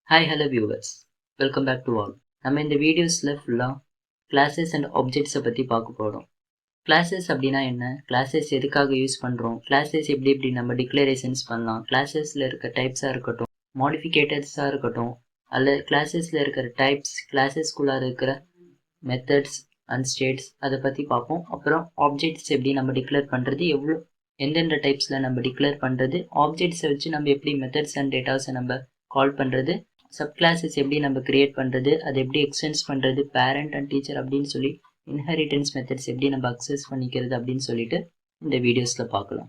Hi, hello viewers. Welcome back to all. நம்ம இந்த வீடியோஸில் ஃபுல்லாக கிளாஸஸ் அண்ட் ஆப்ஜெக்ட்ஸை பற்றி பார்க்க போகிறோம். கிளாஸஸ் அப்படின்னா என்ன, கிளாஸஸ் எதுக்காக யூஸ் பண்ணுறோம், கிளாஸஸ் எப்படி நம்ம டிக்ளரேஷன்ஸ் பண்ணலாம், கிளாஸஸில் இருக்க டைப்ஸாக இருக்கட்டும், மாடிஃபிகேட்டர்ஸாக இருக்கட்டும், அல்ல கிளாஸஸில் இருக்கிற டைப்ஸ், கிளாஸஸ்குள்ளார இருக்கிற மெத்தட்ஸ் அண்ட் ஸ்டேட்ஸ் அதை பற்றி பார்ப்போம். அப்புறம் ஆப்ஜெக்ட்ஸ் எப்படி நம்ம டிக்ளேர் பண்ணுறது, எந்தெந்த டைப்ஸில் நம்ம டிக்ளேர் பண்ணுறது, ஆப்ஜெக்ட்ஸை வச்சு நம்ம எப்படி மெத்தட்ஸ் அண்ட் டேட்டாஸை நம்ம கால் பண்ணுறது, சப்கிளாஸஸ் எப்படி நம்ம கிரியேட் பண்ணுறது, அதை எப்படி எக்ஸ்டென்ஸ் பண்ணுறது, பேரண்ட் அண்ட் டீச்சர் அப்படின்னு சொல்லி இன்ஹெரிட்டன்ஸ் மெத்தட்ஸ் எப்படி நம்ம அக்சஸ் பண்ணிக்கிறது அப்படின்னு சொல்லிட்டு இந்த வீடியோஸில் பார்க்கலாம்.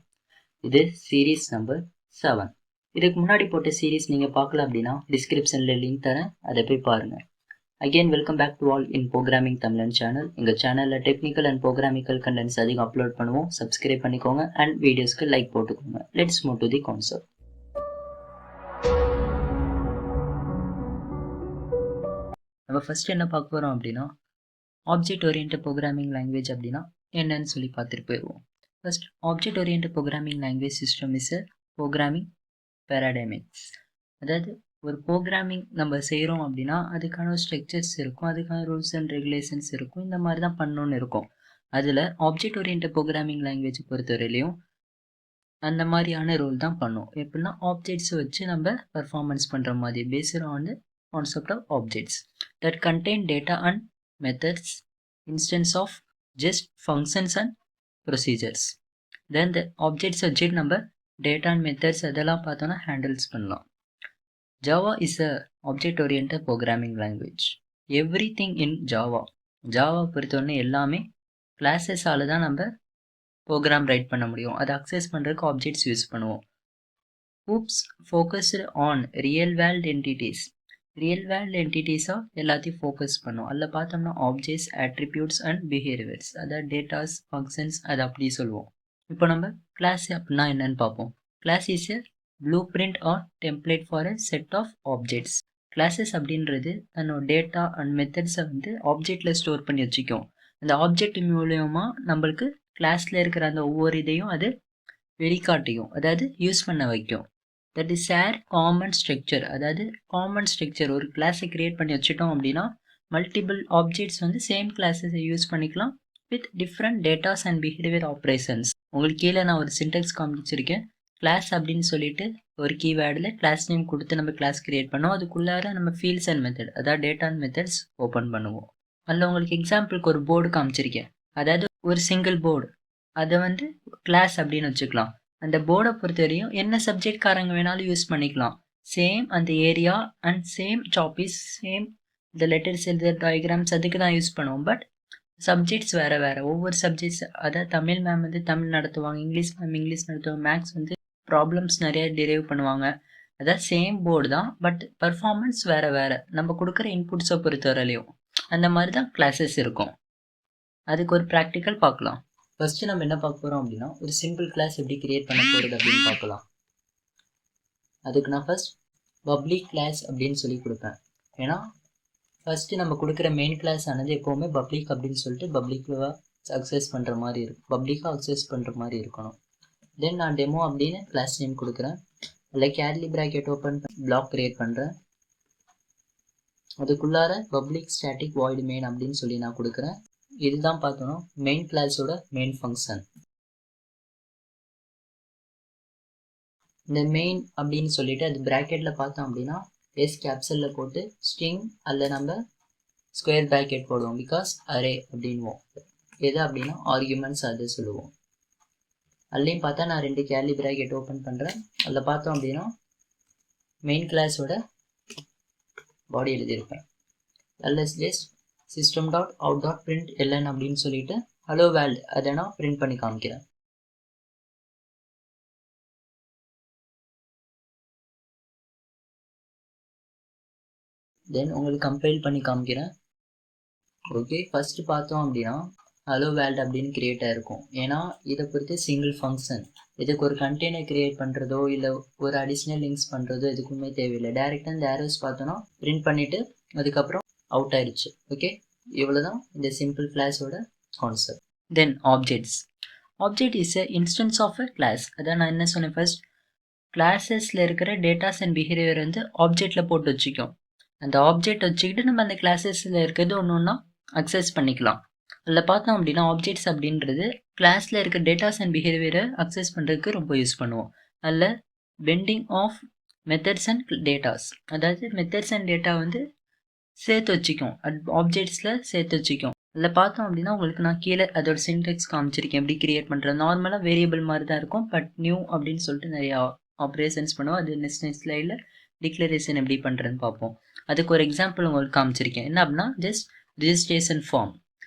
இது சீரீஸ் நம்பர் 7. இதுக்கு முன்னாடி போட்ட சீரீஸ் நீங்கள் பார்க்கல அப்படின்னா டிஸ்கிரிப்ஷனில் லிங்க் தரேன், அதை போய் பாருங்கள். Again welcome back to all in programming Tamizhan channel. எங்கள் சேனலில் டெக்னிக்கல் அண்ட் ப்ரோக்ராமிக்கல் கண்டென்ட்ஸ் அதிகம் அப்லோட் பண்ணுவோம். சப்ஸ்கிரைப் பண்ணிக்கோங்க அண்ட் வீடியோஸ்க்கு லைக் போட்டுக்கோங்க. Let's move to the concept. நம்ம ஃபஸ்ட் என்ன பார்க்க போகிறோம் அப்படின்னா ஆப்ஜெக்ட் ஓரியன்ட் ப்ரோக்ராமிங் லாங்குவேஜ் அப்படின்னா என்னன்னு சொல்லி பார்த்துட்டு போயிடுவோம். First, object oriented programming language system is a programming paradigms. அதாவது ஒரு ப்ரோக்ராமிங் நம்ம செய்கிறோம் அப்படின்னா அதுக்கான ஸ்ட்ரக்சர்ஸ் இருக்கும், அதுக்கான ரூல்ஸ் அண்ட் ரெகுலேஷன்ஸ் இருக்கும், இந்த மாதிரி தான் பண்ணணுன்னு இருக்கும். அதில் ஆப்ஜெக்ட் ஓரியன்ட் ப்ரோக்ராமிங் லாங்குவேஜ் பொறுத்தவரையிலையும் அந்த மாதிரியான ரோல் தான் பண்ணும். எப்படின்னா ஆப்ஜெக்ட்ஸை வச்சு நம்ம பர்ஃபார்மன்ஸ் பண்ணுற மாதிரி based on the concept of objects that contain data and methods instance of just functions and procedures. Then the objects subject number data and methods அதெல்லாம் பார்த்தோன்னா ஹேண்டில்ஸ் பண்ணலாம். Java is a object oriented programming language. Everything in Java பொறுத்தவரை எல்லாமே கிளாஸஸால தான் நம்ம program right பண்ண முடியும். அதை அக்சஸ் பண்ணுறதுக்கு ஆப்ஜெக்ட்ஸ் யூஸ் பண்ணுவோம். Oops focused on real world entities. Real world என்டிட்டிஸாக எல்லாத்தையும் ஃபோக்கஸ் பண்ணும். அதில் பார்த்தோம்னா ஆப்ஜெக்ட்ஸ், அட்ரிபியூட்ஸ் அண்ட் பிஹேவியர்ஸ், அதாவது டேட்டாஸ், ஃபங்க்ஷன்ஸ், அதை அப்படி சொல்லுவோம். இப்போ நம்ம கிளாஸ் அப்படின்னா என்னன்னு பார்ப்போம். Class is a blueprint or template for a set of objects. Classes அப்படின்றது தன்னோட டேட்டா அண்ட் மெத்தட்ஸை ஆப்ஜெக்டில் ஸ்டோர் பண்ணி வச்சுக்கும். அந்த ஆப்ஜெக்ட் மூலயமா நம்மளுக்கு கிளாஸில் இருக்கிற அந்த ஒவ்வொரு இதையும் அது வெளிக்காட்டியும், அதாவது யூஸ் பண்ண வைக்கும். That is share common structure. அதாவது காமன் ஸ்ட்ரக்சர் ஒரு கிளாஸை கிரியேட் பண்ணி வச்சுட்டோம் அப்படின்னா மல்டிபிள் ஆப்ஜெக்ட்ஸ் சேம் கிளாஸஸை யூஸ் பண்ணிக்கலாம் with different datas and behaviour operations. உங்களுக்கு கீழே நான் ஒரு சின்டெக்ஸ் காமிச்சிருக்கேன். கிளாஸ் அப்படின்னு சொல்லிட்டு ஒரு கீவேர்டில் கிளாஸ் நேம் கொடுத்து நம்ம கிளாஸ் கிரியேட் பண்ணோம். அதுக்குள்ளார நம்ம ஃபீல்ட்ஸ் அண்ட் மெத்தட், அதாவது டேட்டா அண்ட் மெத்தட்ஸ் ஓப்பன் பண்ணுவோம். அதில் உங்களுக்கு எக்ஸாம்பிளுக்கு ஒரு போர்டு காமிச்சிருக்கேன். அதாவது ஒரு சிங்கிள் போர்டு, அதை கிளாஸ் அப்படின்னு வச்சுக்கலாம். அந்த போர்டை பொறுத்தவரையும் என்ன சப்ஜெக்ட்காரங்க வேணாலும் யூஸ் பண்ணிக்கலாம். சேம் அந்த area and same topics, same இந்த லெட்டர்ஸ் எழுதுற டயக்ராம்ஸ் அதுக்கு தான் யூஸ் பண்ணுவோம். பட் சப்ஜெக்ட்ஸ் வேறு வேறு. ஒவ்வொரு சப்ஜெக்ட்ஸ், அதாவது தமிழ் மேம் தமிழ் நடத்துவாங்க, இங்கிலீஷ் மேம் இங்கிலீஷ் நடத்துவாங்க, மேக்ஸ் ப்ராப்ளம்ஸ் நிறைய டிரைவ் பண்ணுவாங்க. அதாவது சேம் போர்டு தான், பட் பர்ஃபார்மன்ஸ் வேறு வேறு. நம்ம கொடுக்குற இன்புட்ஸை பொறுத்தவரையிலையும் அந்த மாதிரி தான் கிளாஸஸ் இருக்கும். அதுக்கு ஒரு ப்ராக்டிக்கல் பார்க்கலாம். ஃபஸ்ட்டு நம்ம என்ன பார்க்க போகிறோம் அப்படின்னா ஒரு சிம்பிள் கிளாஸ் எப்படி கிரியேட் பண்ண போகிறது அப்படின்னு பார்க்கலாம். அதுக்கு நான் ஃபஸ்ட் பப்ளிக் கிளாஸ் அப்படின்னு சொல்லி கொடுப்பேன். ஏன்னா ஃபஸ்ட்டு நம்ம கொடுக்குற மெயின் கிளாஸ் ஆனது எப்போவுமே பப்ளிக் அப்படின்னு சொல்லிட்டு பப்ளிக்காக அக்சஸ் பண்ணுற மாதிரி இருக்கும், பப்ளிக்காக அக்சஸ் பண்ணுற மாதிரி இருக்கணும். தென் நான் டெமோ அப்படின்னு கிளாஸ் நேம் கொடுக்குறேன். இல்லை girly bracket open black create பண்ணுறேன். அதுக்குள்ளார பப்ளிக் ஸ்டாட்டிக் வாய்டு மெயின் அப்படின்னு சொல்லி நான் கொடுக்குறேன். இதுதான் பார்த்தோன்னா மெயின் கிளாஸோட மெயின் ஃபங்க்ஷன். இந்த மெயின் அப்படின்னு சொல்லிட்டு அது ப்ராக்கெட்டில் பார்த்தோம் அப்படின்னா எஸ் கேப்சலில் போட்டு ஸ்ட்ரிங் அதில் நம்ம ஸ்கொயர் ப்ராக்கெட் போடுவோம், பிகாஸ் அரே அப்படின்வோம். எது அப்படின்னா ஆர்குமெண்ட்ஸ் அது சொல்லுவோம். அதுலேயும் பார்த்தா நான் 2 கேர்லி ப்ராக்கெட் ஓப்பன் பண்ணுறேன். அதில் பார்த்தோம் அப்படின்னா மெயின் கிளாஸோட பாடி எழுதியிருப்பேன். எல்எஸ் ஜஸ்ட் system.out.println அப்படின்னு சொல்லிட்டு ஹலோ வேர்ல்டு அதை நான் பிரிண்ட் பண்ணி காமிக்கிறேன். தென் உங்களுக்கு கம்பைல் பண்ணி காமிக்கிறேன். ஓகே, ஃபஸ்ட்டு பார்த்தோம் அப்படின்னா ஹலோ வேர்ல்டு அப்படின்னு கிரியேட் ஆகிருக்கும். ஏன்னா இதை பொறுத்து சிங்கிள் ஃபங்க்ஷன். இதுக்கு ஒரு கண்டெய்னர் கிரியேட் பண்ணுறதோ இல்லை ஒரு அடிஷ்னல் லிங்க்ஸ் பண்ணுறதோ எதுக்குமே தேவையில்லை. டேரெக்டாக இந்த ஏரோஸ் பார்த்தோன்னா பிரிண்ட் பண்ணிவிட்டு அதுக்கப்புறம் அவுட் ஆயிடுச்சு. ஓகே, இவ்வளோதான் இந்த சிம்பிள் கிளாஸோட concept. Then objects. Object is a instance of a class. அதான் நான் என்ன சொன்னேன், ஃபர்ஸ்ட் கிளாஸஸில் இருக்கிற டேட்டாஸ் அண்ட் பிஹேவியர் வந்து ஆப்ஜெக்டில் போட்டு வச்சுக்கும். அந்த ஆப்ஜெக்ட் வச்சுக்கிட்டு நம்ம அந்த கிளாஸஸில் இருக்கிறது ஒன்று ஒன்றா அக்சஸ் பண்ணிக்கலாம். அதில் பார்த்தோம் அப்படின்னா ஆப்ஜெக்ட்ஸ் அப்படின்றது கிளாஸில் இருக்க டேட்டாஸ் அண்ட் பிஹேவியரை அக்சஸ் பண்ணுறதுக்கு ரொம்ப யூஸ் பண்ணுவோம். அதில் pending of methods and datas, அதாவது மெத்தட்ஸ் அண்ட் டேட்டா வந்து சேர்த்து வச்சுக்கும், ஆப்ஜெக்ட்ஸில் சேர்த்து வச்சுக்கும். அதில் பார்த்தோம் அப்படின்னா உங்களுக்கு நான் கீழே அதோட சின்டெக்ஸ் காமிச்சிருக்கேன் எப்படி கிரியேட் பண்ணுறது. நார்மலாக வேரியபிள் மாதிரி தான் இருக்கும், பட் நியூ அப்படின்னு சொல்லிட்டு நிறையா ஆப்ரேஷன்ஸ் பண்ணுவோம். அது நெக்ஸ்ட் ஸ்லைடில் டிக்ளரேஷன் எப்படி பண்ணுறதுன்னு பார்ப்போம். அதுக்கு ஒரு எக்ஸாம்பிள் உங்களுக்கு காமிச்சிருக்கேன். என்ன அப்படின்னா ஜஸ்ட் ரிஜிஸ்ட்ரேஷன் ஃபார்ம்,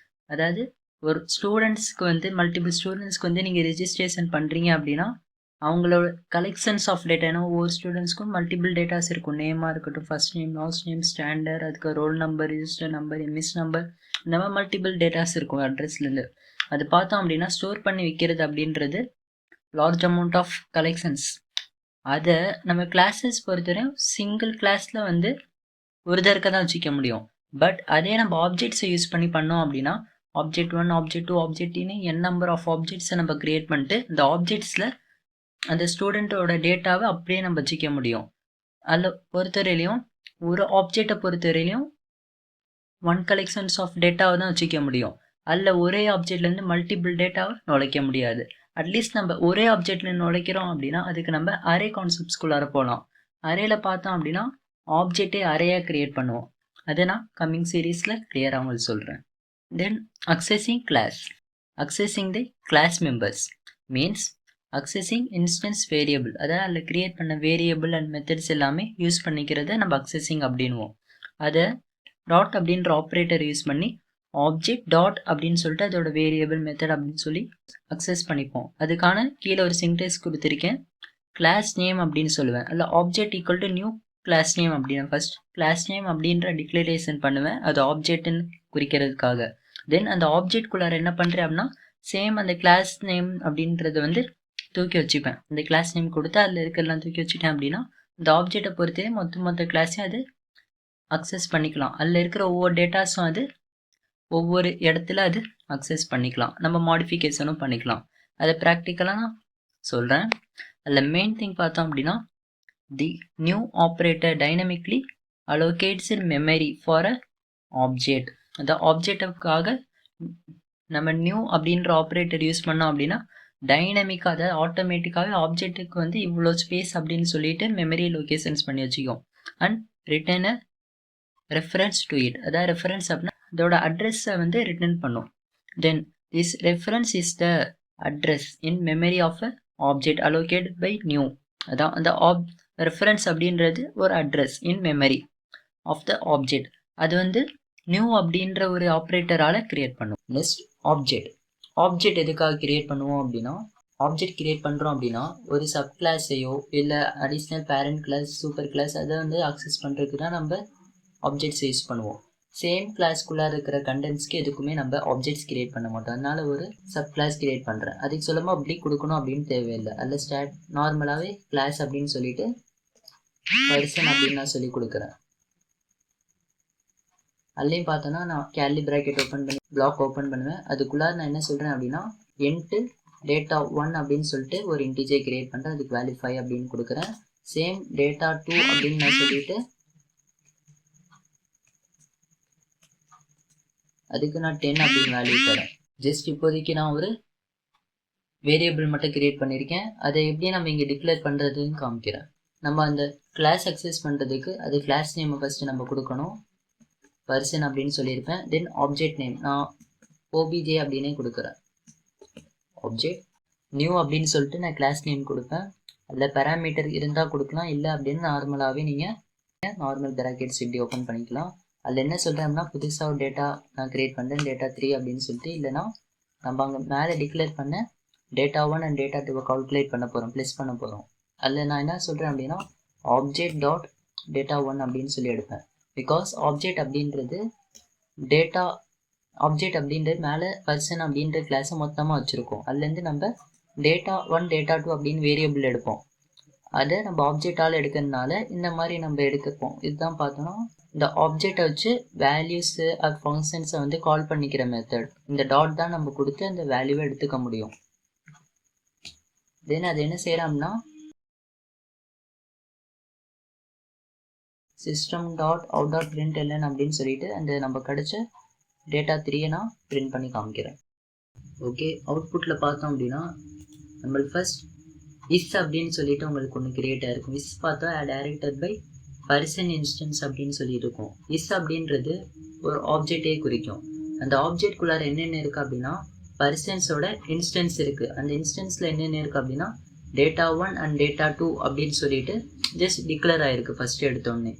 அதாவது ஒரு ஸ்டூடெண்ட்ஸ்க்கு வந்து மல்டிபிள் ஸ்டூடெண்ட்ஸ்க்கு வந்து நீங்கள் ரிஜிஸ்ட்ரேஷன் பண்ணுறீங்க அப்படின்னா அவங்களோட கலெக்ஷன்ஸ் ஆஃப் டேட்டா, ஏன்னா ஒவ்வொரு ஸ்டூடெண்ட்ஸ்க்கும் மல்டிபிள் டேட்டாஸ் இருக்கும். நேமாக இருக்கட்டும், first name, last name, standard, அதுக்கு roll number, register number, MS number, இந்த மாதிரி மல்டிபிள் டேட்டாஸ் இருக்கும் அட்ரஸ்லேருந்து. அது பார்த்தோம் அப்படின்னா ஸ்டோர் பண்ணி வைக்கிறது அப்படின்றது லார்ஜ் அமௌண்ட் ஆஃப் கலெக்ஷன்ஸ். அதை நம்ம கிளாஸஸ் பொறுத்தவரையும் சிங்கிள் கிளாஸில் வந்து ஒரு தடக்க தான் வச்சுக்க முடியும். பட் அதே நம்ம ஆப்ஜெக்ட்ஸை யூஸ் பண்ணி பண்ணோம் அப்படின்னா object 1, object 2, object n number of ஆப்ஜெக்ட்ஸை நம்ம கிரியேட் பண்ணிட்டு இந்த ஆப்ஜெக்ட்ஸில் அந்த ஸ்டூடெண்ட்டோட டேட்டாவை அப்படியே நம்ம வச்சுக்க முடியும். அதில் பொறுத்தவரையிலையும் ஒரு ஆப்ஜெக்டை பொறுத்தவரையிலையும் 1 கலெக்ஷன்ஸ் ஆஃப் டேட்டாவை தான் வச்சுக்க முடியும். அதில் ஒரே ஆப்ஜெக்ட்லேருந்து மல்டிபிள் டேட்டாவை நுழைக்க முடியாது. அட்லீஸ்ட் நம்ம ஒரே ஆப்ஜெக்டில் நுழைக்கிறோம் அப்படின்னா அதுக்கு நம்ம அரே கான்செப்ட்ஸ்குள்ளார போகலாம். அரேயில் பார்த்தோம் அப்படின்னா ஆப்ஜெக்டே அரேயாக க்ரியேட் பண்ணுவோம். அதை நான் கம்மிங் சீரீஸில் கிளியராக உங்களுக்கு சொல்கிறேன். Then accessing class. Accessing the class members means accessing instance variable, அதாவது அதில் கிரியேட் பண்ண வேரியபிள் அண்ட் மெத்தட்ஸ் எல்லாமே யூஸ் பண்ணிக்கிறத நம்ம அக்சஸிங் அப்படின்வோம். அதை டாட் அப்படின்ற ஆப்ரேட்டர் யூஸ் பண்ணி ஆப்ஜெக்ட் டாட் அப்படின்னு சொல்லிட்டு அதோட வேரியபிள் மெத்தட் அப்படின்னு சொல்லி அக்சஸ் பண்ணிப்போம். அதுக்கான கீழே ஒரு சின்டெக்ஸ் கொடுத்துருக்கேன். கிளாஸ் நேம் அப்படின்னு சொல்லுவேன். அதில் object equal to new class name அப்படின்னு ஃபர்ஸ்ட் கிளாஸ் நேம் அப்படின்ற டிக்ளரேஷன் பண்ணுவேன், அது ஆப்ஜெக்ட்னு குறிக்கிறதுக்காக. தென் அந்த ஆப்ஜெக்ட்குள்ளார என்ன பண்ணுறேன் அப்படின்னா சேம் அந்த கிளாஸ் நேம் அப்படின்றது வந்து தூக்கி வச்சுப்பேன். இந்த கிளாஸ் நேம் கொடுத்து அதில் இருக்கிறதெல்லாம் தூக்கி வச்சுட்டேன் அப்படின்னா இந்த ஆப்ஜெக்டை பொறுத்தே மொத்த கிளாஸையும் அது அக்சஸ் பண்ணிக்கலாம். அதில் இருக்கிற ஒவ்வொரு டேட்டாஸும் அது ஒவ்வொரு இடத்துல அது அக்சஸ் பண்ணிக்கலாம். நம்ம மாடிஃபிகேஷனும் பண்ணிக்கலாம். அதை ப்ராக்டிக்கலாக நான் சொல்கிறேன். அதில் மெயின் திங் பார்த்தோம் அப்படின்னா the new operator dynamically allocates in memory for a object. அந்த ஆப்ஜெக்டுக்காக நம்ம நியூ அப்படின்ற ஆப்ரேட்டர் யூஸ் பண்ணோம் அப்படின்னா டைனமிக்காக, அதாவது ஆட்டோமேட்டிக்காகவே ஆப்ஜெக்ட்டுக்கு வந்து இவ்வளோ ஸ்பேஸ் அப்படின்னு சொல்லிட்டு மெமரி லொக்கேஷன்ஸ் பண்ணி வச்சுக்கும். And return a reference to it, அதாவது ரெஃபரன்ஸ் அப்படின்னா அதோட அட்ரஸை வந்து ரிட்டர்ன் பண்ணும். Then this reference is the address in memory of a object allocate by new. அதான் அந்த ரெஃபரன்ஸ் அப்படின்றது ஒரு address in memory of the object. அது வந்து நியூ அப்படின்ற ஒரு ஆப்ரேட்டரால் கிரியேட் பண்ணும். Next object. ஆப்ஜெக்ட் எதுக்காக கிரியேட் பண்ணுவோம் அப்படின்னா ஆப்ஜெக்ட் கிரியேட் பண்ணுறோம் அப்படின்னா ஒரு சப் கிளாஸையோ இல்லை additional parent class, super class அதை வந்து அக்சஸ் பண்ணுறதுக்கு தான் நம்ம ஆப்ஜெக்ட்ஸ் யூஸ் பண்ணுவோம். சேம் கிளாஸ்க்குள்ளே இருக்கிற கண்டென்ட்ஸ்க்கு எதுக்குமே நம்ம ஆப்ஜெக்ட்ஸ் கிரியேட் பண்ண மாட்டோம். அதனால ஒரு சப் கிளாஸ் கிரியேட் பண்ணுறேன். அதுக்கு சொல்லாமல் அப்படி கொடுக்கணும் அப்படின்னு தேவையில்லை. அதில் நார்மலாகவே கிளாஸ் அப்படின்னு சொல்லிட்டு பர்சன் அப்படின்னு நான் சொல்லி கொடுக்குறேன். அதுலேயும் பார்த்தோன்னா நான் கேர்லி ப்ராக்கெட் ஓப்பன் பண்ணி பிளாக் ஓப்பன் பண்ணுவேன். அதுக்குள்ளார நான் என்ன சொல்கிறேன் அப்படின்னா என்ட்டு டேட்டா 1 அப்படின்னு சொல்லிட்டு ஒரு இன்டிஜர் கிரியேட் பண்ணுறேன். அதுக்கு வேல்யூ 5 அப்படின்னு கொடுக்குறேன். சேம் டேட்டா 2 அப்படின்னு நான் சொல்லிட்டு அதுக்கு நான் 10 அப்படின்னு வேல்யூ தரேன். ஜஸ்ட் இப்போதைக்கு நான் ஒரு வேரியபிள் மட்டும் கிரியேட் பண்ணியிருக்கேன். அதை எப்படி நம்ம இங்கே டிக்ளேர் பண்ணுறதுன்னு காமிக்கிறேன். நம்ம அந்த கிளாஸ் அக்சஸ் பண்ணுறதுக்கு அது கிளாஸ் நேமை ஃபஸ்ட்டு நம்ம கொடுக்கணும். பர்சன் அப்படின்னு சொல்லியிருப்பேன். தென் ஆப்ஜெக்ட் நேம் நான் ஓபிஜே அப்படின்னே கொடுக்குறேன். ஆப்ஜெக்ட் நியூ அப்படின்னு சொல்லிட்டு நான் கிளாஸ் நேம் கொடுப்பேன். அதில் பேராமீட்டர் இருந்தால் கொடுக்கலாம், இல்லை அப்படின்னு நார்மலாகவே நீங்கள் நார்மல் ப்ராக்கெட்ஸ் இப்படி ஓப்பன் பண்ணிக்கலாம். அதில் என்ன சொல்கிறேன்னா புதுசாக ஒரு டேட்டா நான் க்ரியேட் பண்ணுறேன், டேட்டா 3 அப்படின்னு சொல்லிட்டு. இல்லைனா நம்ம அங்கே மேலே டிக்ளேர் பண்ண டேட்டா 1 அண்ட் டேட்டா 2 கால்குலேட் பண்ண போகிறோம், ப்ளஸ் பண்ண போகிறோம். அதில் நான் என்ன சொல்கிறேன் அப்படின்னா ஆப்ஜெக்ட் டாட் டேட்டா 1 அப்படின்னு சொல்லி எடுப்பேன். பிகாஸ் ஆப்ஜெக்ட் அப்படின்றது டேட்டா ஆப்ஜெக்ட் அப்படின்றது மேலே பர்சன் அப்படின்ற கிளாஸை மொத்தமாக வச்சுருக்கோம். அதுலேருந்து நம்ம டேட்டா 1 டேட்டா 2 அப்படின்னு வேரியபிள் எடுப்போம். அதை நம்ம ஆப்ஜெக்டால் எடுக்கிறதுனால இந்த மாதிரி நம்ம எடுக்கப்போம். இதுதான் பார்த்தோன்னா இந்த ஆப்ஜெக்டை வச்சு வேல்யூஸு ஃபங்க்ஷன்ஸை வந்து கால் பண்ணிக்கிற மெத்தட். இந்த டாட் தான் நம்ம கொடுத்து அந்த வேல்யூவை எடுத்துக்க முடியும். தென் அது என்ன செய்கிறோம்னா system.out.println அப்படின்னு சொல்லிட்டு அந்த நம்ம கிடைச்ச டேட்டா 3 நான் பிரிண்ட் பண்ணி காமிக்கிறேன். ஓகே, அவுட்புட்டில் பார்த்தோம் அப்படின்னா நம்மளுக்கு ஃபர்ஸ்ட் இஸ் அப்படின்னு சொல்லிட்டு உங்களுக்கு ஒன்று கிரியேட் ஆகிருக்கும். இஸ் பார்த்தா டைரக்டட் பை பர்சன் இன்ஸ்டன்ஸ் அப்படின்னு சொல்லிட்டு இருக்கும். இஸ் அப்படின்றது ஒரு ஆப்ஜெக்டே குறிக்கும். அந்த ஆப்ஜெக்ட்குள்ளார என்னென்ன இருக்குது அப்படின்னா பர்சன்ஸோட இன்ஸ்டன்ஸ் இருக்குது. அந்த இன்ஸ்டன்ஸில் என்னென்ன இருக்குது அப்படின்னா டேட்டா 1 அண்ட் டேட்டா 2 அப்படின்னு சொல்லிட்டு ஜஸ்ட் டிக்ளேர் ஆகிருக்கு ஃபஸ்ட்டு எடுத்தோடனே.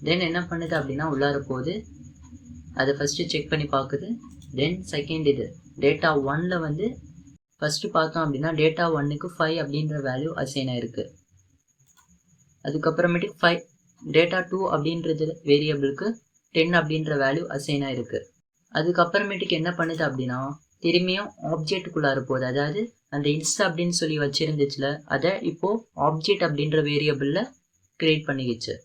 தென் என்ன பண்ணுது அப்படின்னா உள்ளார போகுது, அதை ஃபஸ்ட்டு செக் பண்ணி பார்க்குது. தென் செகண்ட் இது டேட்டா 1ல் வந்து ஃபஸ்ட்டு பார்த்தோம் அப்படின்னா டேட்டா 1க்கு 5 அப்படின்ற வேல்யூ அசைன் ஆகிருக்கு. அதுக்கப்புறமேட்டுக்கு 5 டேட்டா 2 அப்படின்றது வேரியபிளுக்கு 10 அப்படின்ற வேல்யூ அசைன் ஆகிருக்கு. அதுக்கப்புறமேட்டுக்கு என்ன பண்ணுது அப்படின்னா திரும்பியும் ஆப்ஜெக்டுக்குள்ளார போகுது. அதாவது அந்த இன்ஸ் அப்படின்னு சொல்லி வச்சுருந்துச்சுல அதை இப்போது ஆப்ஜெக்ட் அப்படின்ற வேரியபிளில் க்ரியேட் பண்ணிக்கிச்சு.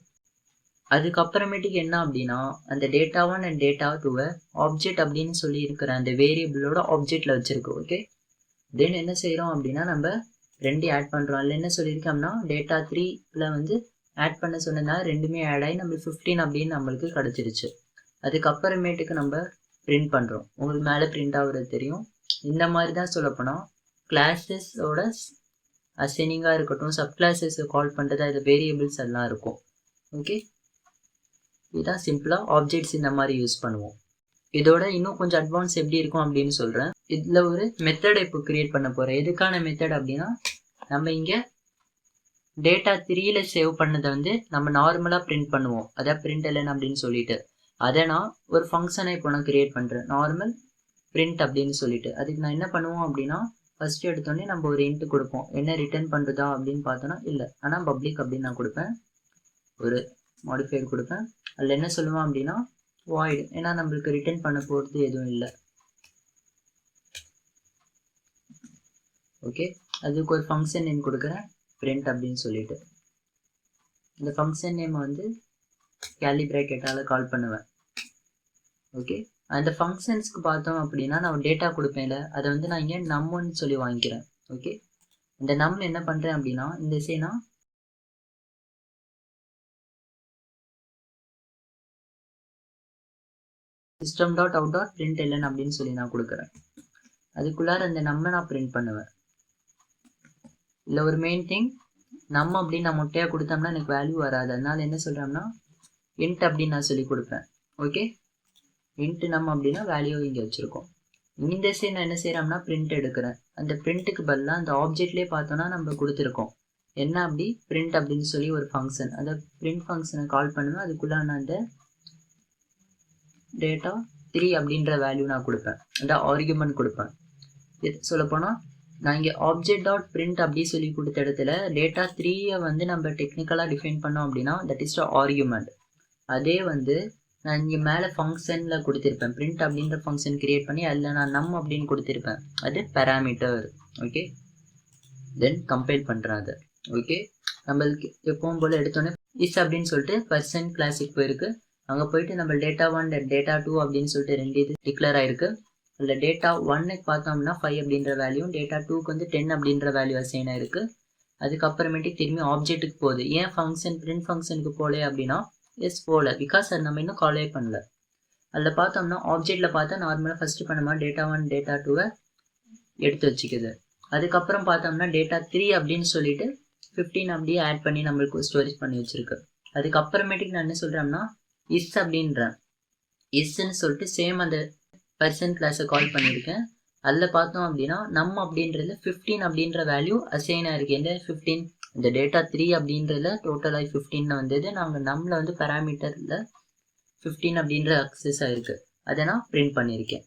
அதுக்கப்புறமேட்டுக்கு என்ன அப்படின்னா அந்த டேட்டா 1 அண்ட் டேட்டா 2வை ஆப்ஜெக்ட் அப்படின்னு சொல்லி இருக்கிற அந்த வேரியபிளோட ஆப்ஜெக்டில் வச்சுருக்கு. ஓகே, தென் என்ன செய்கிறோம் அப்படின்னா நம்ம ரெண்டையும் ஆட் பண்ணுறோம். அதில் என்ன சொல்லியிருக்கோம்னா டேட்டா 3ல் வந்து ஆட் பண்ண சொன்னதுனால ரெண்டுமே ஆட் ஆகி நம்மளுக்கு 15 அப்படின்னு நம்மளுக்கு கிடச்சிருச்சு. அதுக்கப்புறமேட்டுக்கு நம்ம பிரிண்ட் பண்ணுறோம். உங்களுக்கு மேலே பிரிண்ட் ஆகுறது தெரியும். இந்த மாதிரி தான் சொல்லப்போனால் கிளாஸஸோட அசைனிங்காக இருக்கட்டும், சப் கிளாஸஸை கால் பண்ணுறது, அது வேரியபிள்ஸ் எல்லாம் இருக்கும். ஓகே, இதுதான் சிம்பிளாக ஆப்ஜெக்ட்ஸ் இந்த மாதிரி யூஸ் பண்ணுவோம். இதோட இன்னும் கொஞ்சம் அட்வான்ஸ் எப்படி இருக்கும் அப்படின்னு சொல்கிறேன். இதில் ஒரு மெத்தடை இப்போ கிரியேட் பண்ண போகிறேன். எதுக்கான மெத்தட் அப்படின்னா நம்ம இங்கே டேட்டா 3ல் சேவ் பண்ணதை வந்து நம்ம நார்மலாக பிரிண்ட் பண்ணுவோம். அதான் println அப்படின்னு சொல்லிட்டு அதை நான் ஒரு ஃபங்க்ஷனை இப்போ நான் கிரியேட் பண்ணுறேன், நார்மல் பிரிண்ட் அப்படின்னு சொல்லிட்டு. அதுக்கு நான் என்ன பண்ணுவோம் அப்படின்னா ஃபஸ்ட்டு எடுத்தோடனே நம்ம ஒரு இன்ட்டு கொடுப்போம். என்ன ரிட்டர்ன் பண்ணுறதா அப்படின்னு பார்த்தோன்னா இல்லை, ஆனால் பப்ளிக் அப்படின்னு நான் கொடுப்பேன். ஒரு மாடிஃபையர் கொடுப்பேன். அதில் என்ன சொல்லுவேன் அப்படின்னா void, ஏன்னா நம்மளுக்கு ரிட்டர்ன் பண்ண போகிறது எதுவும் இல்லை. ஓகே, அதுக்கு ஒரு ஃபங்க்ஷன் நேம் கொடுக்குறேன் print அப்படின்னு சொல்லிட்டு. இந்த ஃபங்க்ஷன் நேம் வந்து கேலி பிராக்கெட்டால் கால் பண்ணுவேன். ஓகே, அந்த ஃபங்க்ஷன்ஸ்க்கு பார்த்தோம் அப்படின்னா நான் டேட்டா கொடுப்பேன்ல அதை வந்து நான் இங்கே நம்னு சொல்லி வாங்கிக்கிறேன். ஓகே, இந்த நம் என்ன பண்ணுறேன் அப்படின்னா இந்த சேனா system.out.println அப்படின்னு சொல்லி நான் கொடுக்குறேன். அதுக்குள்ளார அந்த நம்ம நான் பிரிண்ட் பண்ணுவேன். இல்லை ஒரு மெயின் திங், நம்ம அப்படின்னு நான் மொட்டையாக கொடுத்தோம்னா எனக்கு வேல்யூ வராது. அதனால என்ன சொல்கிறோம்னா இன்ட் அப்படின்னு நான் சொல்லி கொடுப்பேன். ஓகே, இன்ட்டு நம்ம அப்படின்னா வேல்யூ இங்கே வச்சுருக்கோம். இந்த சைடு நான் என்ன செய்கிறோம்னா பிரிண்ட் எடுக்கிறேன். அந்த பிரிண்ட்டுக்கு பதிலாக அந்த ஆப்ஜெக்ட்லேயே பார்த்தோன்னா நம்ம கொடுத்துருக்கோம் என்ன அப்படி பிரிண்ட் அப்படின்னு சொல்லி ஒரு ஃபங்க்ஷன். அந்த பிரிண்ட் ஃபங்க்ஷனை கால் பண்ணுவேன். அதுக்குள்ளே நான் அந்த டேட்டா 3 அப்படின்ற வேல்யூ நான் கொடுப்பேன், அந்த ஆர்குமெண்ட் கொடுப்பேன். சொல்லப்போனால் நான் இங்கே ஆப்ஜெக்ட் டாட் பிரிண்ட் அப்படி சொல்லி கொடுத்த இடத்துல டேட்டா 3யை வந்து நம்ம டெக்னிக்கலாக டிஃபைன் பண்ணோம் அப்படின்னா தட் இஸ் த ஆர்குமெண்ட். அதே வந்து நான் இங்கே மேலே ஃபங்க்ஷனில் கொடுத்துருப்பேன், பிரிண்ட் அப்படின்ற ஃபங்க்ஷன் கிரியேட் பண்ணி அதில் நான் நம் அப்படின்னு கொடுத்துருப்பேன், அது பேராமீட்டர். ஓகே, தென் கம்பைல் பண்ணுறேன் அதை. ஓகே, நம்மளுக்கு எப்பவும் போல் எடுத்தோன்னே இஸ் அப்படின்னு சொல்லிட்டு பர்சன் கிளாஸுக்கு போயிருக்கு. அங்கே போயிட்டு நம்ம டேட்டா 1 டேட்டா 2 அப்படின்னு சொல்லிட்டு ரெண்டு இது டிக்ளேர் ஆகிருக்கு. அதில் டேட்டா 1க்கு பார்த்தோம்னா 5 அப்படின்ற வேல்யூ, டேட்டா 2க்கு வந்து 10 அப்படின்ற வேல்யூ அசைன் ஆயிருக்கு. அதுக்கப்புறமேட்டுக்கு திரும்பி ஆப்ஜெக்ட்டுக்கு போகுது. ஏன் ஃபங்க்ஷன் பிரிண்ட் ஃபங்க்ஷனுக்கு போகல அப்படின்னா எஸ் போகல, பிகாஸ் அது நம்ம இன்னும் காலே பண்ணல. அதில் பார்த்தோம்னா ஆப்ஜெக்டில் பார்த்தா நார்மலாக ஃபஸ்ட்டு பண்ண மாதிரி டேட்டா 1 டேட்டா 2வை எடுத்து வச்சுக்குது. அதுக்கப்புறம் பார்த்தோம்னா டேட்டா 3 அப்படின்னு சொல்லிட்டு 15 அப்படியே ஆட் பண்ணி நம்மளுக்கு ஸ்டோரேஜ் பண்ணி வச்சுருக்கு. அதுக்கப்புறமேட்டுக்கு நான் என்ன சொல்கிறேன்னா இஸ் அப்படின்றேன். இஸ்ன்னு சொல்லிட்டு சேம் அந்த பர்சன் கிளாஸை கால் பண்ணியிருக்கேன். அதில் பார்த்தோம் அப்படின்னா நம்ம அப்படின்றதுல 15 அப்படின்ற வேல்யூ அசைன் ஆயிருக்கு. எந்த 15, இந்த டேட்டா 3 அப்படின்றதுல டோட்டலாக 15 வந்தது. நாங்கள் நம்மள வந்து பேராமீட்டரில் 15 அப்படின்ற அக்சஸ் ஆயிருக்கு. அதை நான் பிரிண்ட் பண்ணியிருக்கேன்.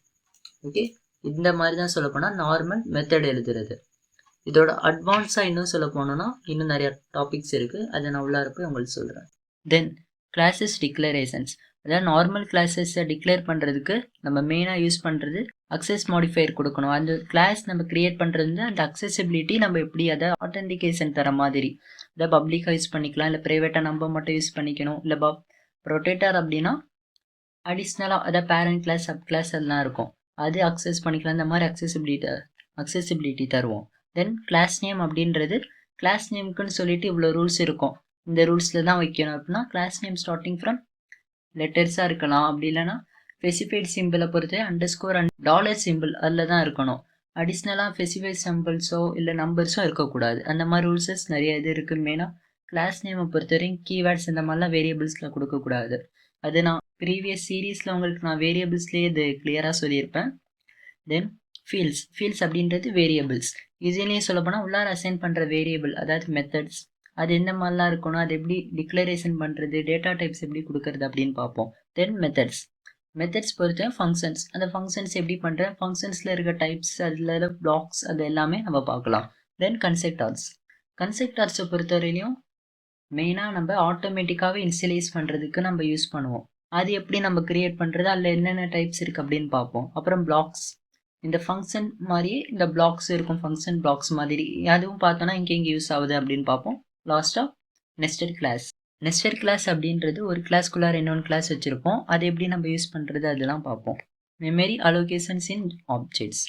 ஓகே, இந்த மாதிரி தான் சொல்ல போனால் நார்மல் மெத்தட் எழுதுறது. இதோட அட்வான்ஸாக இன்னும் சொல்ல போனோன்னா இன்னும் நிறையா டாபிக்ஸ் இருக்குது, அதை நான் உள்ளார போய் உங்களுக்கு சொல்கிறேன். தென் கிளாஸஸ் டிக்ளரேஷன்ஸ், அதாவது நார்மல் கிளாஸஸை டிக்ளேர் பண்ணுறதுக்கு நம்ம மெயினாக யூஸ் பண்ணுறது அக்சஸ் மாடிஃபையர் கொடுக்கணும். அந்த கிளாஸ் நம்ம க்ரியேட் பண்ணுறது அந்த அக்சசிபிலிட்டி நம்ம எப்படி அதை ஆத்தென்டிகேஷன் தர மாதிரி, அதை பப்ளிக்காக யூஸ் பண்ணிக்கலாம், இல்லை ப்ரைவேட்டாக நம்ம மட்டும் யூஸ் பண்ணிக்கணும், இல்லை ப்ரொடெக்டர் அப்படின்னா அடிஷ்னலாக அதாவது பேரண்ட் கிளாஸ் சப் கிளாஸ் எல்லாம் இருக்கும், அது அக்சஸ் பண்ணிக்கலாம். இந்த மாதிரி அக்சசிபிலிட்டி தருவோம். தென் கிளாஸ் நேம் அப்படின்றது கிளாஸ் நேமுக்குன்னு சொல்லிட்டு இவ்வளோ ரூல்ஸ் இருக்கும். இந்த ரூல்ஸில் தான் வைக்கணும். அப்படின்னா கிளாஸ் நேம் ஸ்டார்டிங் ஃப்ரம் லெட்டர்ஸாக இருக்கலாம். அப்படி இல்லைன்னா ஸ்பெசிஃபைட் சிம்பிளை பொறுத்து அண்டர்ஸ்கோர் அண்ட் டாலர் சிம்பிள் அதில் தான் இருக்கணும். அடிஷ்னலாக ஸ்பெசிஃபைட் சிம்பிள்ஸோ இல்லை நம்பர்ஸோ இருக்கக்கூடாது. அந்த மாதிரி ரூல்ஸஸ் நிறைய இது இருக்குது. மெயினாக கிளாஸ் நேமை பொறுத்தவரையும் கீவேர்ட்ஸ் இந்த மாதிரிலாம் வேரியபிள்ஸில் கொடுக்கக்கூடாது. அது நான் ப்ரீவியஸ் சீரீஸில் உங்களுக்கு நான் வேரியபிள்ஸ்லேயே இது கிளியராக சொல்லியிருப்பேன். தென் ஃபீல்ட்ஸ் அப்படின்றது வேரியபிள்ஸ். இதுலேயே சொல்லப்போனால் உள்ளார அசைன் பண்ணுற வேரியபிள், அதாவது மெத்தட்ஸ், அது எந்த மாதிரிலாம் இருக்கணும், அது எப்படி டிக்ளரேஷன் பண்ணுறது, டேட்டா டைப்ஸ் எப்படி கொடுக்கறது அப்படின்னு பார்ப்போம். தென் மெத்தட்ஸ் பொறுத்த ஃபங்க்ஷன்ஸ், அந்த ஃபங்க்ஷன்ஸ் எப்படி பண்ணுறேன், ஃபங்க்ஷன்ஸில் இருக்க டைப்ஸ், அதில் பிளாக்ஸ், அது எல்லாமே நம்ம பார்க்கலாம். தென் கன்செப்டார்ஸை பொறுத்தவரையிலையும் மெயினாக நம்ம ஆட்டோமேட்டிக்காகவே இனிஷியலைஸ் பண்ணுறதுக்கு நம்ம யூஸ் பண்ணுவோம். அது எப்படி நம்ம கிரியேட் பண்ணுறது, அதில் என்னென்ன டைப்ஸ் இருக்குது அப்படின்னு பார்ப்போம். அப்புறம் பிளாக்ஸ், இந்த ஃபங்க்ஷன் மாதிரியே இந்த பிளாக்ஸ் இருக்கும், ஃபங்க்ஷன் பிளாக்ஸ் மாதிரி, அதுவும் பார்த்தோன்னா இங்கே யூஸ் ஆகுது அப்படின்னு பார்ப்போம். லாஸ்ட்டாக நெஸ்டட் கிளாஸ் அப்படின்றது ஒரு கிளாஸ்குள்ளார இன்னொன்று கிளாஸ் வச்சுருப்போம். அது எப்படி நம்ம யூஸ் பண்ணுறது அதெல்லாம் பார்ப்போம். Memory allocations in objects.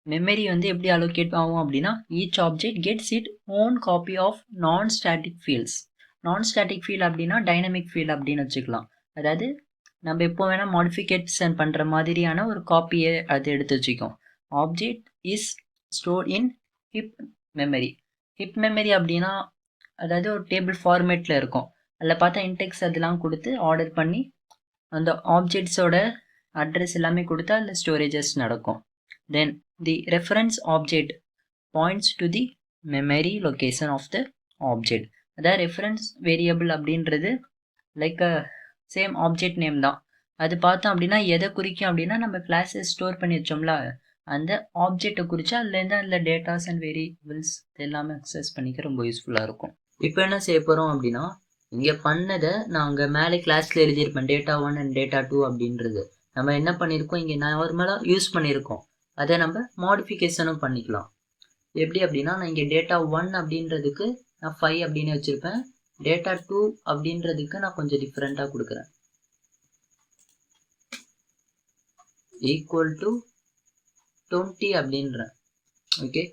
Memory வந்து எப்படி அலோகேட் ஆகும் அப்படின்னா, each object gets it own copy of non static fields. Non static field அப்படின்னா டைனமிக் ஃபீல்ட் அப்படின்னு வச்சுக்கலாம். அதாவது நம்ம எப்போ வேணால் மாடிஃபிகேஷன் பண்ணுற மாதிரியான ஒரு காப்பியை அது எடுத்து வச்சுக்கோம். Object is stored in heap memory அப்படின்னா அதாவது ஒரு டேபிள் ஃபார்மேட்டில் இருக்கும். அதில் பார்த்தா இன்டெக்ஸ் அதெல்லாம் கொடுத்து ஆர்டர் பண்ணி அந்த ஆப்ஜெக்ட்ஸோட அட்ரஸ் எல்லாமே கொடுத்தா அதில் ஸ்டோரேஜஸ் நடக்கும். Then the reference object points to the memory location of the object. அதாவது ரெஃபரன்ஸ் வேரியபிள் அப்படின்றது லைக் சேம் ஆப்ஜெக்ட் நேம் தான். அது பார்த்தோம் அப்படின்னா எதை குறிக்கும் அப்படின்னா, நம்ம கிளாஸஸ் ஸ்டோர் பண்ணி வச்சோம்ல அந்த ஆப்ஜெக்டை குறித்து அதுலேருந்து அதில் டேட்டாஸ் அண்ட் வேரியபிள்ஸ் எல்லாமே அக்சஸ் பண்ணிக்க ரொம்ப யூஸ்ஃபுல்லாக இருக்கும். இப்போ என்ன செய்ய போகிறோம் அப்படின்னா, இங்கே பண்ணதை நாங்கள் மேலே கிளாஸில் எழுதியிருப்பேன் டேட்டா 1 அண்ட் டேட்டா 2 அப்படின்றது. நம்ம என்ன பண்ணியிருக்கோம், இங்கே நார்மலாக யூஸ் பண்ணியிருக்கோம். அதை நம்ம மாடிஃபிகேஷனும் பண்ணிக்கலாம். எப்படி அப்படின்னா, நான் இங்கே டேட்டா 1 அப்படின்றதுக்கு நான் 5 அப்படின்னு வச்சுருப்பேன். டேட்டா 2 அப்படின்றதுக்கு நான் கொஞ்சம் டிஃப்ரெண்ட்டாக கொடுக்குறேன். Equal to 20 அப்படின்றேன். ஓகே,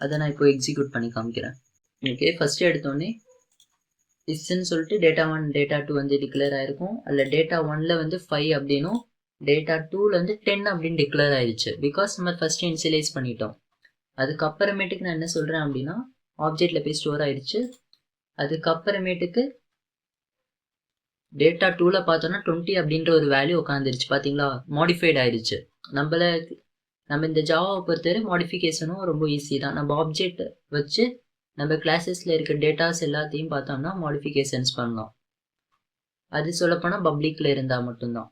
அதை நான் இப்போ எக்ஸிக்யூட் பண்ணி காமிக்கிறேன். ஓகே, ஃபஸ்ட்டு எடுத்தோடனே இஸ்ன்னு சொல்லிட்டு டேட்டா 1 டேட்டா 2 வந்து டிக்ளேர் ஆகிருக்கும். அதில் டேட்டா 1ல் வந்து 5 அப்படின்னும் டேட்டா 2ல் வந்து 10 அப்படின்னு டிக்ளேர் ஆயிடுச்சு. பிகாஸ் நம்ம ஃபஸ்ட்டு இனிஷியலைஸ் பண்ணிட்டோம். அதுக்கப்புறமேட்டுக்கு நான் என்ன சொல்கிறேன் அப்படின்னா, ஆப்ஜெக்டில் போய் ஸ்டோர் ஆயிடுச்சு. அதுக்கப்புறமேட்டுக்கு டேட்டா 2ல் பார்த்தோன்னா 20 அப்படின்ற ஒரு வேல்யூ உட்காந்துருச்சு. பார்த்தீங்களா, மாடிஃபைட் ஆயிடுச்சு. நம்ம இந்த ஜாவாவை பொறுத்தவரை மாடிஃபிகேஷனும் ரொம்ப ஈஸி தான். நம்ம ஆப்ஜெக்ட் வச்சு நம்ம கிளாஸஸில் இருக்க டேட்டாஸ் எல்லாத்தையும் பார்த்தோம்னா மாடிஃபிகேஷன்ஸ் பண்ணலாம். அது சொல்லப்போனால் பப்ளிக்கில் இருந்தால் மட்டும்தான்.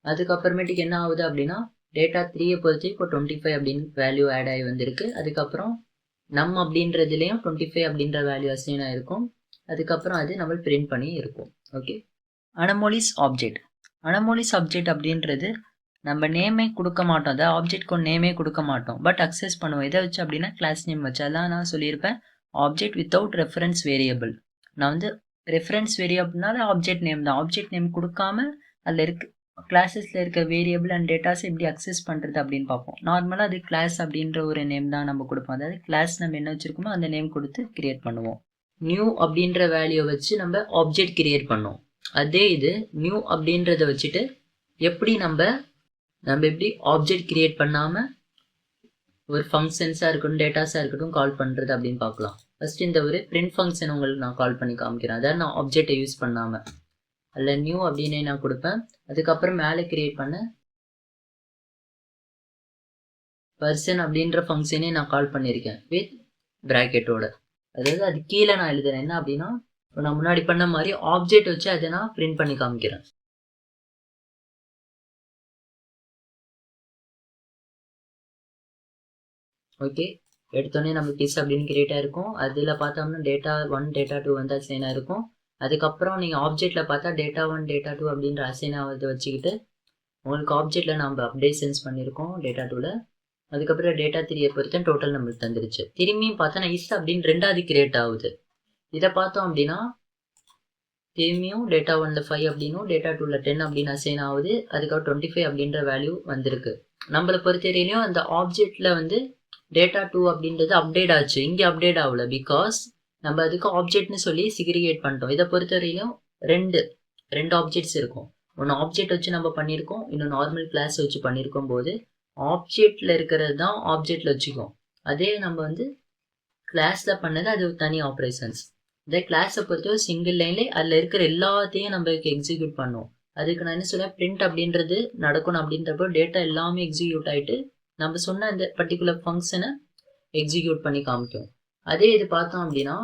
அதுக்கப்புறமேட்டுக்கு என்ன ஆகுது அப்படின்னா, டேட்டா 3யை பொறுத்து இப்போ 25 அப்படின்னு வேல்யூ ஆட் ஆகி வந்திருக்கு. அதுக்கப்புறம் நம் அப்படின்றதுலேயும் 25 அப்படின்ற வேல்யூ அசைன் ஆகிருக்கும். அதுக்கப்புறம் அது நம்ம பிரிண்ட் பண்ணி இருக்கும். ஓகே, அனமோலிஸ் ஆப்ஜெக்ட் அப்படின்றது நம்ம நேமே கொடுக்க மாட்டோம். அதாவது ஆப்ஜெக்ட்க்கு ஒரு நேமே கொடுக்க மாட்டோம், பட் அக்சஸ் பண்ணுவோம். எதை வச்சு அப்படின்னா கிளாஸ் நேம் வச்சு. அதான் நான் சொல்லியிருப்பேன், ஆப்ஜெக்ட் வித்தவுட் ரெஃபரன்ஸ் வேரியபிள். நான் வந்து ரெஃபரன்ஸ் வேரியபிள்னால ஆப்ஜெக்ட் நேம் தான். ஆப்ஜெக்ட் நேம் கொடுக்காம அதில் இருக்க கிளாஸஸில் இருக்க வேரியபிள் அண்ட் டேட்டாஸ் எப்படி அக்சஸ் பண்ணுறது அப்படின்னு பார்ப்போம். நார்மலாக அது கிளாஸ் அப்படின்ற ஒரு நேம் தான் நம்ம கொடுப்போம். அதாவது கிளாஸ் நம்ம என்ன வச்சுருக்கோமோ அந்த நேம் கொடுத்து கிரியேட் பண்ணுவோம். நியூ அப்படின்ற வேல்யூவை வச்சு நம்ம ஆப்ஜெக்ட் கிரியேட் பண்ணோம். அதே இது நியூ அப்படின்றத வச்சுட்டு எப்படி நம்ம எப்படி ஆப்ஜெக்ட் கிரியேட் பண்ணாமல் ஒரு ஃபங்க்ஷன்ஸாக இருக்கட்டும் டேட்டாஸாக இருக்கட்டும் கால் பண்ணுறது அப்படின்னு பார்க்கலாம். ஃபஸ்ட்டு இந்த ஒரு பிரிண்ட் ஃபங்க்ஷன் உங்களுக்கு நான் கால் பண்ணி காமிக்கிறேன். அதாவது நான் ஆப்ஜெக்டை யூஸ் பண்ணாமல் அதில் நியூ அப்படின்னே நான் கொடுப்பேன். அதுக்கப்புறம் மேலே கிரியேட் பண்ண பர்சன் அப்படின்ற ஃபங்க்ஷனே நான் கால் பண்ணியிருக்கேன் வித் ப்ராக்கெட்டோட. அதாவது அது கீழே நான் எழுதுறேன் என்ன அப்படின்னா, நான் முன்னாடி பண்ண மாதிரி ஆப்ஜெக்ட் வச்சு அதை நான் பிரிண்ட் பண்ணி காமிக்கிறேன். ஓகே, எடுத்தோடனே நமக்கு இஸ் அப்படின்னு கிரியேட் ஆகிருக்கும். அதில் பார்த்தோம்னா டேட்டா 1 டேட்டா 2 வந்து அசைன் ஆகிருக்கும். அதுக்கப்புறம் நீங்கள் ஆப்ஜெக்டில் பார்த்தா டேட்டா 1 டேட்டா 2 அப்படின்ற அசைன் ஆகிறத வச்சுக்கிட்டு உங்களுக்கு ஆப்ஜெக்டில் நம்ம அப்டேஷன்ஸ் பண்ணியிருக்கோம் டேட்டா 2ல். அதுக்கப்புறம் டேட்டா 3யை பொறுத்த டோட்டல் நம்மளுக்கு தந்துருச்சு. திரும்பியும் பார்த்தோன்னா இஸ் அப்படின்னு 2வது கிரியேட் ஆகுது. இதை பார்த்தோம் அப்படின்னா திரும்பியும் டேட்டா 1ல் 5 அப்படின்னும் டேட்டா 2ல் 10 அப்படின்னு அசைன் ஆகுது. அதுக்கப்புறம் 25 அப்படின்ற வேல்யூ வந்திருக்கு. நம்மளை பொறுத்தவரையிலையும் அந்த ஆப்ஜெக்டில் வந்து டேட்டா 2 அப்படின்றது அப்டேட் ஆச்சு. இங்கே அப்டேட் ஆகல. பிகாஸ் நம்ம அதுக்கு ஆப்ஜெக்ட்னு சொல்லி சிக்ரிகேட் பண்ணிட்டோம். இதை பொறுத்தவரையிலும் ரெண்டு ஆப்ஜெக்ட்ஸ் இருக்கும். ஒன்று ஆப்ஜெக்ட் வச்சு நம்ம பண்ணியிருக்கோம், இன்னும் நார்மல் கிளாஸ் வச்சு பண்ணியிருக்கும் போது ஆப்ஜெக்ட்ல இருக்கிறது தான் ஆப்ஜெக்ட்ல வச்சுக்கும். அதே நம்ம வந்து கிளாஸ்ல பண்ணது அது தனி ஆப்ரேஷன்ஸ். இதே கிளாஸை பொறுத்தவரை சிங்கிள் லைன்ல அதில் இருக்கிற எல்லாத்தையும் நம்ம எக்ஸிக்யூட் பண்ணுவோம். அதுக்கு நான் என்ன சொல்லுவேன், பிரிண்ட் அப்படின்றது நடக்கணும். அப்படின்றப்போ டேட்டா எல்லாமே எக்ஸிக்யூட் ஆகிட்டு நம்ம சொன்ன அந்த பர்டிகுலர் ஃபங்க்ஷனை எக்ஸிக்யூட் பண்ணி காமிக்கும். அதே இது பார்த்தோம் அப்படின்னா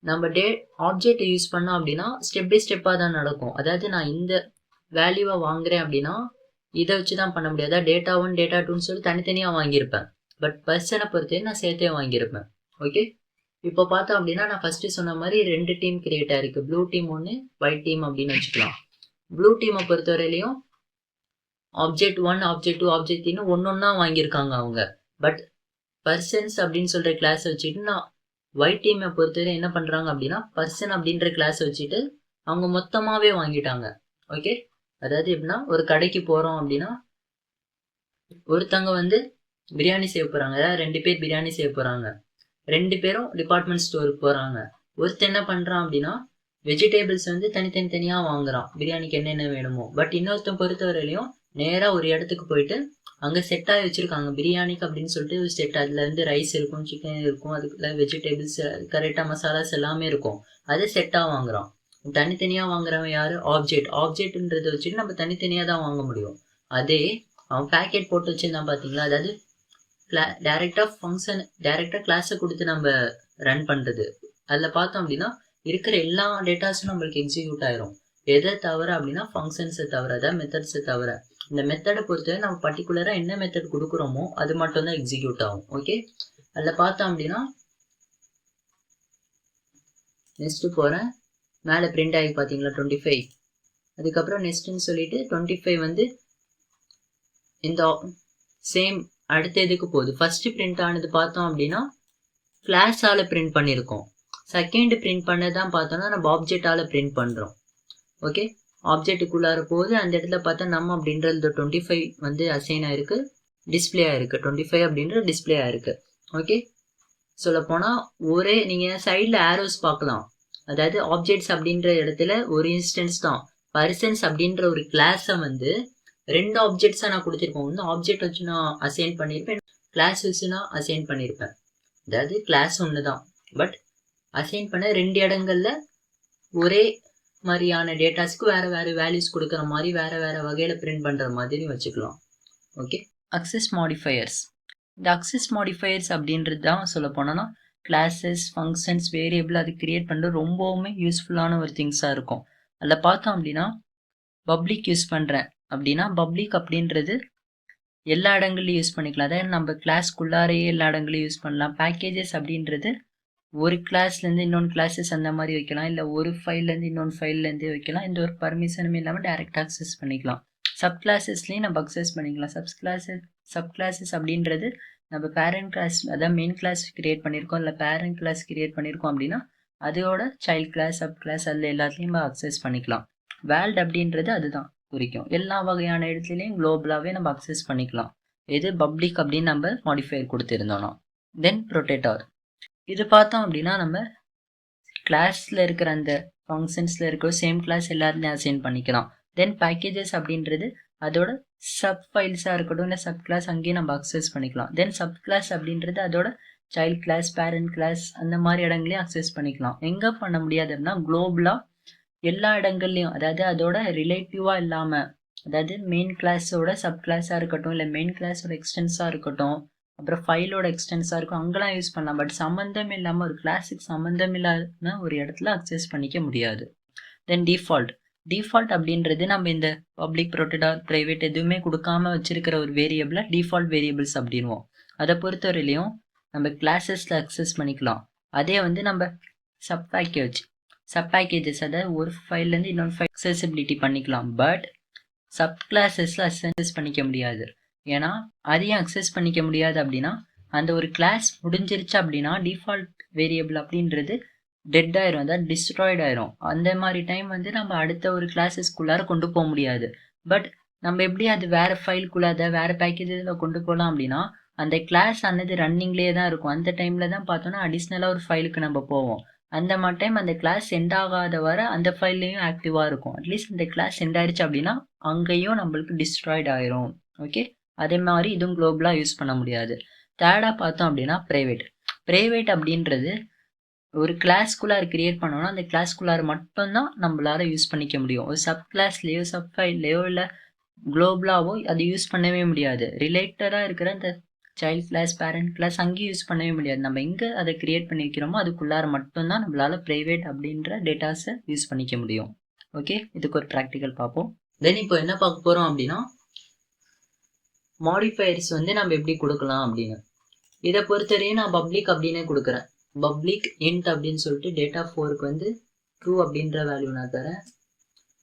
நம்ம ஆப்ஜெக்ட் யூஸ் பண்ணோம் அப்படின்னா ஸ்டெப் பை ஸ்டெப்பாக தான் நடக்கும். அதாவது நான் இந்த வேல்யூவை வாங்குறேன் அப்படின்னா இதை வச்சு தான் பண்ண முடியாது. டேட்டா 1 டேட்டா 2ன்னு சொல்லி தனித்தனியாக வாங்கியிருப்பேன். பட் பர்சனை பொறுத்தவரை நான் சேர்த்தே வாங்கியிருப்பேன். ஓகே, இப்போ பார்த்தோம் அப்படின்னா நான் ஃபர்ஸ்ட் சொன்ன மாதிரி 2 டீம் கிரியேட் ஆயிருக்கு. ப்ளூ டீம் ஒன்று, ஒயிட் டீம் அப்படின்னு வச்சுக்கலாம். ப்ளூ டீமை பொறுத்தவரையிலையும் ஆப்ஜெக்ட் 1, ஆப்ஜெக்ட் 2, ஆப்ஜெக்ட் 3 ஒன்னொன்னா வாங்கியிருக்காங்க அவங்க. பட் பர்சன்ஸ் அப்படின்னு சொல்ற கிளாஸ் வச்சுட்டு நான் ஒயிட் டீமை பொறுத்தவரை என்ன பண்றாங்க அப்படின்னா பர்சன் அப்படின்ற கிளாஸ் வச்சுட்டு அவங்க மொத்தமாவே வாங்கிட்டாங்க. ஓகே, அதாவது எப்படின்னா ஒரு கடைக்கு போறோம் அப்படின்னா ஒருத்தவங்க வந்து பிரியாணி செய்ய போறாங்க, அதாவது 2 பேர் பிரியாணி செய்ய போறாங்க. 2 பேரும் டிபார்ட்மெண்ட் ஸ்டோருக்கு போறாங்க. ஒருத்தர் என்ன பண்றான் அப்படின்னா வெஜிடபிள்ஸ் வந்து தனித்தனியா வாங்குறான், பிரியாணிக்கு என்னென்ன வேணுமோ. பட் இன்னொருத்தன் பொறுத்தவரையிலையும் நேரா ஒரு இடத்துக்கு போயிட்டு அங்கே செட் ஆகி வச்சிருக்காங்க பிரியாணிக்கு அப்படின்னு சொல்லிட்டு ஒரு செட். அதுல இருந்து ரைஸ் இருக்கும், சிக்கன் இருக்கும், அதுக்குள்ள வெஜிடபிள்ஸ் கரெக்டா மசாலாஸ் எல்லாமே இருக்கும். அதை செட்டா வாங்குறான். தனித்தனியா வாங்குறவன் யாரு? ஆப்ஜெக்ட்ன்றதை வச்சுட்டு நம்ம தனித்தனியா தான் வாங்க முடியும். அதே அவன் பேக்கெட் போட்டு வச்சிருந்தான் பாத்தீங்களா, அதாவது டைரக்டா கிளாஸை கொடுத்து நம்ம ரன் பண்றது. அதுல பார்த்தோம் அப்படின்னா இருக்கிற எல்லா டேட்டாஸும் நம்மளுக்கு எக்ஸிக்யூட் ஆயிரும். எதை தவிர அப்படின்னா ஃபங்க்ஷன்ஸை தவிர, அதாவது மெத்தட்ஸை தவிர. இந்த மெத்தடை பொறுத்தவரை நம்ம பர்டிகுலரா என்ன மெத்தட் கொடுக்குறோமோ அது மட்டும் தான் எக்ஸிக்யூட் ஆகும். ஓகே, அதில் பார்த்தோம் அப்படின்னா நெக்ஸ்ட் போறேன், மேலே பிரிண்ட் ஆகி பார்த்தீங்களா 25. அதுக்கப்புறம் நெக்ஸ்ட்னு சொல்லிட்டு 25 வந்து இந்த சேம் அடுத்த இதுக்கு போகுது. ஃபர்ஸ்ட் பிரிண்ட் ஆனது பார்த்தோம் அப்படின்னா கிளாஸால பிரிண்ட் பண்ணியிருக்கோம். செகண்ட் பிரிண்ட் பண்ணதான் பார்த்தோம்னா நம்ம ஆப்ஜெக்டால பிரிண்ட் பண்றோம். ஓகே, ஆப்ஜெக்டுக்குள்ளார போகுது. அந்த இடத்துல பார்த்தா நம்ம அப்படின்றது 25 வந்து அசைன் ஆயிருக்கு, டிஸ்பிளே ஆயிருக்கு. 25 அப்படின்ற டிஸ்பிளே ஆயிருக்கு. ஓகே, சொல்ல போனா ஒரே நீங்க சைட்ல ஆரோஸ் பார்க்கலாம். அதாவது ஆப்ஜெக்ட்ஸ் அப்படின்ற இடத்துல ஒரு இன்ஸ்டன்ஸ் தான். பர்சன்ஸ் அப்படின்ற ஒரு கிளாஸை வந்து 2 ஆப்ஜெக்ட்ஸா நான் கொடுத்துருப்பேன். ஒன்று ஆப்ஜெக்ட் வச்சு நான் அசைன் பண்ணியிருப்பேன், கிளாஸ் வச்சு நான் அசைன் பண்ணியிருப்பேன். அதாவது கிளாஸ் ஒன்று தான், பட் அசைன் பண்ண 2 இடங்கள்ல ஒரே மாதிரியான டேட்டாஸ்க்கு வேற வேற வேல்யூஸ் கொடுக்குற மாதிரி வேற வேற வகையில பிரிண்ட் பண்ற மாதிரி வச்சுக்கலாம். Okay, access modifiers. இந்த அக்சஸ் மாடிஃபயர்ஸ் அப்படின்றது தான் சொல்ல போனோம்னா கிளாஸஸ், ஃபங்க்ஷன்ஸ், வேரியபிள் அது கிரியேட் பண்ணுறது ரொம்பவுமே யூஸ்ஃபுல்லான ஒரு திங்ஸாக இருக்கும். அதில் பார்த்தோம் அப்படின்னா பப்ளிக் யூஸ் பண்ணுறேன் அப்படின்னா பப்ளிக் அப்படின்றது எல்லா இடங்கள்லையும் யூஸ் பண்ணிக்கலாம். அதாவது நம்ம கிளாஸ்க்குள்ளாரையே எல்லா இடங்களையும் யூஸ் பண்ணலாம். பேக்கேஜஸ் அப்படின்றது ஒரு கிளாஸ்லேருந்து இன்னொன்று கிளாஸஸ் அந்த மாதிரி வைக்கலாம், இல்லை ஒரு ஃபைல்லேருந்து இன்னொன்று ஃபைல்லேருந்தே வைக்கலாம். இந்த ஒரு பர்மிஷனும் இல்லாமல் டைரக்ட் அக்சஸ் பண்ணிக்கலாம். சப் கிளாஸஸ்லேயும் நம்ம அக்சஸ் பண்ணிக்கலாம். சப் கிளாஸஸ் அப்படின்றது நம்ம பேரண்ட் கிளாஸ், அதாவது மெயின் கிளாஸ் கிரியேட் பண்ணியிருக்கோம், இல்லை பேரண்ட் கிளாஸ் கிரியேட் பண்ணியிருக்கோம் அப்படின்னா அதோட சைல்ட் கிளாஸ், சப் கிளாஸ் அதில் எல்லாத்துலேயும் நம்ம அக்சஸ் பண்ணிக்கலாம். வேல்ட் அப்படின்றது அதுதான் குறிக்கும். எல்லா வகையான இடத்துலையும் குளோபலாகவே நம்ம அக்சஸ் பண்ணிக்கலாம். இது பப்ளிக் அப்படின்னு நம்ம மாடிஃபையர் கொடுத்துருந்தோம்னா. தென் ப்ரொடெக்டார். இது பார்த்தோம் அப்படின்னா நம்ம கிளாஸில் இருக்கிற அந்த ஃபங்க்ஷன்ஸில் இருக்கிற சேம் கிளாஸ் எல்லாத்துலேயும் அசைன் பண்ணிக்கலாம். தென் பேக்கேஜஸ் அப்படின்றது அதோட சப் ஃபைல்ஸாக இருக்கட்டும், இல்லை சப் கிளாஸ் அங்கேயும் நம்ம அக்சஸ் பண்ணிக்கலாம். தென் சப் கிளாஸ் அப்படின்றது அதோட சைல்ட் கிளாஸ், பேரண்ட் கிளாஸ் அந்த மாதிரி இடங்களையும் அக்சஸ் பண்ணிக்கலாம். எங்கே பண்ண முடியாது அப்படின்னா குளோபலாக எல்லா இடங்கள்லையும், அதாவது அதோட ரிலேட்டிவாக இல்லாமல், அதாவது மெயின் கிளாஸோட சப் கிளாஸாக இருக்கட்டும், இல்லை மெயின் கிளாஸோட எக்ஸ்டென்ஸாக இருக்கட்டும், அப்புறம் ஃபைலோட எக்ஸ்டென்ஸாக இருக்கும், அங்கெல்லாம் யூஸ் பண்ணலாம். பட் சம்மந்தம் இல்லாமல் ஒரு கிளாஸுக்கு சம்மந்தம் இல்லாம ஒரு இடத்துல அக்சஸ் பண்ணிக்க முடியாது. தென் டிஃபால்ட் அப்படின்றது நம்ம இந்த பப்ளிக், ப்ரொடெக்டார், ப்ரைவேட் எதுவுமே கொடுக்காம வச்சிருக்கிற ஒரு வேரியபிளை டிஃபால்ட் வேரியபிள்ஸ் அப்படின்வோம். அதை பொறுத்தவரையிலையும் நம்ம கிளாஸஸில் அக்சஸ் பண்ணிக்கலாம். அதே வந்து நம்ம சப் பேக்கேஜஸ் அதாவது ஒரு ஃபைல்லேருந்து இன்னொரு ஃபைல் அக்சசிபிலிட்டி பண்ணிக்கலாம். பட் சப் கிளாஸஸில் அக்சஸ் பண்ணிக்க முடியாது. ஏன்னா அதையும் அக்சஸ் பண்ணிக்க முடியாது அப்படின்னா அந்த ஒரு கிளாஸ் முடிஞ்சிருச்சு அப்படின்னா டிஃபால்ட் வேரியபிள் அப்படின்றது டெட் ஆயிரும், அதாவது டிஸ்ட்ராய்ட் ஆயிரும். அந்த மாதிரி டைம் வந்து நம்ம அடுத்த ஒரு கிளாஸஸ்க்குள்ளார கொண்டு போக முடியாது. பட் நம்ம எப்படி அது வேற ஃபைலுக்குள்ள, அதை வேற பேக்கேஜில் கொண்டு போகலாம் அப்படின்னா அந்த கிளாஸ் ஆனது ரன்னிங்லேயே தான் இருக்கும். அந்த டைம்ல தான் பார்த்தோன்னா அடிஷ்னலாக ஒரு ஃபைலுக்கு நம்ம போவோம். அந்த மாதிரி டைம் அந்த கிளாஸ் சென்ட் ஆகாத வர அந்த ஃபைல்லையும் ஆக்டிவாக இருக்கும். அட்லீஸ்ட் இந்த கிளாஸ் சென்ட் ஆயிடுச்சு அப்படின்னா அங்கேயும் நம்மளுக்கு டிஸ்ட்ராய்ட் ஆயிரும். ஓகே, அதே மாதிரி இதுவும் குளோபலாக யூஸ் பண்ண முடியாது. தேர்டாக பார்த்தோம் அப்படின்னா ப்ரைவேட் அப்படின்றது ஒரு கிளாஸ்குள்ளார கிரியேட் பண்ணோம்னா அந்த கிளாஸ்குள்ளார மட்டும்தான் நம்மளால யூஸ் பண்ணிக்க முடியும். ஒரு சப் கிளாஸ்லேயோ சப் ஃபைல்லையோ இல்லை குளோபலாவோ அது யூஸ் பண்ணவே முடியாது. ரிலேட்டடாக இருக்கிற அந்த சைல்ட் கிளாஸ் பேரண்ட் கிளாஸ் அங்கேயும் யூஸ் பண்ணவே முடியாது. நம்ம எங்கே அதை கிரியேட் பண்ணி வைக்கிறோமோ அதுக்குள்ளார மட்டும்தான் நம்மளால் ப்ரைவேட் அப்படின்ற டேட்டாஸை யூஸ் பண்ணிக்க முடியும். ஓகே, இதுக்கு ஒரு ப்ராக்டிக்கல் பார்ப்போம். தென் இப்போ என்ன பார்க்க போகிறோம் அப்படின்னா மாடிஃபயர்ஸ் நம்ம எப்படி கொடுக்கலாம் அப்படின்னு. இதை பொறுத்தவரையும் நான் பப்ளிக் அப்படின்னே கொடுக்குறேன். பப்ளிக் இன்ட் அப்படின்னு சொல்லிட்டு டேட்டா 4க்கு ட்ரூ அப்படின்ற வேல்யூ நான் தரேன்.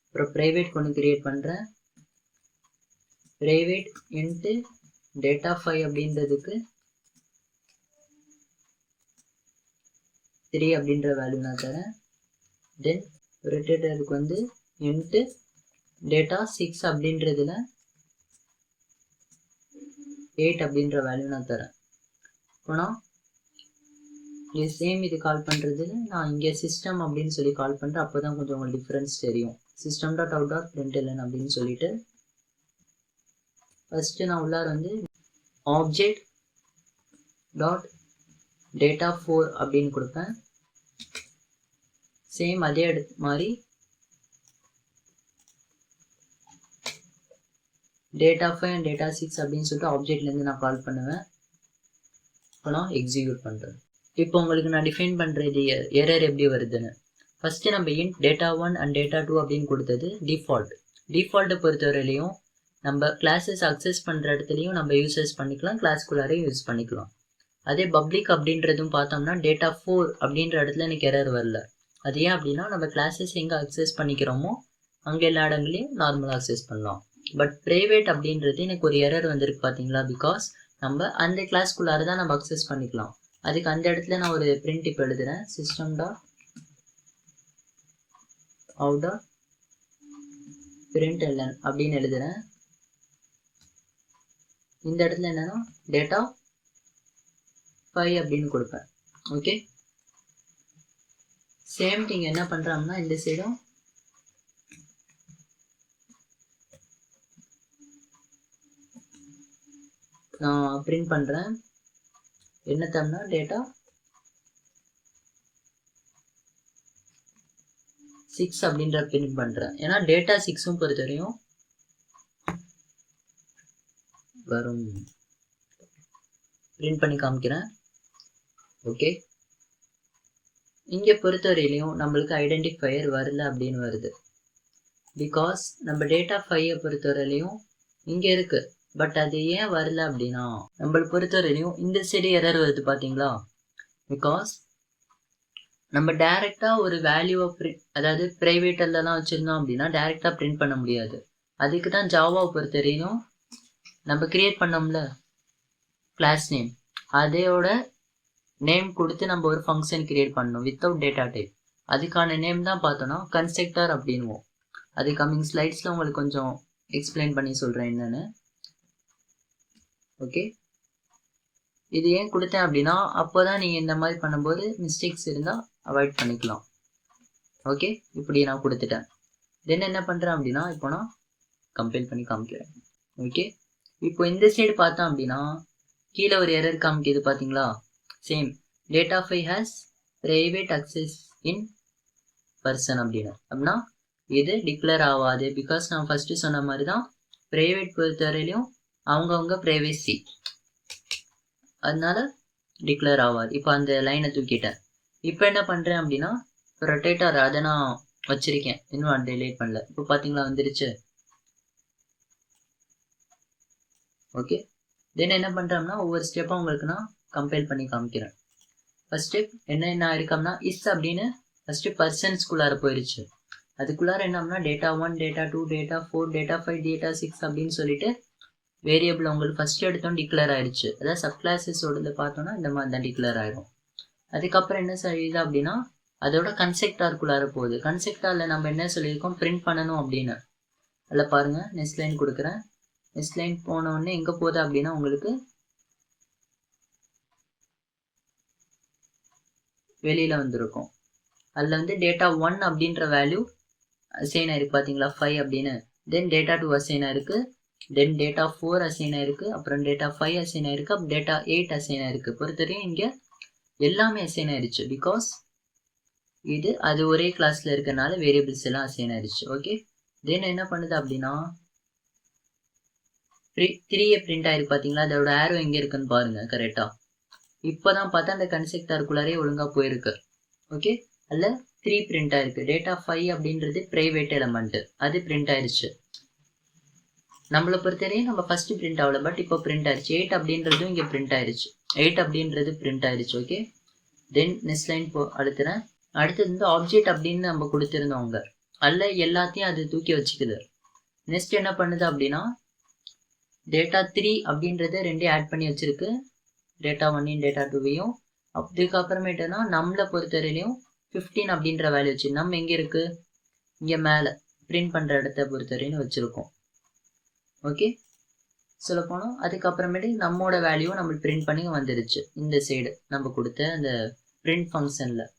அப்புறம் ப்ரைவேட் ஒன்று கிரியேட் பண்ணுறேன். ப்ரைவேட் இன்ட்டு டேட்டா 5 அப்படின்றதுக்கு 3 அப்படின்ற வேல்யூ நான் தரேன். தென் ரொட்டேட்டருக்கு இன்ட்டு டேட்டா 6 அப்படின்றதுல 8 அப்படின்ற வேல்யூ நான் தரேன். இப்போ இது சேம் இது கால் பண்ணுறது நான் இங்கே சிஸ்டம் அப்படின்னு சொல்லி கால் பண்ணுறேன். அப்போ தான் கொஞ்சம் உங்களுக்கு டிஃப்ரென்ஸ் தெரியும். System dot out dot println அப்படின்னு சொல்லிட்டு ஃபஸ்ட்டு நான் உள்ளார ஆப்ஜெக்ட் டாட் டேட்டா 4 அப்படின்னு கொடுப்பேன். சேம் அதே மாதிரி டேட்டா 5 அண்ட் டேட்டா 6 அப்படின்னு சொல்லிட்டு ஆப்ஜெக்ட்லேருந்து நான் கால் பண்ணுவேன். இப்போ நான் எக்ஸிக்யூட் பண்ணுறேன். இப்போ உங்களுக்கு நான் டிஃபைன் பண்ணுறது எரர் எப்படி வருதுன்னு. ஃபஸ்ட்டு நம்ம இன்ட் டேட்டா 1 அண்ட் டேட்டா 2 அப்படின்னு கொடுத்தது டிஃபால்ட்டை பொறுத்தவரையிலையும் நம்ம கிளாஸஸ் அக்சஸ் பண்ணுற இடத்துலையும் நம்ம யூசஸ் பண்ணிக்கலாம், கிளாஸ்குள்ளாரையும் யூஸ் பண்ணிக்கலாம். அதே பப்ளிக் அப்படின்றதும் பார்த்தோம்னா டேட்டா 4 அப்படின்ற இடத்துல எனக்கு எரர் வரல. அது ஏன் அப்படின்னா நம்ம கிளாஸஸ் எங்கே அக்சஸ் பண்ணிக்கிறோமோ அங்கே எல்லா இடங்களையும் நார்மலாக அக்சஸ் பண்ணலாம். பட் ப்ரைவேட் அப்படின்றது எனக்கு ஒரு எரர் வந்திருக்கு பார்த்தீங்களா, பிகாஸ் நம்ம அந்த கிளாஸ்குள்ளார தான் நம்ம அக்சஸ் பண்ணிக்கலாம். அதுக்கு அந்த இடத்துல நான் ஒரு பிரிண்ட் இப்போ எழுதுறேன். System dot out dot println அப்படின்னு எழுதுறேன். இந்த இடத்துல என்னன்னா டேட்டா 5 அப்படின்னு கொடுப்பேன். ஓகே, சேம் திங் என்ன பண்றோம்னா இந்த சைடும் நான் பிரிண்ட் பண்றேன். என்ன தரனா டேட்டா 6 அப்படின்ற பிரிண்ட் பண்றேன். ஏன்னா டேட்டா 6 பொறுத்தவரையும் வரும். பிரிண்ட் பண்ணி காமிக்கிறேன். ஓகே, இங்கே பொறுத்தவரையிலையும் நம்மளுக்கு ஐடென்டிஃபையர் வரல அப்படின்னு வருது. பிகாஸ் நம்ம டேட்டா 5 பொறுத்தவரையிலையும் இங்கே இருக்கு. பட் அது ஏன் வரல அப்படின்னா நம்மளை பொறுத்தவரையிலையும் இந்த சைடு எரர் வருது பார்த்தீங்களா. பிகாஸ் நம்ம டைரெக்டாக ஒரு வேல்யூவை அதாவது ப்ரைவேட்டெல்லாம் வச்சுருந்தோம் அப்படின்னா டைரெக்டாக பிரிண்ட் பண்ண முடியாது. அதுக்கு தான் ஜாவாவை பொறுத்தவரையிலும் நம்ம கிரியேட் பண்ணோம்ல கிளாஸ் நேம், அதையோட நேம் கொடுத்து நம்ம ஒரு ஃபங்க்ஷன் கிரியேட் பண்ணணும் வித்தவுட் டேட்டா டைப். அதுக்கான நேம் தான் பார்த்தோன்னா கன்ஸ்ட்ரக்டர் அப்படின்வோம். அது கம்மிங் ஸ்லைட்ஸில் உங்களுக்கு கொஞ்சம் எக்ஸ்பிளைன் பண்ணி சொல்கிறேன் என்னென்னு. ஓகே, இது ஏன் கொடுத்தேன் அப்படின்னா அப்போ தான் நீங்கள் இந்த மாதிரி பண்ணும்போது மிஸ்டேக்ஸ் இருந்தால் அவாய்ட் பண்ணிக்கலாம். ஓகே, இப்படி நான் கொடுத்துட்டேன். தென் என்ன பண்ணுறேன் அப்படின்னா இப்போ நான் கம்பைல் பண்ணி காமிக்கிறேன். ஓகே, இப்போ இந்த சைடு பார்த்தோம் அப்படின்னா கீழே ஒரு எரர் காமிக்குது பார்த்தீங்களா. Same data 5 has private access in person அப்படின்னு. அப்படின்னா இது டிக்ளேர் ஆகாது. பிகாஸ் நான் ஃபஸ்ட்டு சொன்ன மாதிரி தான் ப்ரைவேட் பொறுத்தவரையிலையும் அவங்கவுங்க ப்ரைவேசி, அதனால டிக்ளேர் ஆகாது. இப்போ அந்த லைனை தூக்கிட்டேன். இப்போ என்ன பண்ணுறேன் அப்படின்னா ரொட்டேட்டர் அதை நான் வச்சுருக்கேன், இன்னும் அதை டிலீட் பண்ணல. இப்போ பார்த்தீங்களா வந்துருச்சு. ஓகே, தென் என்ன பண்ணுறோம்னா ஒவ்வொரு ஸ்டெப்பாக உங்களுக்கு நான் கம்பைல் பண்ணி காமிக்கிறேன். ஃபஸ்ட் ஸ்டெப் என்ன இருக்கோம்னா இஸ் அப்படின்னு ஃபஸ்ட்டு பர்சன்ஸ்குள்ளார போயிடுச்சு. அதுக்குள்ளார என்னம்னா data 1 data 2 data 4 data 5 data 6 அப்படின்னு சொல்லிட்டு வேரியபிள் உங்களுக்கு ஃபஸ்ட்டு எடுத்தோம் டிக்ளேர் ஆயிடுச்சு. அதாவது சப் கிளாஸஸோட பார்த்தோன்னா இந்த மாதிரி தான் டிக்ளேர் ஆகிடும். அதுக்கப்புறம் என்ன செய்யுது அப்படின்னா அதோட கன்ஸ்ட்ரக்டாருக்குள்ளார போகுது. கன்ஸ்ட்ரக்டாரில் நம்ம என்ன சொல்லியிருக்கோம் பிரிண்ட் பண்ணணும் அப்படின்னு. அதில் பாருங்கள் நெக்ஸ்ட் லைன் கொடுக்குறேன். நெக்ஸ்ட் லைன் போனோடனே எங்கே போகுது அப்படின்னா உங்களுக்கு வெளியில் வந்திருக்கும். அதில் வந்து டேட்டா 1 அப்படின்ற வேல்யூ அசைன் ஆயிருக்கு பார்த்தீங்களா 5 அப்படின்னு. தென் டேட்டா 2 அசைன் ஆயிருக்கு, தென் டேட்டா 4 அசைன் ஆயிருக்கு, அப்புறம் டேட்டா 5 அசைன் ஆயிருக்கு, அப்புறம் டேட்டா 8 அசைன் ஆயிருக்கு. பொறுத்தவரையும் இங்கே எல்லாமே அசைன் ஆயிடுச்சு பிகாஸ் இது அது ஒரே கிளாஸ்ல இருக்கனால வேரியபிள்ஸ் எல்லாம் அசைன் ஆயிடுச்சு. ஓகே, தென் என்ன பண்ணுது அப்படின்னா 3 பிரிண்ட் ஆயிருக்கு பார்த்தீங்களா, அதோட ஆரோ எங்கே இருக்குன்னு பாருங்க கரெக்டாக. இப்போதான் பார்த்தா அந்த கன்ஸ்ட்ரக்டருக்குள்ளாரே ஒழுங்காக போயிருக்கு. ஓகே, அதில் 3 பிரிண்ட் ஆயிருக்கு. டேட்டா 5 அப்படின்றது பிரைவேட் எலமெண்ட், அது பிரிண்ட் ஆயிடுச்சு. நம்மளை பொறுத்தவரையும் நம்ம ஃபர்ஸ்ட் பிரிண்ட் ஆகல, பட் இப்போ பிரிண்ட் ஆயிடுச்சு. 8 அப்படின்றதும் இங்கே பிரிண்ட் ஆயிடுச்சு. 8 அப்படின்றது பிரிண்ட் ஆயிடுச்சு. ஓகே, தென் நெக்ஸ்ட் லைன் அடுத்தது வந்து ஆப்ஜெக்ட் அப்படின்னு நம்ம கொடுத்துருந்தோங்க, அதில் எல்லாத்தையும் அது தூக்கி வச்சுக்குது. நெக்ஸ்ட் என்ன பண்ணுது அப்படின்னா டேட்டா 3 அப்படின்றத ரெண்டையும் ஆட் பண்ணி வச்சிருக்கு, டேட்டா 1 டேட்டா 2வையும். அதுக்கப்புறமேட்டுனா நம்மளை பொறுத்தவரையிலையும் 15 அப்படின்ற வேல்யூ வச்சு நம்ம எங்கே இருக்கு, இங்கே மேலே பிரிண்ட் பண்ணுற இடத்த பொறுத்தவரையும் வச்சுருக்கோம். ஓகே, சொல்ல போனோம். அதுக்கப்புறமேட்டு நம்மளோட வேல்யூ நம்ம பிரிண்ட் பண்ணி வந்துருச்சு இந்த சைடு நம்ம கொடுத்த அந்த பிரிண்ட் ஃபங்க்ஷனில்.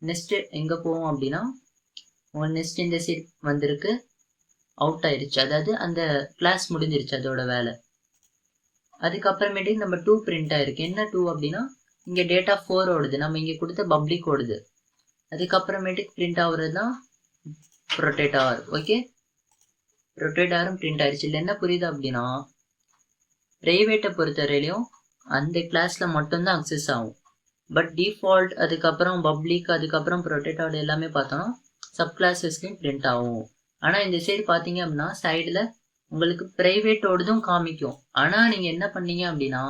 நெக்ஸ்ட் எங்கே போவோம் அப்படின்னா நெக்ஸ்ட் இந்த சைடு வந்திருக்கு, அவுட் ஆயிடுச்சு, அதாவது அந்த கிளாஸ் முடிஞ்சிருச்சு அதோட வேலை. அதுக்கப்புறமேட்டு நம்ம 2 பிரிண்ட் ஆயிருக்கு. என்ன 2 அப்படின்னா இங்கே டேட்டா 4 ஓடுது, நம்ம இங்கே கொடுத்த பப்ளிக் ஓடுது. அதுக்கப்புறமேட்டுக்கு பிரிண்ட் ஆகுறது தான் ரொட்டேட் ஆர். ஓகே, ரொட்டேட் ஆரும் பிரிண்ட் ஆயிடுச்சு. இல்லை என்ன புரியுது அப்படின்னா ப்ரைவேட்டை பொறுத்தவரையிலையும் அந்த கிளாஸில் மட்டும்தான் அக்சஸ் ஆகும், பட் டிஃபால்ட் அதுக்கப்புறம் பப்ளிக் அதுக்கப்புறம் ப்ரொடெக்டட் எல்லாமே பார்த்தோம்னா சப் கிளாஸஸ்லையும் பிரிண்ட் ஆகும். ஆனால் இந்த சைடு பார்த்தீங்க அப்படின்னா சைடில் உங்களுக்கு ப்ரைவேட்டோடதும் காமிக்கும். ஆனால் நீங்கள் என்ன பண்ணீங்க அப்படின்னா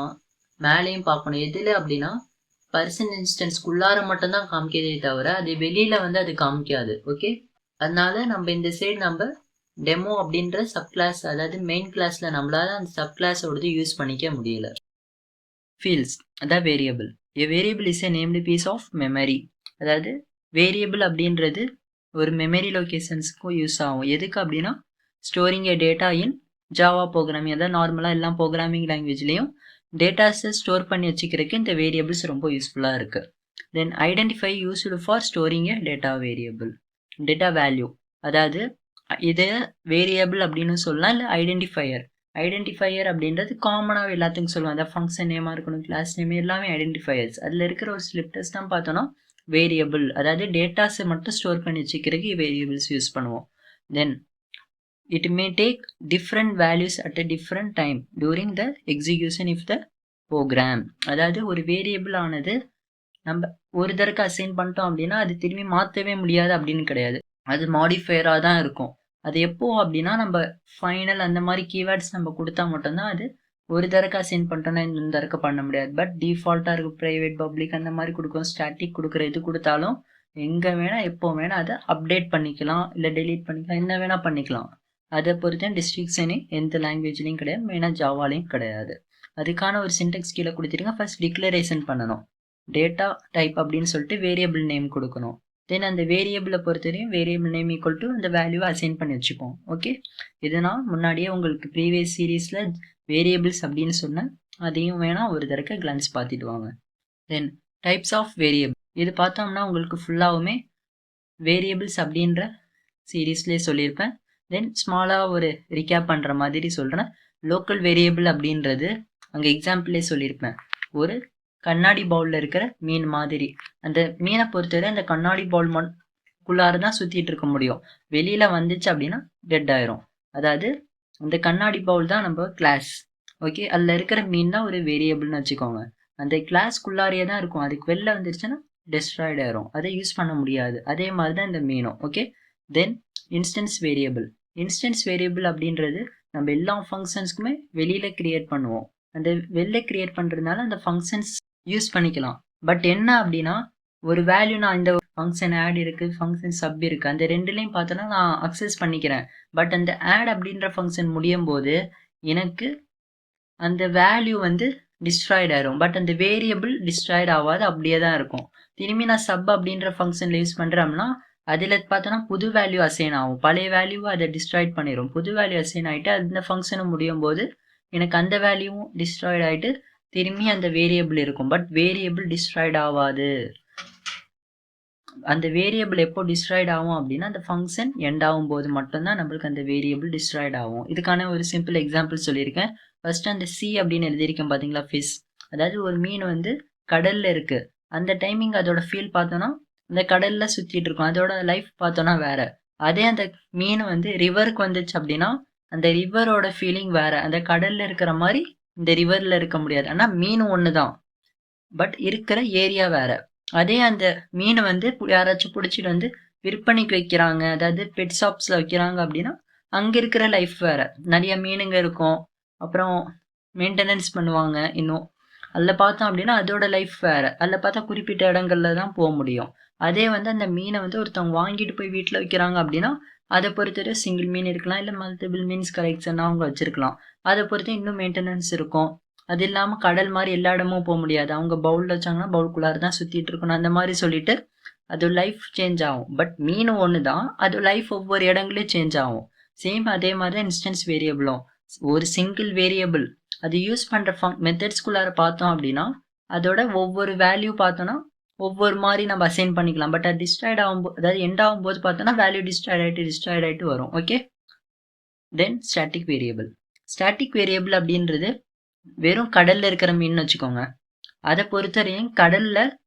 மேலேயும் பார்க்கணும். எதில் அப்படின்னா பர்சன் இன்ஸ்டன்ஸ்குள்ளார மட்டும்தான் காமிக்கிறதே தவிர அது வெளியில் வந்து அது காமிக்காது. ஓகே, அதனால நம்ம இந்த சைடு நம்ம டெமோ அப்படின்ற சப் கிளாஸ், அதாவது மெயின் கிளாஸில் நம்மளால அந்த சப் கிளாஸோடது யூஸ் பண்ணிக்க முடியல. ஃபீல்ட்ஸ் அதான் variable. A variable is a named piece of memory. அதாவது வேரியபிள் அப்படின்றது ஒரு மெமரி லொக்கேஷன்ஸ்க்கும் யூஸ் ஆகும். எதுக்கு அப்படின்னா storing a data in Java programming, அதாவது நார்மலாக எல்லாம் ப்ரோக்ராமிங் லாங்குவேஜ்லேயும் டேட்டாஸை ஸ்டோர் பண்ணி வச்சுக்கிறதுக்கு இந்த வேரியபிள்ஸ் ரொம்ப யூஸ்ஃபுல்லாக இருக்குது. Then identify used for storing a data variable, data value. அதாவது இது வேரியபிள் அப்படின்னு சொல்லலாம், இல்லை ஐடென்டிஃபையர். ஐடென்டிஃபையர் அப்படின்றது காமனாக எல்லாத்துக்கும் சொல்லுவாங்க, அதாவது ஃபங்க்ஷன் நேமாக இருக்கணும், கிளாஸ் நேம், எல்லாமே ஐடென்டிஃபையர்ஸ். அதில் இருக்கிற ஒரு ஸ்லிப்டர்ஸ் தான் பார்த்தோன்னா வேரியபிள், அதாவது டேட்டாஸை மட்டும் ஸ்டோர் பண்ணி வச்சுக்கிறதுக்கு வேரியபிள்ஸ் யூஸ் பண்ணுவோம். Then it may take different values at a different time during the execution if the program. அதாவது ஒரு வேரியபிள் ஆனது நம்ம ஒரு தடவை அசைன் பண்ணிட்டோம் அப்படின்னா அது திரும்பி மாற்றவே முடியாது அப்படின்னு கிடையாது, அது மாடிஃபையராக தான் இருக்கும். அது எப்போ அப்படின்னா நம்ம ஃபைனல் அந்த மாதிரி கீவேர்ட்ஸ் நம்ம கொடுத்தா மட்டும்தான் அது ஒரு தடவை அசைன் பண்ணிட்டோம்னா இந்த தடவை பண்ண முடியாது. பட் டிஃபால்ட்டாக இருக்கும் ப்ரைவேட் பப்ளிக் அந்த மாதிரி கொடுக்கும், ஸ்டாட்டிக் கொடுக்குற இது கொடுத்தாலும் எங்கே வேணால் எப்போ வேணால் அதை அப்டேட் பண்ணிக்கலாம், இல்லை டெலீட் பண்ணிக்கலாம், என்ன வேணால் பண்ணிக்கலாம். அதை பொறுத்த டிஸ்ட்ரிக்ஷனே எந்த லாங்குவேஜ்லையும் கிடையாது, மெயினாக ஜாவாலையும் கிடையாது. அதுக்கான ஒரு சின்டெக்ஸ் கீழே கொடுத்துருங்க. ஃபர்ஸ்ட் டிக்ளரேஷன் பண்ணணும், டேட்டா டைப் அப்படின்னு சொல்லிட்டு வேரியபிள் நேம் கொடுக்கணும். தென் அந்த வேரியபிளை பொறுத்தவரையும் வேரியபிள் நேம் ஈக்குவல் டு அந்த வேல்யூவை அசைன் பண்ணி வச்சுப்போம். ஓகே, இதனால் முன்னாடியே உங்களுக்கு ப்ரீவியஸ் சீரீஸில் வேரியபிள்ஸ் அப்படின்னு சொன்னேன், அதையும் வேணால் ஒரு தடவை கிளான்ஸ் பார்த்துட்டு வாங்க. தென் டைப்ஸ் ஆஃப் வேரியபிள், இது பார்த்தோம்னா உங்களுக்கு ஃபுல்லாகவுமே வேரியபிள்ஸ் அப்படின்ற சீரீஸ்லேயே சொல்லியிருப்பேன். தென் ஸ்மாலாக ஒரு ரிகேப் பண்ணுற மாதிரி சொல்கிறேன். லோக்கல் வேரியபிள் அப்படின்றது அங்கே எக்ஸாம்பிளே சொல்லியிருப்பேன், ஒரு கண்ணாடி பவுலில் இருக்கிற மீன் மாதிரி. அந்த மீனை பொறுத்தவரை அந்த கண்ணாடி பவுல் குள்ளார தான் சுற்றிட்டு இருக்க முடியும், வெளியில் வந்துச்சு அப்படின்னா டெட் ஆயிரும். அதாவது அந்த கண்ணாடி பவுல் தான் நம்ம கிளாஸ். ஓகே, அதில் இருக்கிற மீன் தான் ஒரு வேரியபிள்னு வச்சுக்கோங்க. அந்த கிளாஸ்க்குள்ளாரியே தான் இருக்கும், அதுக்கு வெளில வந்துருச்சுன்னா டெஸ்ட்ராய்ட் ஆயிரும், அதை யூஸ் பண்ண முடியாது. அதே மாதிரி தான் இந்த மீனும். ஓகே, தென் இன்ஸ்டன்ஸ் வேரியபிள். இன்ஸ்டன்ஸ் வேரியபிள் அப்படின்றது நம்ம எல்லா ஃபங்க்ஷன்ஸ்க்குமே வெளியில் கிரியேட் பண்ணுவோம். அந்த வெளில கிரியேட் பண்ணுறதுனால அந்த ஃபங்க்ஷன்ஸ் யூஸ் பண்ணிக்கலாம். பட் என்ன அப்படின்னா ஒரு வேல்யூ நான் இந்த ஃபங்க்ஷன் ஆட் இருக்குது, ஃபங்க்ஷன் சப் இருக்குது, அந்த ரெண்டுலேயும் பார்த்தோன்னா நான் அக்சஸ் பண்ணிக்கிறேன். பட் அந்த ஆட் அப்படின்ற ஃபங்க்ஷன் முடியும் போது எனக்கு அந்த வேல்யூ வந்து டிஸ்ட்ராய்ட் ஆயிரும், பட் அந்த வேரியபிள் டிஸ்ட்ராய்ட் ஆகாது, அப்படியே தான் இருக்கும். திரும்பி நான் சப் அப்படின்ற ஃபங்க்ஷனில் யூஸ் பண்ணுறோம்னா அதில் பார்த்தோன்னா புது வேல்யூ அசைன் ஆகும், பழைய வேல்யூவை அதை டிஸ்ட்ராய்ட் பண்ணிடும். புது வேல்யூ அசைன் ஆகிட்டு அந்த ஃபங்க்ஷனும் முடியும் போது எனக்கு அந்த வேல்யூவும் டிஸ்ட்ராய்ட் ஆகிட்டு திரும்பி அந்த வேரியபிள் இருக்கும், பட் வேரியபிள் டிஸ்ட்ராய்ட் ஆகாது. அந்த வேரியபிள் எப்போ டிஸ்ட்ராய்ட் ஆகும் அப்படின்னா அந்த ஃபங்க்ஷன் எண்ட் ஆகும்போது மட்டும்தான் நம்மளுக்கு அந்த வேரியபிள் டிஸ்ட்ராய்ட் ஆகும். இதுக்கான ஒரு சிம்பிள் எக்ஸாம்பிள் சொல்லியிருக்கேன். ஃபர்ஸ்ட் அந்த சி அப்படின்னு எழுதியிருக்கேன் பார்த்தீங்களா, ஃபிஷ். அதாவது ஒரு மீன் வந்து கடல்ல இருக்கு. அந்த டைமிங் அதோட ஃபீல் பார்த்தோன்னா அந்த கடல்ல சுத்திட்டு இருக்கும். அதோட லைஃப் பார்த்தோன்னா வேற. அதே அந்த மீன் வந்து ரிவருக்கு வந்துச்சு அப்படின்னா அந்த ரிவரோட ஃபீலிங் வேற. அந்த கடல்ல இருக்கிற மாதிரி இந்த ரிவர்ல இருக்க முடியாது. ஆனா மீன் ஒன்று தான், பட் இருக்கிற ஏரியா வேற. அதே அந்த மீனை வந்து யாராச்சும் பிடிச்சிட்டு வந்து விற்பனைக்கு வைக்கிறாங்க, அதாவது பெட் ஷாப்ஸ்ல வைக்கிறாங்க அப்படின்னா அங்க இருக்கிற லைஃப் வேற. நிறைய மீனுங்க இருக்கும், அப்புறம் மெயின்டெனன்ஸ் பண்ணுவாங்க. இன்னும் அதில் பார்த்தோம் அப்படின்னா அதோட லைஃப் வேற. அதில் பார்த்தா குறிப்பிட்ட இடங்கள்ல தான் போக முடியும். அதே வந்து அந்த மீனை வந்து ஒருத்தவங்க வாங்கிட்டு போய் வீட்டில் வைக்கிறாங்க அப்படின்னா அதை பொறுத்தவரை சிங்கிள் மீன் இருக்கலாம், இல்லை மல்டிபிள் மீன்ஸ் கலெக்ஷனாக அவங்க வச்சிருக்கலாம். அதை பொறுத்து இன்னும் மெயின்டெனன்ஸ் இருக்கும். அது இல்லாமல் கடல் மாதிரி எல்லா இடமும் போக முடியாது. அவங்க பவுலில் வச்சாங்கன்னா பவுலுக்குள்ளார தான் சுற்றிட்டு இருக்கணும். அந்த மாதிரி சொல்லிட்டு அது லைஃப் சேஞ்ச் ஆகும். பட் மீன் ஒன்று தான், அது லைஃப் ஒவ்வொரு இடங்களையும் சேஞ்ச் ஆகும். சேம் அதே மாதிரி தான் இன்ஸ்டன்ஸ் வேரியபிளும். ஒரு சிங்கிள் வேரியபிள் அது யூஸ் பண்ணுற மெத்தட்ஸ்குள்ளார பார்த்தோம் அப்படின்னா அதோட ஒவ்வொரு வேல்யூ பார்த்தோன்னா ஒவ்வொரு மாதிரி நம்ம அசைன் பண்ணிக்கலாம். பட் அது டிஸ்ட்ராய்ட் ஆகும்போது, அதாவது எண்ட் ஆகும்போது பார்த்தோன்னா வேல்யூ டிஸ்ட்ராய்ட் ஆகிட்டு வரும். ஓகே. தென் ஸ்டாட்டிக் வேரியபிள். ஸ்டாட்டிக் வேரியபிள் அப்படின்றது வெறும் கடல்ல இருக்கிற மீன் வச்சுக்கோங்க. அதை பொறுத்தவரையும் கடல்ல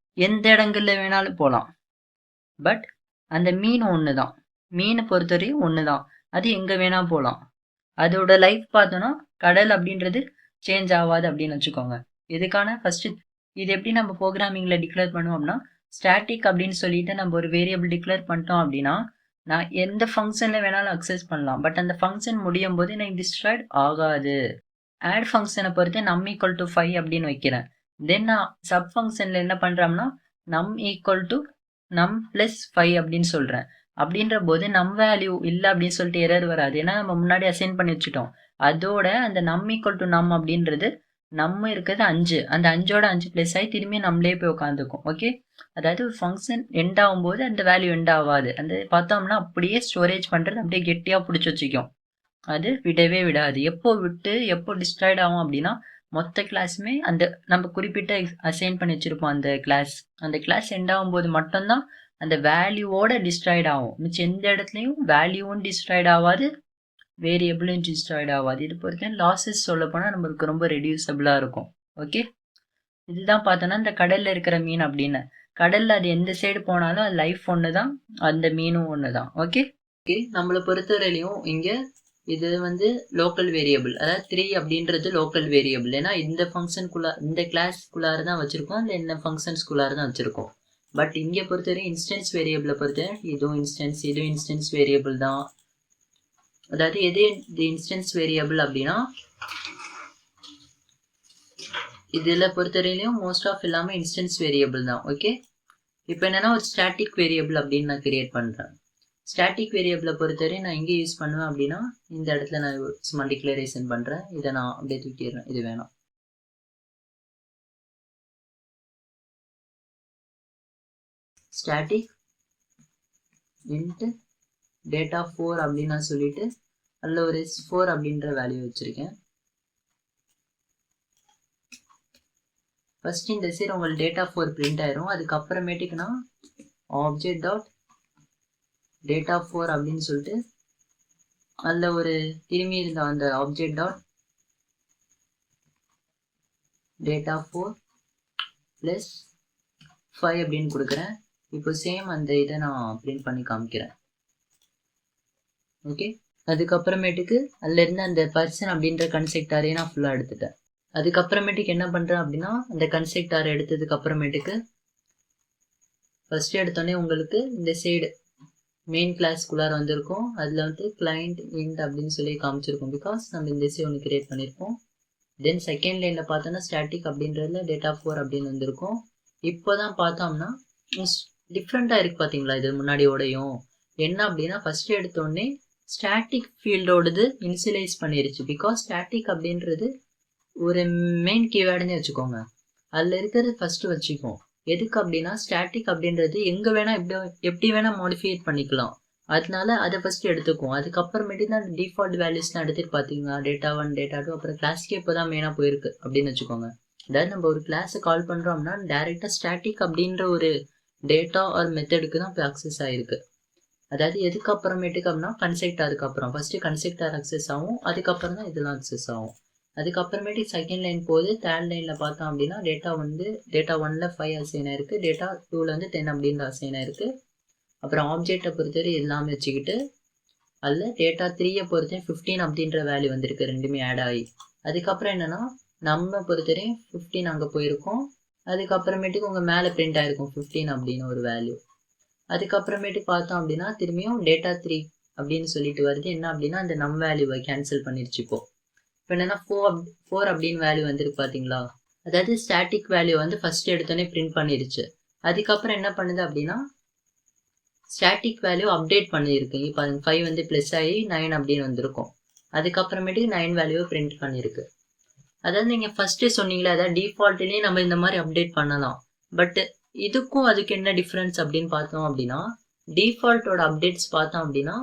எந்த இடங்கள்ல வேணாலும் போகலாம். பட் அந்த மீன் ஒன்று தான், மீனை பொறுத்தவரையும் ஒன்று தான், அது எங்கே வேணா போகலாம். அதோட லைஃப் பார்த்தோன்னா கடல் அப்படின்றது சேஞ்ச் ஆகாது அப்படின்னு வச்சுக்கோங்க. இதுக்கான ஃபர்ஸ்ட் இது எப்படி நம்ம ப்ரோக்ராமிங்கில் டிக்ளேர் பண்ணுவோம்னா, ஸ்டாட்டிக் அப்படின்னு சொல்லிட்டு நம்ம ஒரு வேரியபிள் டிக்ளேர் பண்ணிட்டோம் அப்படின்னா நான் எந்த ஃபங்க்ஷனில் வேணாலும் அக்சஸ் பண்ணலாம். பட் அந்த ஃபங்க்ஷன் முடியும் போது எனக்கு டிஸ்ட்ராய்ட் ஆகாது. ஆட் ஃபங்க்ஷனை பொறுத்து நம் ஈக்குவல் டு 5 அப்படின்னு வைக்கிறேன். தென் நான் சப் ஃபங்க்ஷனில் என்ன பண்ணுறோம்னா நம் ஈக்குவல் டு நம் ப்ளஸ் 5 அப்படின்னு சொல்கிறேன். அப்படின்ற போது நம் வேல்யூ இல்லை அப்படின்னு சொல்லிட்டு எரர் வராது. ஏன்னா நம்ம முன்னாடி அசைன் பண்ணி வச்சுட்டோம். அதோட அந்த நம் ஈக்குவல் டு நம் அப்படின்றது நம்ம இருக்கிறது 5, அந்த 5ஓட 5 ப்ளஸ் ஆகி திரும்பி நம்மளே போய் உட்காந்துக்கும். ஓகே. அதாவது ஒரு ஃபங்க்ஷன் எண்ட் ஆகும்போது அந்த வேல்யூ எண்ட் ஆகாது. அந்த பார்த்தோம்னா அப்படியே ஸ்டோரேஜ் பண்ணுறது அப்படியே கெட்டியாக பிடிச்சி வச்சுக்கும். அது விடவே விடாது. எப்போ டிஸ்ட்ராய்ட் ஆகும் அப்படின்னா மொத்த கிளாஸுமே அந்த நம்ம குறிப்பிட்ட அசைன் பண்ணி வச்சிருப்போம் அந்த கிளாஸ் எண்ட் ஆகும்போது மட்டும்தான் அந்த வேல்யூவோட டிஸ்ட்ராய்ட் ஆகும். மிச்சம் எந்த இடத்துலையும் வேல்யூவும் டிஸ்ட்ராய்ட் ஆகாது, வேரியபிளும் டிஸ்ட்ராய்ட் ஆகாது. இது பொறுத்த லாஸஸ் சொல்ல போனால் நம்மளுக்கு ரொம்ப ரெடியூசபிளாக இருக்கும். ஓகே. இதுதான் பார்த்தோன்னா இந்த கடல்ல இருக்கிற மீன் அப்படின்னு. கடல்ல அது எந்த சைடு போனாலும் அது லைஃப் ஒன்று தான், அந்த மீனும் ஒன்று தான். ஓகே. ஓகே. நம்மளை பொறுத்தவரையிலையும் இங்கே இது வந்து லோக்கல் வேரியபிள், அதாவது 3 அப்படின்றது லோக்கல் வேரியபிள். ஏன்னா இந்த ஃபங்க்ஷனுக்குள்ள இந்த கிளாஸ்க்குள்ளார தான் வச்சிருக்கோம், இல்லை இந்த ஃபங்க்ஷன்ஸ்குள்ளார தான் வச்சிருக்கோம். பட் இங்கே பொறுத்தவரை இன்ஸ்டன்ஸ் வேரியபிளை பொறுத்தவரை இதுவும் இன்ஸ்டன்ஸ் வேரியபிள் தான். அதாவது எது இந்த இன்ஸ்டன்ஸ் வேரியபிள் அப்படின்னா இதில் பொறுத்தவரையிலையும் மோஸ்ட் ஆஃப் எல்லாமே இன்ஸ்டன்ஸ் வேரியபிள் தான். ஓகே. இப்போ என்னன்னா ஒரு ஸ்டாட்டிக் வேரியபிள் அப்படின்னு நான் கிரியேட் பண்ணுறேன். ஸ்டாட்டிக் வேரியபிளை பொறுத்தவரை நான் எங்கே யூஸ் பண்ணுவேன் அப்படின்னா இந்த இடத்துல நான் சும்மா டிக்ளரேஷன் பண்ணுறேன். இதை நான் அப்படியே தூக்கிடுறேன், இது வேணாம். ஸ்டாட்டிக் இன்ட் டேட்டா 4 அப்படின்னு நான் சொல்லிட்டு அதில் ஒரு 4 அப்படின்ற வேல்யூ வச்சுருக்கேன். ஃபர்ஸ்ட் இந்த சைடு உங்களுக்கு டேட்டா 4 பிரிண்ட் ஆயிரும். அதுக்கப்புறமேட்டுக்கு நான் ஆப்ஜெக்ட் டாட் டேட்டா 4 அப்படின்னு சொல்லிட்டு அதில் ஒரு திரும்பி இருந்த அந்த ஆப்ஜெக்ட் டாட் டேட்டா 4 ப்ளஸ் 5 அப்படின்னு கொடுக்குறேன். இப்போ சேம் அந்த இதை நான் பிரிண்ட் பண்ணி காமிக்கிறேன். ஓகே. அதுக்கப்புறமேட்டுக்கு அதில் இருந்து அந்த பர்சன் அப்படின்ற கன்செக்டாரையே நான் ஃபுல்லாக எடுத்துட்டேன். அதுக்கப்புறமேட்டுக்கு என்ன பண்ணுறேன் அப்படின்னா அந்த கன்செக்டாரை எடுத்ததுக்கு அப்புறமேட்டுக்கு ஃபர்ஸ்ட் எடுத்தோடனே உங்களுக்கு இந்த சைடு மெயின் கிளாஸ்க்குள்ளார வந்திருக்கும். அதில் வந்து கிளைண்ட் இன்ட் அப்படின்னு சொல்லி காமிச்சிருக்கோம், பிகாஸ் நம்ம இந்த சைடு ஒன்று கிரியேட் பண்ணியிருக்கோம். தென் செகண்ட் லைனில் பார்த்தோன்னா ஸ்டாட்டிக் அப்படின்றதுல டேட்டா 4 அப்படின்னு வந்திருக்கும். இப்போ தான் பார்த்தோம்னா டிஃப்ரெண்ட்டாக இருக்குது பார்த்தீங்களா இது முன்னாடியோடையும். என்ன அப்படின்னா ஃபர்ஸ்ட் எடுத்தோடனே ஸ்டாட்டிக் ஃபீல்டோடது இனிஷியலைஸ் பண்ணிருச்சு. பிகாஸ் ஸ்டாட்டிக் அப்படின்றது ஒரு மெயின் கீவேர்டுன்னு வச்சுக்கோங்க, அதில் இருக்கிறது ஃபர்ஸ்ட் வச்சுக்கோம். எதுக்கு அப்படின்னா ஸ்டாட்டிக் அப்படின்றது எங்கே வேணால் எப்படி வேணால் மாடிஃபைட் பண்ணிக்கலாம். அதனால அதை ஃபர்ஸ்ட் எடுத்துக்கும். அதுக்கப்புறமேட்டு தான் டிஃபால்ட் வேல்யூஸ்லாம் எடுத்துட்டு பார்த்தீங்கன்னா டேட்டா 1 டேட்டா 2 அப்புறம் கிளாஸ்க்கே இப்போ தான் மெயினாக போயிருக்கு அப்படின்னு வச்சுக்கோங்க. அதாவது நம்ம ஒரு கிளாஸை கால் பண்ணுறோம்னா டேரெக்டாக ஸ்டாட்டிக் அப்படின்ற ஒரு டேட்டா ஆர் மெத்தடுக்கு தான் போய் அக்சஸ் ஆகிருக்கு. அதாவது எதுக்கு அப்புறமேட்டுக்கு அப்படின்னா கன்செக்டாருக்கு அப்புறம் ஃபஸ்ட்டு கன்செக்டார் அக்சஸ் ஆகும், அதுக்கப்புறம் தான் இதெல்லாம் அக்சஸ் ஆகும். அதுக்கப்புறமேட்டுக்கு செகண்ட் லைன் போகுது. தேர்ட் லைனில் பார்த்தோம் அப்படின்னா டேட்டா 1ல் 5 அசைன் ஆயிருக்கு, டேட்டா 2ல் 10 அப்படின்ற அசைன் ஆயிருக்கு. அப்புறம் ஆப்ஜெக்டை பொறுத்தவரை எல்லாமே வச்சுக்கிட்டு அதில் டேட்டா 3யை பொறுத்தவரை 15 அப்படின்ற வேல்யூ வந்திருக்கு, ரெண்டுமே ஆட் ஆகி. அதுக்கப்புறம் என்னென்னா நம்ம பொறுத்தவரை 15 அங்கே போயிருக்கோம். அதுக்கப்புறமேட்டுக்கு உங்கள் மேலே பிரிண்ட் ஆகிருக்கும் 15 அப்படின்னு ஒரு வேல்யூ. அதுக்கப்புறமேட்டு பார்த்தோம் அப்படின்னா திரும்பியும் டேட்டா 3 அப்படின்னு சொல்லிட்டு வருது. என்ன அப்படின்னா அந்த நம் வேல்யூவை கேன்சல் பண்ணிருச்சு. இப்போ என்னன்னா 4 அப்படின்னு வேல்யூ வந்துருக்கு பார்த்தீங்களா. அதாவது ஸ்டாட்டிக் வேல்யூ வந்து ஃபர்ஸ்ட் எடுத்தோடனே பிரிண்ட் பண்ணிருச்சு. அதுக்கப்புறம் என்ன பண்ணுது அப்படின்னா ஸ்டாட்டிக் வேல்யூ அப்டேட் பண்ணியிருக்கு. இப்போ 5 வந்து ப்ளஸ் ஆகி 9 அப்படின்னு வந்திருக்கும். அதுக்கப்புறமேட்டுக்கு 9 வேல்யூவை பிரிண்ட் பண்ணியிருக்கு. அதாவது நீங்கள் ஃபர்ஸ்ட்டே சொன்னீங்களே, அதாவது டிஃபால்ட்லேயே நம்ம இந்த மாதிரி அப்டேட் பண்ணலாம். பட் இதுக்கும் அதுக்கு என்ன டிஃப்ரென்ஸ் அப்படின்னு பார்த்தோம் அப்படின்னா டிஃபால்ட்டோட அப்டேட்ஸ் பார்த்தோம் அப்படின்னா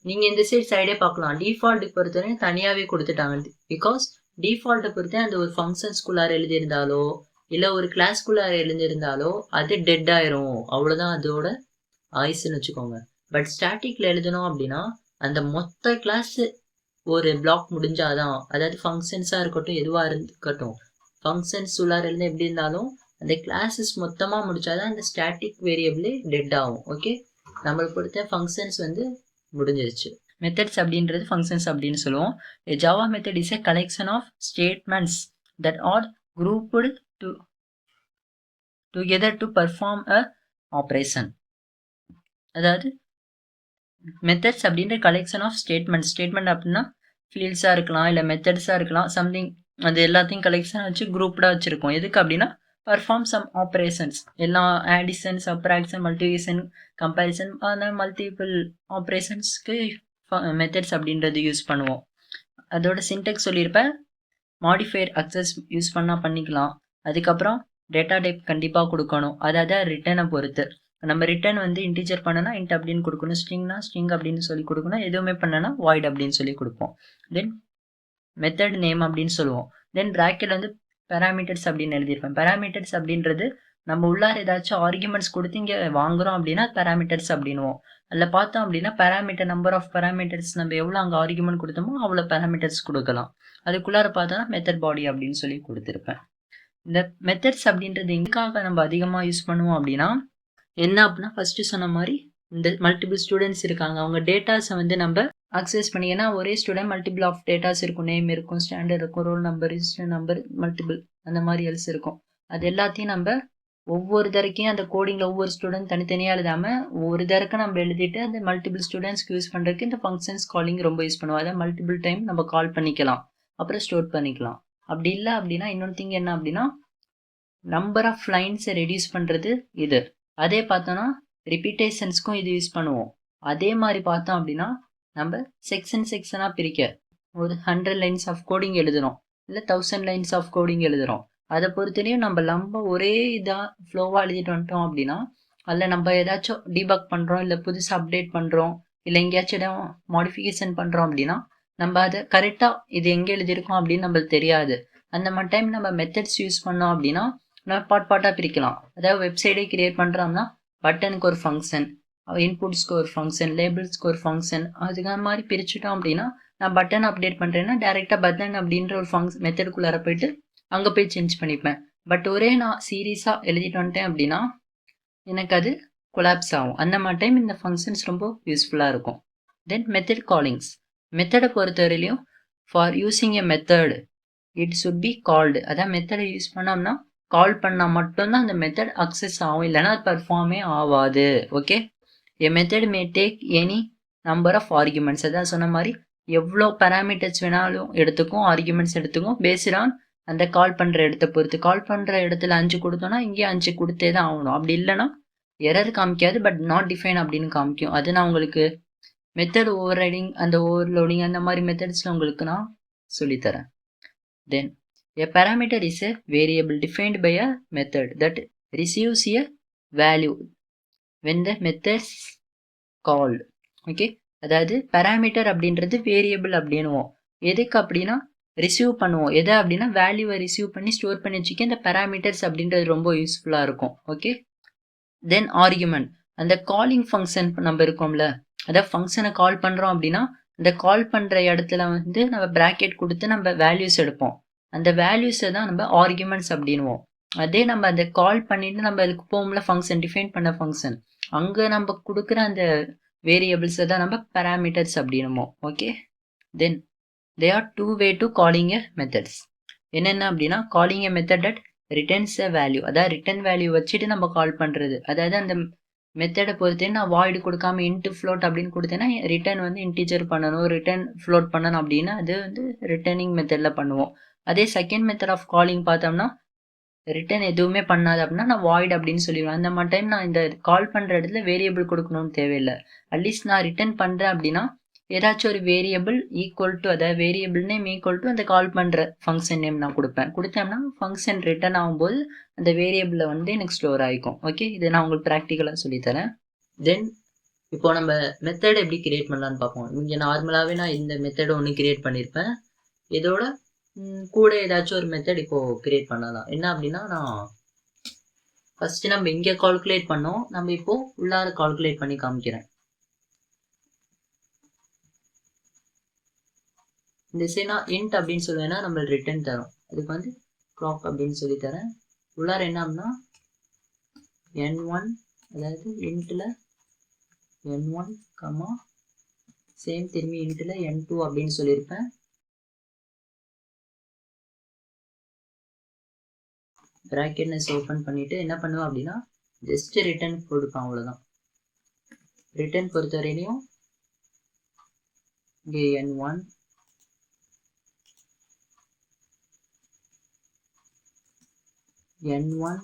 நீங்கள் இந்த சைடே பார்க்கலாம். டிஃபால்ட்டு பொறுத்தவரை தனியாகவே கொடுத்துட்டாங்க. பிகாஸ் டிஃபால்ட்டை பொறுத்தவரை அந்த ஒரு ஃபங்க்ஷன்ஸ்குள்ளார எழுதியிருந்தாலோ இல்லை ஒரு கிளாஸ்குள்ளார எழுதியிருந்தாலோ அது டெட் ஆயிரும், அவ்வளோதான் அதோட ஆயுசுன்னு வச்சுக்கோங்க. பட் ஸ்டாட்டிக்கில் எழுதணும் அப்படின்னா அந்த மொத்த கிளாஸ் ஒரு பிளாக் முடிஞ்சாதான், அதாவது ஃபங்க்ஷன்ஸாக இருக்கட்டும் எதுவாக இருக்கட்டும், ஃபங்க்ஷன்ஸ் உள்ளார எழுத எப்படி இருந்தாலும் அந்த கிளாஸஸ் மொத்தமாக முடிச்சாதான் அந்த ஸ்டாட்டிக் வேரியபிளே டெட் ஆகும். ஓகே, நம்மளை பொறுத்த ஃபங்க்ஷன்ஸ் வந்து முடிஞ்சிருச்சு. மெத்தட்ஸ் அப்படின்றது ஃபங்க்ஷன்ஸ் அப்படின்னு சொல்லுவோம். A Java method is a collection of statements that are grouped together to perform a operation. அதாவது மெத்தட்ஸ் அப்படின்ற கலெக்ஷன் ஆஃப் ஸ்டேட்மெண்ட் அப்படின்னா ஃபீல்ட்ஸாக இருக்கலாம், இல்லை மெத்தட்ஸாக இருக்கலாம், சம்திங் அது எல்லாத்தையும் கலெக்ஷன் வச்சு குரூப்டாக வச்சுருக்கோம். எதுக்கு அப்படின்னா பர்ஃபார்ம் சம் ஆப்ரேஷன்ஸ், எல்லாம் ஆடிஷன், சப்ராக்ஷன், மல்டிபிகேஷன், கம்பேரிசன், அந்த மல்டிபிள் ஆப்ரேஷன்ஸ்க்கு மெத்தட்ஸ் அப்படின்றது யூஸ் பண்ணுவோம். அதோட சின்டெக்ஸ் சொல்லியிருப்பேன். மாடிஃபையர் அக்சஸ் யூஸ் பண்ணால் பண்ணிக்கலாம். அதுக்கப்புறம் டேட்டா டைப் கண்டிப்பாக கொடுக்கணும், அதாவது ரிட்டனை பொறுத்து. நம்ம ரிட்டர்ன் வந்து இன்டீஜர் பண்ணனா இன்ட் அப்படின்னு கொடுக்கணும், ஸ்ட்ரிங்னா ஸ்ட்ரிங் அப்படின்னு சொல்லி கொடுக்கணும், எதுவுமே பண்ணனா வாய்ட் அப்படின்னு சொல்லி கொடுப்போம். தென் மெத்தட் நேம் அப்படின்னு சொல்லுவோம். தென் ப்ராக்கெட் வந்து பேராமீட்டர்ஸ் அப்படின்னு எழுதியிருப்பேன். பேராமீட்டர்ஸ் அப்படின்றது நம்ம உள்ளார ஏதாச்சும் ஆர்குமெண்ட்ஸ் கொடுத்து இங்கே வாங்குறோம் அப்படின்னா பேராமீட்டர்ஸ் அப்படின்வோம். அதில் பார்த்தோம் அப்படின்னா பேராமீட்டர் நம்பர் ஆஃப் பேராமீட்டர்ஸ் நம்ம எவ்வளோ அங்கே ஆர்குமெண்ட் கொடுத்தோமோ அவ்வளோ பேராமீட்டர்ஸ் கொடுக்கலாம். அதுக்குள்ளார பார்த்தோன்னா மெத்தட் பாடி அப்படின்னு சொல்லி கொடுத்துருப்பேன். இந்த மெத்தட்ஸ் அப்படின்றது எதுக்காக நம்ம அதிகமாக யூஸ் பண்ணுவோம் அப்படின்னா என்ன அப்படின்னா ஃபஸ்ட்டு சொன்ன மாதிரி இந்த மல்டிபிள் ஸ்டூடெண்ட்ஸ் இருக்காங்க, அவங்க டேட்டாஸை வந்து நம்ம அக்சஸ் பண்ணி, ஏன்னா ஒரே ஸ்டூடெண்ட் மல்டிபிள் ஆஃப் டேட்டாஸ் இருக்கும், நேம் இருக்கும், ஸ்டாண்டர்ட் இருக்கும், role number, register number, multiple அந்த மாதிரி எல்ஸ் இருக்கும். அது எல்லாத்தையும் நம்ம ஒவ்வொரு தரக்கையும் அந்த கோடிங்கில் ஒவ்வொரு ஸ்டூடெண்ட் தனித்தனியாக எழுதாமல் ஒவ்வொரு தரக்க நம்ம எழுதிட்டு அந்த மல்டிபிள் ஸ்டூடெண்ட்ஸ்க்கு யூஸ் பண்ணுறதுக்கு இந்த ஃபங்க்ஷன்ஸ் காலிங் ரொம்ப யூஸ் பண்ணுவோம். அதை மல்டிபிள் டைம் நம்ம கால் பண்ணிக்கலாம், அப்புறம் ஸ்டோர் பண்ணிக்கலாம். அப்படி இல்லை அப்படின்னா இன்னொரு திங் என்ன அப்படின்னா நம்பர் ஆஃப் லைன்ஸை ரெடியூஸ் பண்ணுறது இது. அதே பார்த்தோன்னா ரிப்பீட்டேஷன்ஸ்க்கும் இது யூஸ் பண்ணுவோம். அதே மாதிரி பார்த்தோம் அப்படின்னா நம்ம செக்ஷனாக பிரிக்க ஒரு 100 லைன்ஸ் ஆஃப் கோடிங் எழுதுகிறோம், இல்லை 1000 லைன்ஸ் ஆஃப் கோடிங் எழுதுகிறோம். அதை பொறுத்தனையும் நம்ம ஒரே இதாக ஃப்ளோவாக எழுதிட்டு வந்துட்டோம் அப்படின்னா அதில் நம்ம ஏதாச்சும் டீபக் பண்ணுறோம், இல்லை புதுசாக அப்டேட் பண்ணுறோம், இல்லை எங்கேயாச்சும் இடம் மாடிஃபிகேஷன் பண்ணுறோம் அப்படின்னா நம்ம அதை கரெக்டாக இது எங்கே எழுதியிருக்கோம் அப்படின்னு நம்மளுக்கு தெரியாது. அந்த மாதிரி டைம் நம்ம மெத்தட்ஸ் யூஸ் பண்ணோம் அப்படின்னா நம்ம பார்ட்டாக பிரிக்கலாம். அதாவது வெப்சைட்டே கிரியேட் பண்ணுறோம்னா பட்டனுக்கு ஒரு ஃபங்க்ஷன், இன்புட்ஸ்க்கு ஒரு ஃபங்க்ஷன், லேபிள்ஸ்க்கு ஒரு ஃபங்க்ஷன், அதுக்கு மாதிரி பிரிச்சுட்டோம் அப்படின்னா நான் பட்டன் அப்டேட் பண்ணுறேன்னா டேரெக்டாக பட்டன் அப்படின்ற ஒரு மெத்தடுக்குள்ளார போயிட்டு அங்கே போய் சேஞ்ச் பண்ணிப்பேன். பட் ஒரே நான் சீரியஸாக எழுதிட்டு வந்துட்டேன் அப்படின்னா எனக்கு அது கொலாப்ஸ் ஆகும். அந்த மாதிரி டைம் இந்த ஃபங்க்ஷன்ஸ் ரொம்ப யூஸ்ஃபுல்லாக இருக்கும். Then method callings. மெத்தடை பொறுத்தவரையிலையும் for using a method it should be called. அதான் மெத்தடை யூஸ் பண்ணோம்னா கால் பண்ணால் மட்டும்தான் அந்த மெத்தட் அக்சஸ் ஆகும், இல்லைனா அது பர்ஃபார்மே ஆகாது. Okay, a method may take any number of arguments. அதான் சொன்ன மாதிரி எவ்வளோ பேராமீட்டர்ஸ் வேணாலும் எடுத்துக்கும், ஆர்குமெண்ட்ஸ் எடுத்துக்கும், பேஸ்ட் ஆன் அந்த கால் பண்ணுற இடத்த பொறுத்து. கால் பண்ணுற இடத்துல 5 கொடுத்தோன்னா இங்கே 5 கொடுத்தே தான் ஆகணும். அப்படி இல்லைன்னா எரர் காமிக்காது, பட் நாட் டிஃபைன் அப்படின்னு காமிக்கும். அது நான் உங்களுக்கு மெத்தட் ஓவர் ரைடிங், அந்த ஓவர்லோடிங், அந்த மாதிரி மெத்தட்ஸில் உங்களுக்கு நான் சொல்லித்தரேன். தென் a parameter is a variable defined by a method that receives a value when the method is called. Okay, அதாவது parameter அப்படின்றது வேரியபிள் அப்படின்னுவோம். எதுக்கு அப்படின்னா ரிசீவ் பண்ணுவோம். எதை அப்படின்னா வேல்யூவை ரிசீவ் பண்ணி ஸ்டோர் பண்ணி வச்சுக்க இந்த பேராமீட்டர்ஸ் அப்படின்றது ரொம்ப யூஸ்ஃபுல்லாக இருக்கும். ஓகே, தென் ஆர்குமெண்ட். அந்த காலிங் ஃபங்க்ஷன் நம்ம இருக்கோம்ல, அதாவது ஃபங்க்ஷனை கால் பண்ணுறோம் அப்படின்னா அந்த கால் பண்ணுற இடத்துல வந்து நம்ம ப்ராக்கெட் கொடுத்து நம்ம வேல்யூஸ் எடுப்போம். அந்த வேல்யூஸை தான் நம்ம ஆர்குமெண்ட்ஸ் அப்படின்வோம். அதே நம்ம அந்த கால் பண்ணிட்டு நம்ம அதுக்கு போகும்ல ஃபங்க்ஷன், டிஃபைன் பண்ண ஃபங்க்ஷன், அங்கே நம்ம கொடுக்குற அந்த வேரியபிள்ஸை தான் நம்ம பேராமீட்டர்ஸ் அப்படின்னுவோம். Okay, then they are two way to calling a methods. என்னென்ன அப்படின்னா calling a method at returns a value, அதாவது ரிட்டர்ன் வேல்யூ வச்சுட்டு நம்ம கால் பண்ணுறது. அதாவது அந்த மெத்தடை பொறுத்தே நான் வாய்டு கொடுக்காம இன்ட்டு ஃப்ளோட் அப்படின்னு கொடுத்தேன்னா ரிட்டர்ன் வந்து இன்டீஜர் பண்ணணும், ரிட்டர்ன் ஃப்ளோட் பண்ணணும் அப்படின்னா அது வந்து ரிட்டர்னிங் மெத்தடில் பண்ணுவோம். அதே செகண்ட் மெத்தட் ஆஃப் காலிங் பார்த்தோம்னா ரிட்டர்ன் எதுவுமே பண்ணாது அப்படின்னா நான் வாய்டு அப்படின்னு சொல்லிடுவேன். அந்த மாதிரி டைம் நான் இந்த கால் பண்ணுற இடத்துல வேரியபிள் கொடுக்கணும்னு தேவையில்லை. அட்லீஸ்ட் நான் ரிட்டர்ன் பண்ணுறேன் அப்படின்னா ஏதாச்சும் ஒரு வேரியபிள் ஈக்குவல் டு, அதாவது வேரியபிள் நேம் ஈக்குவல் டு அந்த கால் பண்ணுற ஃபங்க்ஷன் நேம் நான் கொடுப்பேன். கொடுத்தேன்னா ஃபங்க்ஷன் ரிட்டர்ன் ஆகும்போது அந்த வேரியபிளில் வந்து எனக்கு ஸ்டோர் ஆகிக்கும். ஓகே, இது நான் உங்களுக்கு ப்ராக்டிக்கலாக சொல்லித்தரேன். தென் இப்போ நம்ம மெத்தட் எப்படி கிரியேட் பண்ணலான்னு பார்ப்போம். இங்கே நார்மலாகவே நான் இந்த மெத்தடை ஒன்று கிரியேட் பண்ணியிருப்பேன். இதோட கூட ஏதாச்சும் ஒரு மெத்தட் இப்போது கிரியேட் பண்ணலாம். என்ன அப்படின்னா நான் ஃபஸ்ட்டு நம்ம இங்கே கால்குலேட் பண்ணோம், நம்ம இப்போது உள்ளார கால்குலேட் பண்ணி காமிக்கிறேன். இந்த சைடு நான் இன்ட் அப்படின்னு சொல்லுவேன்னா நம்ம ரிட்டர்ன் தரும். அதுக்கு வந்து clock அப்படின்னு சொல்லி தரேன். உள்ளார என்ன அப்படின்னா n1, அதாவது இன்ட்டில் n1 கமா சேம் திரும்பி இன்ட்டில் n2 அப்படின்னு சொல்லியிருப்பேன். ப்ராக்கெட்னஸ் ஓப்பன் பண்ணிவிட்டு என்ன பண்ணுவேன் அப்படின்னா ஜஸ்ட் ரிட்டர்ன் கொடுப்பேன், அவ்வளோதான். ரிட்டர்ன் பொறுத்த வரையிலையும் இங்கே n1 n1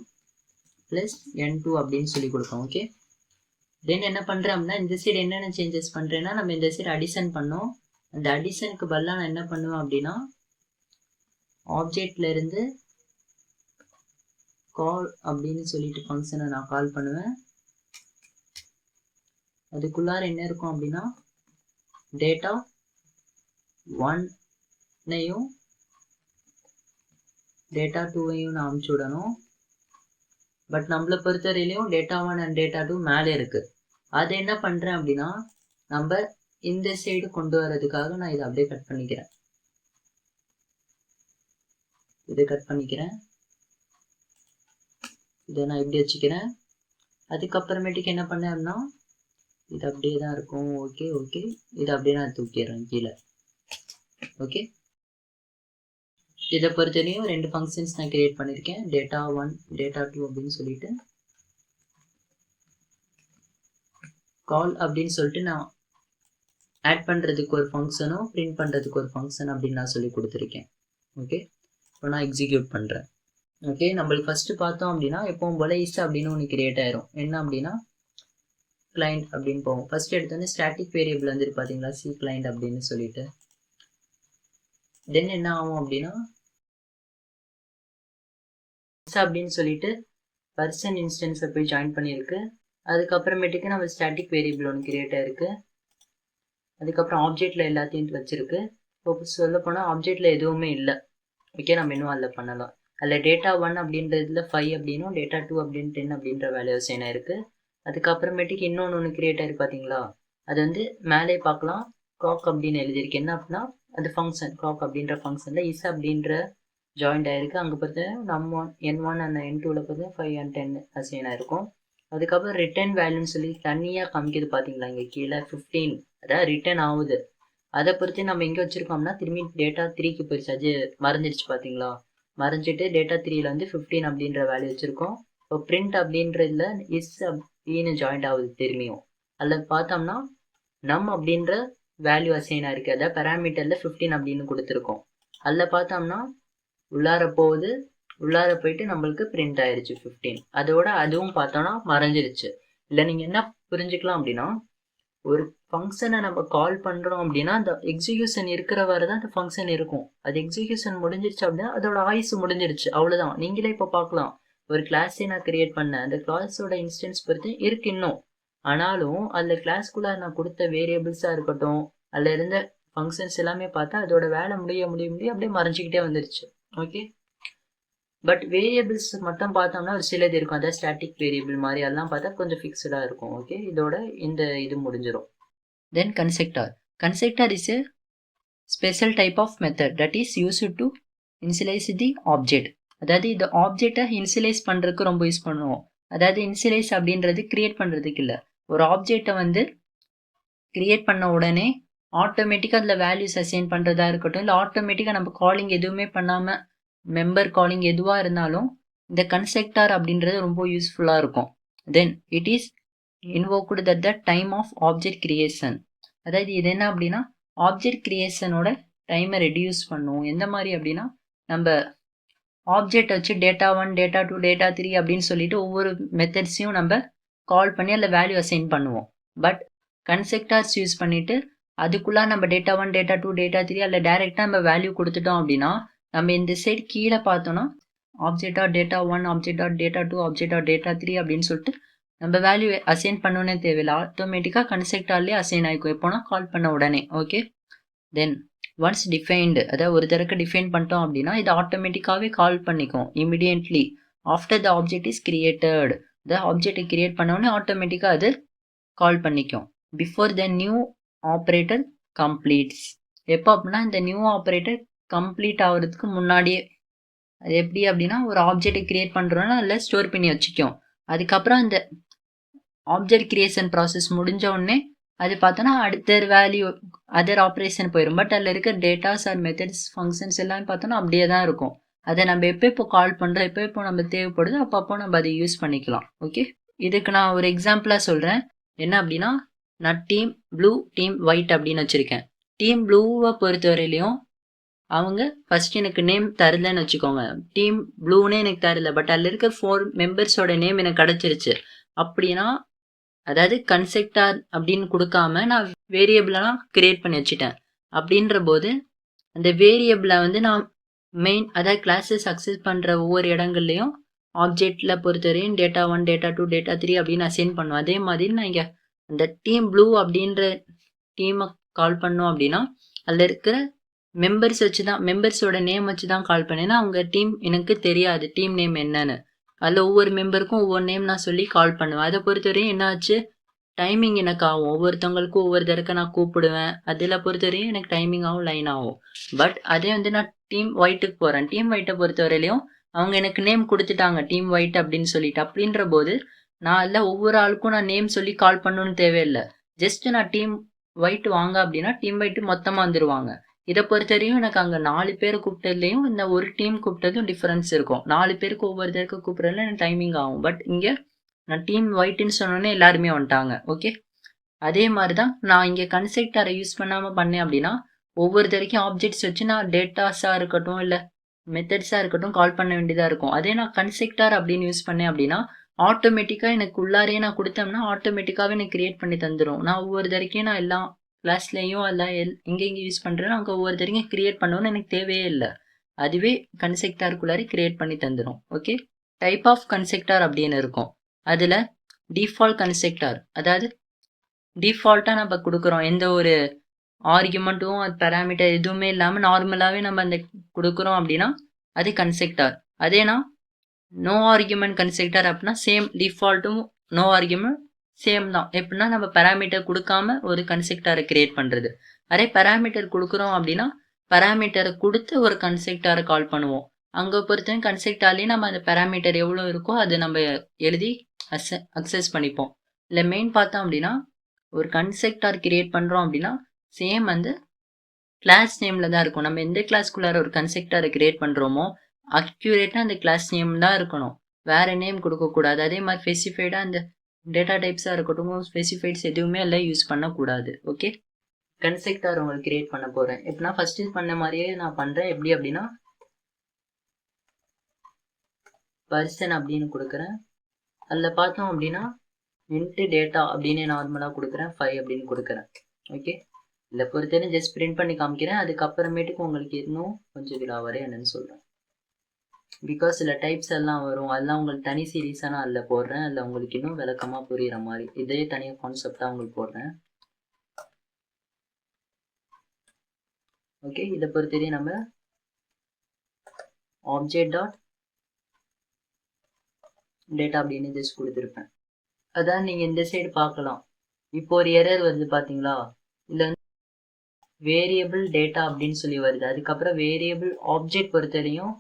ப்ளஸ் n2 அப்படின்னு சொல்லி கொடுப்போம். ஓகே, தென் என்ன பண்ணுறேன் அப்படின்னா இந்த சைடு என்னென்ன சேஞ்சஸ் பண்ணுறேன்னா நம்ம இந்த சைடு அடிஷன் பண்ணோம். அந்த அடிஷனுக்கு பதிலாக நான் என்ன பண்ணுவேன் அப்படின்னா ஆப்ஜெக்ட்ல இருந்து கால் அப்படின்னு சொல்லிட்டு ஃபங்க்ஷனை நான் கால் பண்ணுவேன். அதுக்குள்ளார என்ன இருக்கும் அப்படின்னா டேட்டா 1னையும் டேட்டா 2வையும் நான் அனுப்பிச்சி விடணும். பட் நம்மளை பொறுத்தவரையிலையும் டேட்டா 1 அண்ட் டேட்டா 2 மேலே இருக்குது. அதை என்ன பண்ணுறேன் அப்படின்னா நம்ம இந்த சைடு கொண்டு வர்றதுக்காக நான் இதை அப்படியே கட் பண்ணிக்கிறேன். இதை கட் பண்ணிக்கிறேன், இதை நான் இப்படி வச்சுக்கிறேன். அதுக்கப்புறமேட்டுக்கு என்ன பண்ணேன் அப்படின்னா இது அப்படியே தான் இருக்கும். ஓகே ஓகே, இதை அப்படியே நான் தூக்கிடுறேன் கீழே. ஓகே, இதை பொறுத்தவரையும் 2 ஃபங்க்ஷன்ஸ் நான் கிரியேட் பண்ணியிருக்கேன், டேட்டா 1 டேட்டா 2 அப்படின்னு சொல்லிட்டு. கால் அப்படின்னு சொல்லிட்டு நான் ஆட் பண்ணுறதுக்கு ஒரு ஃபங்க்ஷனும் பிரிண்ட் பண்ணுறதுக்கு ஒரு ஃபங்க்ஷன் அப்படின்னு நான் சொல்லி கொடுத்துருக்கேன். ஓகே, இப்போ நான் எக்ஸிக்யூட் பண்ணுறேன். ஓகே, நம்மளுக்கு ஃபஸ்ட்டு பார்த்தோம் அப்படின்னா எப்பவும் போல இஸ் அப்படின்னு ஒன்று கிரியேட் ஆயிரும். என்ன அப்படின்னா கிளைண்ட் அப்படின்னு போவோம். ஃபர்ஸ்ட் எடுத்தோன்னே ஸ்டாட்டிக் வேரியபிள் வந்துட்டு பார்த்தீங்களா, சி கிளைண்ட் அப்படின்னு சொல்லிட்டு. தென் என்ன ஆகும் அப்படின்னா அப்படின்னு சொல்லிட்டு பர்சன் இன்ஸ்டன்ஸை போய் ஜாயின் பண்ணியிருக்கு. அதுக்கப்புறமேட்டுக்கு நம்ம ஸ்டாட்டிக் வேரியபிள் ஒன்று கிரியேட் ஆயிருக்கு. அதுக்கப்புறம் ஆப்ஜெக்டில் எல்லாத்தையும் வச்சிருக்கு. இப்போ சொல்ல போனால் ஆப்ஜெக்டில் எதுவுமே இல்லை. ஓகே, நம்ம இன்னும் அதில் பண்ணலாம். அதில் டேட்டா 1 அப்படின்றதுல 5 அப்படின்னும் டேட்டா 2 அப்படின்னு 10 அப்படின்ற வேல்யூ அசைன் ஆயிருக்கு. அதுக்கப்புறமேட்டுக்கு இன்னொன்று ஒன்று கிரியேட் ஆயிருக்கு பார்த்தீங்களா, அது வந்து மேலே பார்க்கலாம் clock அப்படின்னு எழுதியிருக்கு. என்ன அப்படின்னா அது ஃபங்க்ஷன் clock அப்படின்ற ஃபங்க்ஷனில் இஸ் அப்படின்ற ஜாயிண்ட் ஆயிருக்கு. அங்கே பார்த்து நம்ம n1 அண்ட் n2ல பார்த்து 5 and 10 அசைன் ஆயிருக்கும். அதுக்கப்புறம் ரிட்டர்ன் வேல்யூன்னு சொல்லி தனியாக காமிக்குது பார்த்தீங்களா, இங்கே கீழே 15, அதாவது ரிட்டர்ன் ஆகுது. அதை பொறுத்து நம்ம எங்கே வச்சுருக்கோம்னா திரும்பி டேட்டா 3க்கு போயிடுச்சு. அது மறைஞ்சிருச்சு பார்த்தீங்களா, மறைஞ்சிட்டு டேட்டா 3ல வந்து 15 அப்படின்ற வேல்யூ வச்சுருக்கோம். இப்போ பிரிண்ட் அப்படின்றதுல இஸ் அப்படின்னு ஜாயிண்ட் ஆகுது திரும்பியும். அதில் பார்த்தோம்னா நம் அப்படின்ற வேல்யூ அசைன் ஆயிருக்கு, அதாவது பேராமீட்டரில் 15 அப்படின்னு கொடுத்துருக்கோம். அதில் பார்த்தோம்னா உள்ளார போகுது, உள்ளார போயிட்டு நம்மளுக்கு பிரிண்ட் ஆயிடுச்சு 15. அதோட அதுவும் பார்த்தோன்னா மறைஞ்சிருச்சு. இல்லை நீங்கள் என்ன புரிஞ்சுக்கலாம் அப்படின்னா ஒரு ஃபங்க்ஷனை நம்ம கால் பண்ணுறோம் அப்படின்னா அந்த எக்ஸிக்யூஷன் இருக்கிற வரை தான் அந்த ஃபங்க்ஷன் இருக்கும். அது எக்ஸிக்யூஷன் முடிஞ்சிருச்சு அப்படின்னா அதோட ஆயுசு முடிஞ்சிருச்சு, அவ்வளோதான். நீங்களே இப்போ பார்க்கலாம், ஒரு கிளாஸே நான் கிரியேட் பண்ணேன், அந்த கிளாஸோட இன்ஸ்டன்ஸ் பொறுத்து இருக்கு இன்னும். ஆனாலும் அதில் கிளாஸ்க்குள்ளே நான் கொடுத்த வேரியபிள்ஸாக இருக்கட்டும், அதில் இருந்த ஃபங்க்ஷன்ஸ் எல்லாமே பார்த்தா அதோட வேலை முடிய அப்படியே மறைஞ்சிக்கிட்டே வந்துருச்சு. ஓகே, பட் வேரியபிள்ஸ் மட்டும் பார்த்தோம்னா ஒரு சிலது இருக்கும், அதாவது ஸ்டாட்டிக் வேரியபிள் மாதிரி அதெல்லாம் பார்த்தா கொஞ்சம் ஃபிக்ஸ்டாக இருக்கும். ஓகே, இதோட இந்த இது முடிஞ்சிடும். Then constructor is a special type of method that is used to initialise the object. அதாவது இந்த ஆப்ஜெக்டை இனிஷியலைஸ் பண்ணுறதுக்கு ரொம்ப யூஸ் பண்ணுவோம். அதாவது இனிஷியலைஸ் அப்படின்றது கிரியேட் பண்ணுறதுக்கு இல்லை, ஒரு ஆப்ஜெக்டை வந்து கிரியேட் பண்ண உடனே ஆட்டோமேட்டிக்காக அதில் வேல்யூஸ் அசைன் பண்ணுறதா இருக்கட்டும், இல்லை ஆட்டோமேட்டிக்காக நம்ம காலிங் எதுவுமே பண்ணாமல் மெம்பர் காலிங் எதுவாக இருந்தாலும் இந்த கன்ஸ்ட்ரக்டர் அப்படின்றது ரொம்ப யூஸ்ஃபுல்லாக இருக்கும். Then it is invoked that the time of object creation. அதாவது இது என்ன அப்படின்னா ஆப்ஜெக்ட் கிரியேஷனோட டைமை ரெடியூஸ் பண்ணும். எந்த மாதிரி அப்படின்னா நம்ம ஆப்ஜெக்ட் வச்சு டேட்டா 1 டேட்டா 2 டேட்டா 3 அப்படின்னு சொல்லிட்டு ஒவ்வொரு மெத்தட்ஸையும் நம்ம கால் பண்ணி அதில் வேல்யூ அசைன் பண்ணுவோம். பட் கன்ஸ்ட்ரக்டர்ஸ் யூஸ் பண்ணிட்டு அதுக்குள்ளே நம்ம டேட்டா 1 டேட்டா 2 டேட்டா 3 அதில் டைரெக்டாக நம்ம வேல்யூ கொடுத்துட்டோம் அப்படின்னா நம்ம இந்த சைடு கீழே பார்த்தோன்னா object of data 1 object of data 2 object of data 3 அப்படின்னு சொல்லிட்டு நம்ம வேல்யூ அசைன் பண்ணணுன்னே தேவையில்லை, ஆட்டோமேட்டிக்காக கன்ஸ்ட்ரக்டர்லேயே அசைன் ஆகிக்கும் எப்போனா கால் பண்ண உடனே. ஓகே, தென் ஒன்ஸ் டிஃபைன்டு, அதாவது ஒரு தடவை டிஃபைன் பண்ணிட்டோம் அப்படின்னா இது ஆட்டோமேட்டிக்காகவே கால் பண்ணிக்கும் immediately after the object is created. த ஆப்ஜெக்டை கிரியேட் பண்ணோடனே ஆட்டோமேட்டிக்காக அது கால் பண்ணிக்கும் before the new operator completes. எப்போ அப்படின்னா இந்த நியூ ஆப்ரேட்டர் கம்ப்ளீட் ஆகிறதுக்கு முன்னாடியே. அது எப்படி அப்படின்னா ஒரு ஆப்ஜெக்டை கிரியேட் பண்ணுறோன்னா அதில் ஸ்டோர் பண்ணி வச்சுக்கும். அதுக்கப்புறம் அந்த ஆப்ஜெக்ட் கிரியேஷன் ப்ராசஸ் முடிஞ்ச உடனே அது பார்த்தோன்னா அடுத்த வேல்யூ அதர் ஆப்ரேஷன் போயிடும். பட் அதில் இருக்க டேட்டாஸ் ஆர் மெத்தட்ஸ் ஃபங்க்ஷன்ஸ் எல்லாமே பார்த்தோன்னா அப்படியே தான் இருக்கும். அதை நம்ம எப்போ கால் பண்ணுறோம், எப்போ நம்ம தேவைப்படுது அப்பப்போ நம்ம அதை யூஸ் பண்ணிக்கலாம். ஓகே, இதுக்கு நான் ஒரு எக்ஸாம்பிளாக சொல்கிறேன். என்ன அப்படின்னா நான் டீம் ப்ளூ டீம் ஒயிட் அப்படின்னு வச்சுருக்கேன். டீம் ப்ளூவை பொறுத்தவரையிலையும் அவங்க ஃபர்ஸ்ட் எனக்கு நேம் தரலன்னு வச்சுக்கோங்க, டீம் ப்ளூனே எனக்கு தரல, பட் அதில் இருக்க 4 மெம்பர்ஸோட நேம் எனக்கு கிடச்சிருச்சு. அப்படின்னா அதாவது கன்ஸ்ட்ரக்டர் அப்படின்னு கொடுக்காம நான் வேரியபிளெலாம் கிரியேட் பண்ணி வச்சுட்டேன். அப்படின்ற போது அந்த வேரியபிளை வந்து நான் மெயின் அதாவது கிளாஸஸ் அக்சஸ் பண்ணுற ஒவ்வொரு இடங்கள்லையும் ஆப்ஜெக்டில் பொறுத்தவரையும் டேட்டா 1 டேட்டா 2 டேட்டா 3 அப்படின்னு அசைன் பண்ணுவேன். அதே மாதிரி நான் இங்கே அந்த டீம் ப்ளூ அப்படின்ற டீமை கால் பண்ணோம் அப்படின்னா அதில் இருக்கிற மெம்பர்ஸ் வச்சு தான், மெம்பர்ஸோட நேம் வச்சு தான் கால் பண்ணேன்னா அவங்க டீம் எனக்கு தெரியாது டீம் நேம் என்னன்னு. அதில் ஒவ்வொரு மெம்பருக்கும் ஒவ்வொரு நேம் நான் சொல்லி கால் பண்ணுவேன். அதை பொறுத்தவரையும் என்ன ஆச்சு, டைமிங் எனக்கு ஆகும். ஒவ்வொருத்தவங்களுக்கும் ஒவ்வொரு தடவை நான் கூப்பிடுவேன். அதில் பொறுத்தவரையும் எனக்கு டைமிங் ஆகும், லைன் ஆகும். பட் அதே வந்து நான் டீம் ஒயிட்டுக்கு போகிறேன். டீம் ஒயிட்டை பொறுத்தவரையிலையும் அவங்க எனக்கு நேம் கொடுத்துட்டாங்க டீம் ஒயிட் அப்படின்னு சொல்லிட்டு. அப்படின்ற போது நான் அதில் ஒவ்வொரு ஆளுக்கும் நான் நேம் சொல்லி கால் பண்ணணும்னு தேவையில்லை. ஜஸ்ட் நான் டீம் ஒயிட் வாங்க அப்படின்னா டீம் ஒயிட்டு மொத்தமாக வந்துடுவாங்க. இதை பொறுத்தவரையும் எனக்கு அங்கே 4 பேர் கூப்பிட்டதுலேயும் இந்த ஒரு டீம் கூப்பிட்டதும் டிஃப்ரென்ஸ் இருக்கும். 4 பேருக்கு ஒவ்வொரு தடவை கூப்பிட்றதுல எனக்கு டைமிங் ஆகும். பட் இங்கே நான் டீம் ஒயிட்டுன்னு சொன்னோன்னே எல்லாருமே வந்துட்டாங்க. ஓகே, அதே மாதிரி தான் நான் இங்கே கன்ஸ்ட்ரக்டரை யூஸ் பண்ணாமல் பண்ணேன் அப்படின்னா ஒவ்வொரு தடவைக்கும் ஆப்ஜெக்ட்ஸ் வச்சு நான் டேட்டாஸாக இருக்கட்டும் இல்லை மெத்தட்ஸாக இருக்கட்டும் கால் பண்ண வேண்டியதாக இருக்கும். அதே நான் கன்ஸ்ட்ரக்டர் அப்படின்னு யூஸ் பண்ணேன் அப்படின்னா ஆட்டோமேட்டிக்காக எனக்கு உள்ளாரையே நான் கொடுத்தோம்னா ஆட்டோமேட்டிக்காகவே எனக்கு கிரியேட் பண்ணி தந்துடும். நான் ஒவ்வொரு தடவைக்கும் நான் எல்லாம் கிளாஸ்லேயும் எல்லாம் எங்கே யூஸ் பண்ணுறேன்னா அங்கே ஒவ்வொரு தடவைக்கும் கிரியேட் பண்ணணும்னு எனக்கு தேவையே இல்லை, அதுவே கன்ஸ்ட்ரக்டருக்குள்ளாரே கிரியேட் பண்ணி தந்துடும். ஓகே, டைப் ஆஃப் கன்ஸ்ட்ரக்டர் அப்படின்னு இருக்கும். அதில் டிஃபால்ட் கன்ஸ்ட்ரக்டர், அதாவது டிஃபால்ட்டாக நம்ம கொடுக்குறோம் எந்த ஒரு ஆர்குமெண்ட்டும் அது பேராமீட்டர் எதுவுமே இல்லாமல் நார்மலாகவே நம்ம அந்த கொடுக்குறோம் அப்படின்னா அது constructor. Athena no argument constructor அப்படின்னா சேம் டிஃபால்ட்டும் நோ ஆர்குமெண்ட் சேம் தான். எப்படின்னா நம்ம பேராமீட்டர் கொடுக்காம ஒரு கன்ஸ்ட்ரக்டரை கிரியேட் பண்ணுறது. அதே பேராமீட்டர் கொடுக்குறோம் அப்படின்னா பேராமீட்டரை கொடுத்து ஒரு கன்ஸ்ட்ரக்டரை கால் பண்ணுவோம். அங்கே பொறுத்தவரைக்கும் கன்ஸ்ட்ரக்டர்லேயே நம்ம அந்த பேராமீட்டர் எவ்வளோ இருக்கோ அது நம்ம எழுதி அக்சஸ் பண்ணிப்போம். இல்லை மெயின் பார்த்தோம் அப்படின்னா ஒரு கன்ஸ்ட்ரக்டர் கிரியேட் பண்ணுறோம் அப்படின்னா சேம் வந்து கிளாஸ் நேமில் தான் இருக்கும். நம்ம எந்த கிளாஸ்க்குள்ளார ஒரு கன்ஸ்ட்ரக்டரை கிரியேட் பண்ணுறோமோ அக்யூரேட்டாக அந்த கிளாஸ் நேம் தான் இருக்கணும், வேறு நேம் கொடுக்கக்கூடாது. அதே மாதிரி ஸ்பெசிஃபைடாக அந்த டேட்டா டைப்ஸாக இருக்கட்டும் ஸ்பெசிஃபைட்ஸ் எதுவுமே எல்லாம் யூஸ் பண்ணக்கூடாது. ஓகே, கன்ஸ்ட்ரக்டர் உங்களுக்கு கிரியேட் பண்ண போகிறேன். எப்படின்னா ஃபஸ்ட்டு பண்ண மாதிரியே நான் பண்ணுறேன். எப்படி அப்படின்னா பர்சன் அப்படின்னு கொடுக்குறேன். அதில் பார்த்தோம் அப்படின்னா இன்ட்டு டேட்டா அப்படின்னு நார்மலாக கொடுக்குறேன், 5 அப்படின்னு கொடுக்குறேன். ஓகே, இதில் பொறுத்தவரை ஜஸ்ட் பிரிண்ட் பண்ணி காமிக்கிறேன். அதுக்கப்புறமேட்டுக்கு உங்களுக்கு இன்னும் கொஞ்சம் விழாவரே என்னன்னு சொல்கிறேன். பிகாஸ் சில டைப்ஸ் எல்லாம் வரும், அதெல்லாம் உங்களுக்கு தனி சீரீஸாக நான் அதில் போடுறேன். அதில் உங்களுக்கு இன்னும் விளக்கமாக புரிகிற மாதிரி இதே தனியாக கான்செப்டாக உங்களுக்கு போடுறேன். ஓகே, இதை பொறுத்தவரையும் நம்ம ஆப்ஜெக்ட் டாட் டேட்டா அப்படின்னு ஜஸ்ட் கொடுத்துருப்பேன். அதான் நீங்கள் இந்த சைடு பார்க்கலாம். இப்போ ஒரு எரர் வருது பார்த்தீங்களா, இதில் வந்து வேரியபிள் டேட்டா அப்படின்னு சொல்லி வருது. அதுக்கப்புறம் வேரியபிள் ஆப்ஜெக்ட் பொறுத்தவரையும்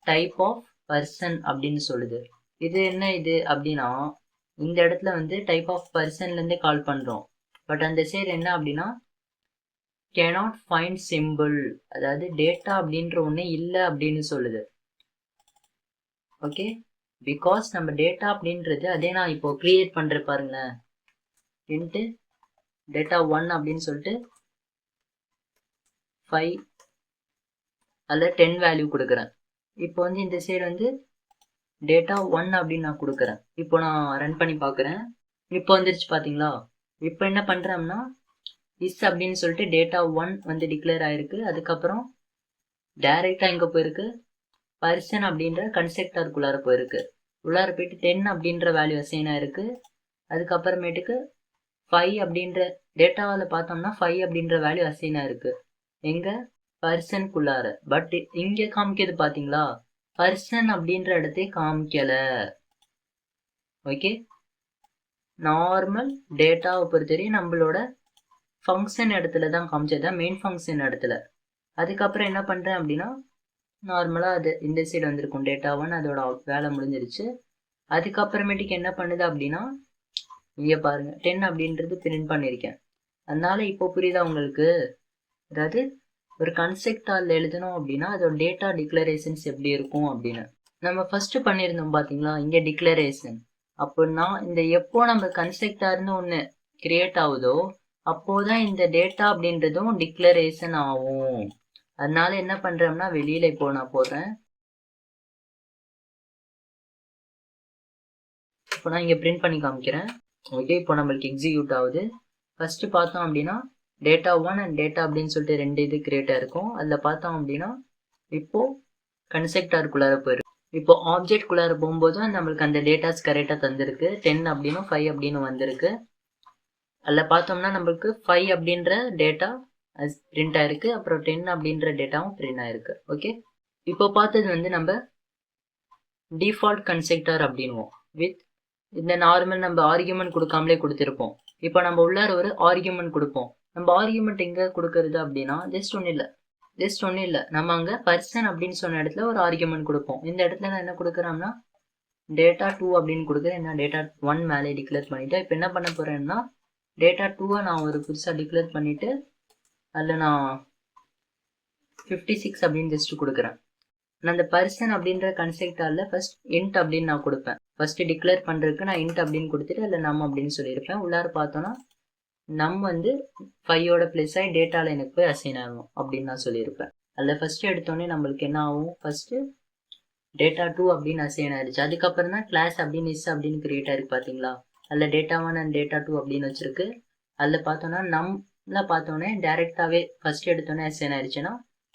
டைப் ஆஃப் பர்சன் அப்படின்னு சொல்லுது. இது என்ன இது அப்படின்னா, இந்த இடத்துல வந்து டைப் ஆஃப் பர்சன்லேருந்தே கால் பண்ணுறோம். பட் அந்த சைடு என்ன அப்படின்னா cannot find symbol, அதாவது டேட்டா அப்படின்ற ஒன்று இல்லை அப்படின்னு சொல்லுது. ஓகே, பிகாஸ் நம்ம டேட்டா அப்படின்றது அதே நான் இப்போ கிரியேட் பண்ணுற பாருங்களேன், இன்ட்டு டேட்டா 1 அப்படின்னு சொல்லிட்டு 5 அதில் 10 வேல்யூ கொடுக்குறேன். இப்போ வந்து இந்த சைடு வந்து டேட்டா 1 அப்படின்னு நான் கொடுக்குறேன். இப்போ நான் ரன் பண்ணி பார்க்குறேன். இப்போ வந்துருச்சு பார்த்தீங்களா. இப்போ என்ன பண்ணுறோம்னா இஸ் அப்படின்னு சொல்லிட்டு டேட்டா 1 வந்து டிக்ளேர் ஆயிருக்கு. அதுக்கப்புறம் டைரெக்டாக எங்கே போயிருக்கு, பர்சன் அப்படின்ற கன்ஸ்ட்ரக்டருக்குள்ளார போயிருக்கு. உள்ளார போயிட்டு 10 அப்படின்ற வேல்யூ அசைன் ஆயிருக்கு. அதுக்கப்புறமேட்டுக்கு 5 அப்படின்ற டேட்டாவில் பார்த்தோம்னா 5 அப்படின்ற வேல்யூ அசைன் ஆயிருக்கு எங்கே, பர்சனுக்குள்ளார. பட் இங்கே காமிக்கிறது பார்த்தீங்களா, பர்சன் அப்படின்ற இடத்தை காமிக்கல. ஓகே, நார்மல் டேட்டாவை பொறுத்தவரையும் நம்மளோட ஃபங்க்ஷன் இடத்துல தான் காமிச்சது, மெயின் ஃபங்க்ஷன் இடத்துல. அதுக்கப்புறம் என்ன பண்ணுறேன் அப்படின்னா நார்மலாக அது இந்த சைடு வந்திருக்கும் டேட்டா 1, அதோட வேலை முடிஞ்சிருச்சு. அதுக்கப்புறமேட்டுக்கு என்ன பண்ணுது அப்படின்னா இங்கே பாருங்கள் 10 அப்படின்றது பிரிண்ட் பண்ணியிருக்கேன். அதனால இப்போ புரியுதா உங்களுக்கு, அதாவது ஒரு கன்செப்டால் எழுதணும் அப்படின்னா அதோட டேட்டா டிக்ளரேஷன்ஸ் எப்படி இருக்கும் அப்படின்னு. நம்ம ஃபர்ஸ்ட் பண்ணியிருந்தோம் பார்த்தீங்களா இங்கே டிக்ளரேஷன். அப்படின்னா இந்த எப்போ நம்ம கன்செப்டார்னு ஒன்று கிரியேட் ஆகுதோ அப்போதான் இந்த டேட்டா அப்படின்றதும் டிக்ளரேஷன் ஆகும். அதனால என்ன பண்றோம்னா வெளியில இப்போ நான் போடுறேன். இப்போ நான் இங்கே பிரிண்ட் பண்ணி காமிக்கிறேன். ஓகே, இப்போ நம்மளுக்கு எக்ஸிக்யூட் ஆகுது. ஃபர்ஸ்ட் பார்த்தோம் அப்படின்னா டேட்டா 1 அண்ட் டேட்டா அப்படின்னு சொல்லிட்டு 2 இது கிரியேட் ஆயிருக்கும். அதில் பார்த்தோம் அப்படின்னா இப்போ கன்செப்டாருக்குள்ளார போயிருக்கு. இப்போ ஆப்ஜெக்ட் குள்ளார போகும்போது நம்மளுக்கு அந்த டேட்டாஸ் கரெக்டாக தந்திருக்கு. 10 அப்படின்னும் 5 அப்படின்னு வந்திருக்கு. அதில் பார்த்தோம்னா நம்மளுக்கு 5 அப்படின்ற டேட்டா பிரிண்ட் ஆயிருக்கு, அப்புறம் 10 அப்படின்ற டேட்டாவும் பிரிண்ட் ஆயிருக்கு. ஓகே, இப்போ பார்த்தது வந்து நம்ம டிஃபால்ட் கன்ஸ்ட்ரக்டர் அப்படின்வோம். வித் இந்த நார்மல் நம்ம ஆர்கியூமெண்ட் கொடுக்காமலே கொடுத்துருப்போம். இப்போ நம்ம உள்ளார ஒரு ஆர்கியூமெண்ட் கொடுப்போம். நம்ம ஆர்கியூமெண்ட் எங்கே கொடுக்கறது அப்படின்னா ஜஸ்ட் ஒன்றும் இல்லை நம்ம அங்கே பர்சன் அப்படின்னு சொன்ன இடத்துல ஒரு ஆர்கியூமெண்ட் கொடுப்போம். இந்த இடத்துல நான் என்ன கொடுக்குறேன்னா டேட்டா 2 அப்படின்னு கொடுக்குறேன். என்ன டேட்டா 1 மேலே டிக்ளேர் பண்ணிட்டேன். இப்போ என்ன பண்ண போகிறேன்னா டேட்டா 2 நான் ஒரு புதுசாக டிக்ளேர் பண்ணிவிட்டு அதில் நான் 56 அப்படின்னு ஜஸ்ட் கொடுக்குறேன். நான் அந்த பர்சன் அப்படின்ற கன்செப்டால ஃபர்ஸ்ட் இன்ட் அப்படின்னு நான் கொடுப்பேன். ஃபர்ஸ்ட் டிக்ளேர் பண்ணுறதுக்கு நான் இன்ட் அப்படின்னு கொடுத்துட்டு அதில் நம் அப்படின்னு சொல்லியிருப்பேன். உள்ளார பார்த்தோன்னா நம் வந்து 5ஓட பிளேஸ் ஆகி டேட்டாவில் எனக்கு போய் அசைன் ஆகும் அப்படின்னு நான் சொல்லியிருப்பேன். அதில் ஃபர்ஸ்ட் எடுத்தோடனே நம்மளுக்கு என்ன ஆகும், ஃபர்ஸ்ட் டேட்டா 2 அப்படின்னு அசைன் ஆயிடுச்சு. அதுக்கப்புறம் தான் கிளாஸ் அப்படின்னு இஸ் அப்படின்னு கிரியேட் ஆயிருக்கு பார்த்தீங்களா. அதில் டேட்டா 1 அண்ட் டேட்டா 2 அப்படின்னு வச்சிருக்கு. அதில் பார்த்தோன்னா நம்மள பார்த்தோன்னே டேரெக்டாகவே ஃபர்ஸ்ட் எடுத்தோன்னே அசைன் ஆயிடுச்சுன்னா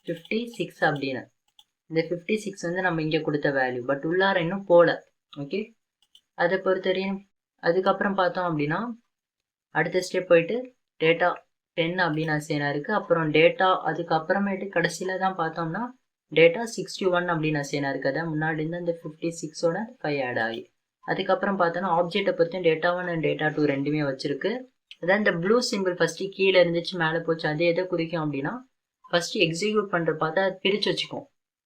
56 அப்படின்னு. இந்த 56 வந்து நம்ம இங்கே கொடுத்த வேல்யூ, பட் உள்ளார இன்னும் போல. ஓகே, அதை பொறுத்தவரையும் அதுக்கப்புறம் பார்த்தோம் அப்படின்னா அடுத்த ஸ்டெப் போயிட்டு டேட்டா 10 அப்படின்னு அசைன் ஆயிருக்கு. அப்புறம் டேட்டா அதுக்கப்புறமேட்டு கடைசியில் தான் பார்த்தோம்னா டேட்டா 61 அப்படின்னு அசைன் ஆயிருக்கு. அதான் முன்னாடி இருந்து அந்த 56ஓட 5 ஆட் ஆகி. அதுக்கப்புறம் பார்த்தோன்னா ஆப்ஜெக்டை பொறுத்த டேட்டா 1 அண்ட் டேட்டா 2 ரெண்டுமே வச்சிருக்கு. அதான் இந்த ப்ளூ சிம்பிள் ஃபர்ஸ்ட்டு கீழே இருந்துச்சு மேலே போச்சு, அது எதை குறிக்கும் அப்படின்னா ஃபர்ஸ்ட் எக்ஸிக்யூட் பண்ணுற பார்த்தா பிரித்து வச்சுக்கும்.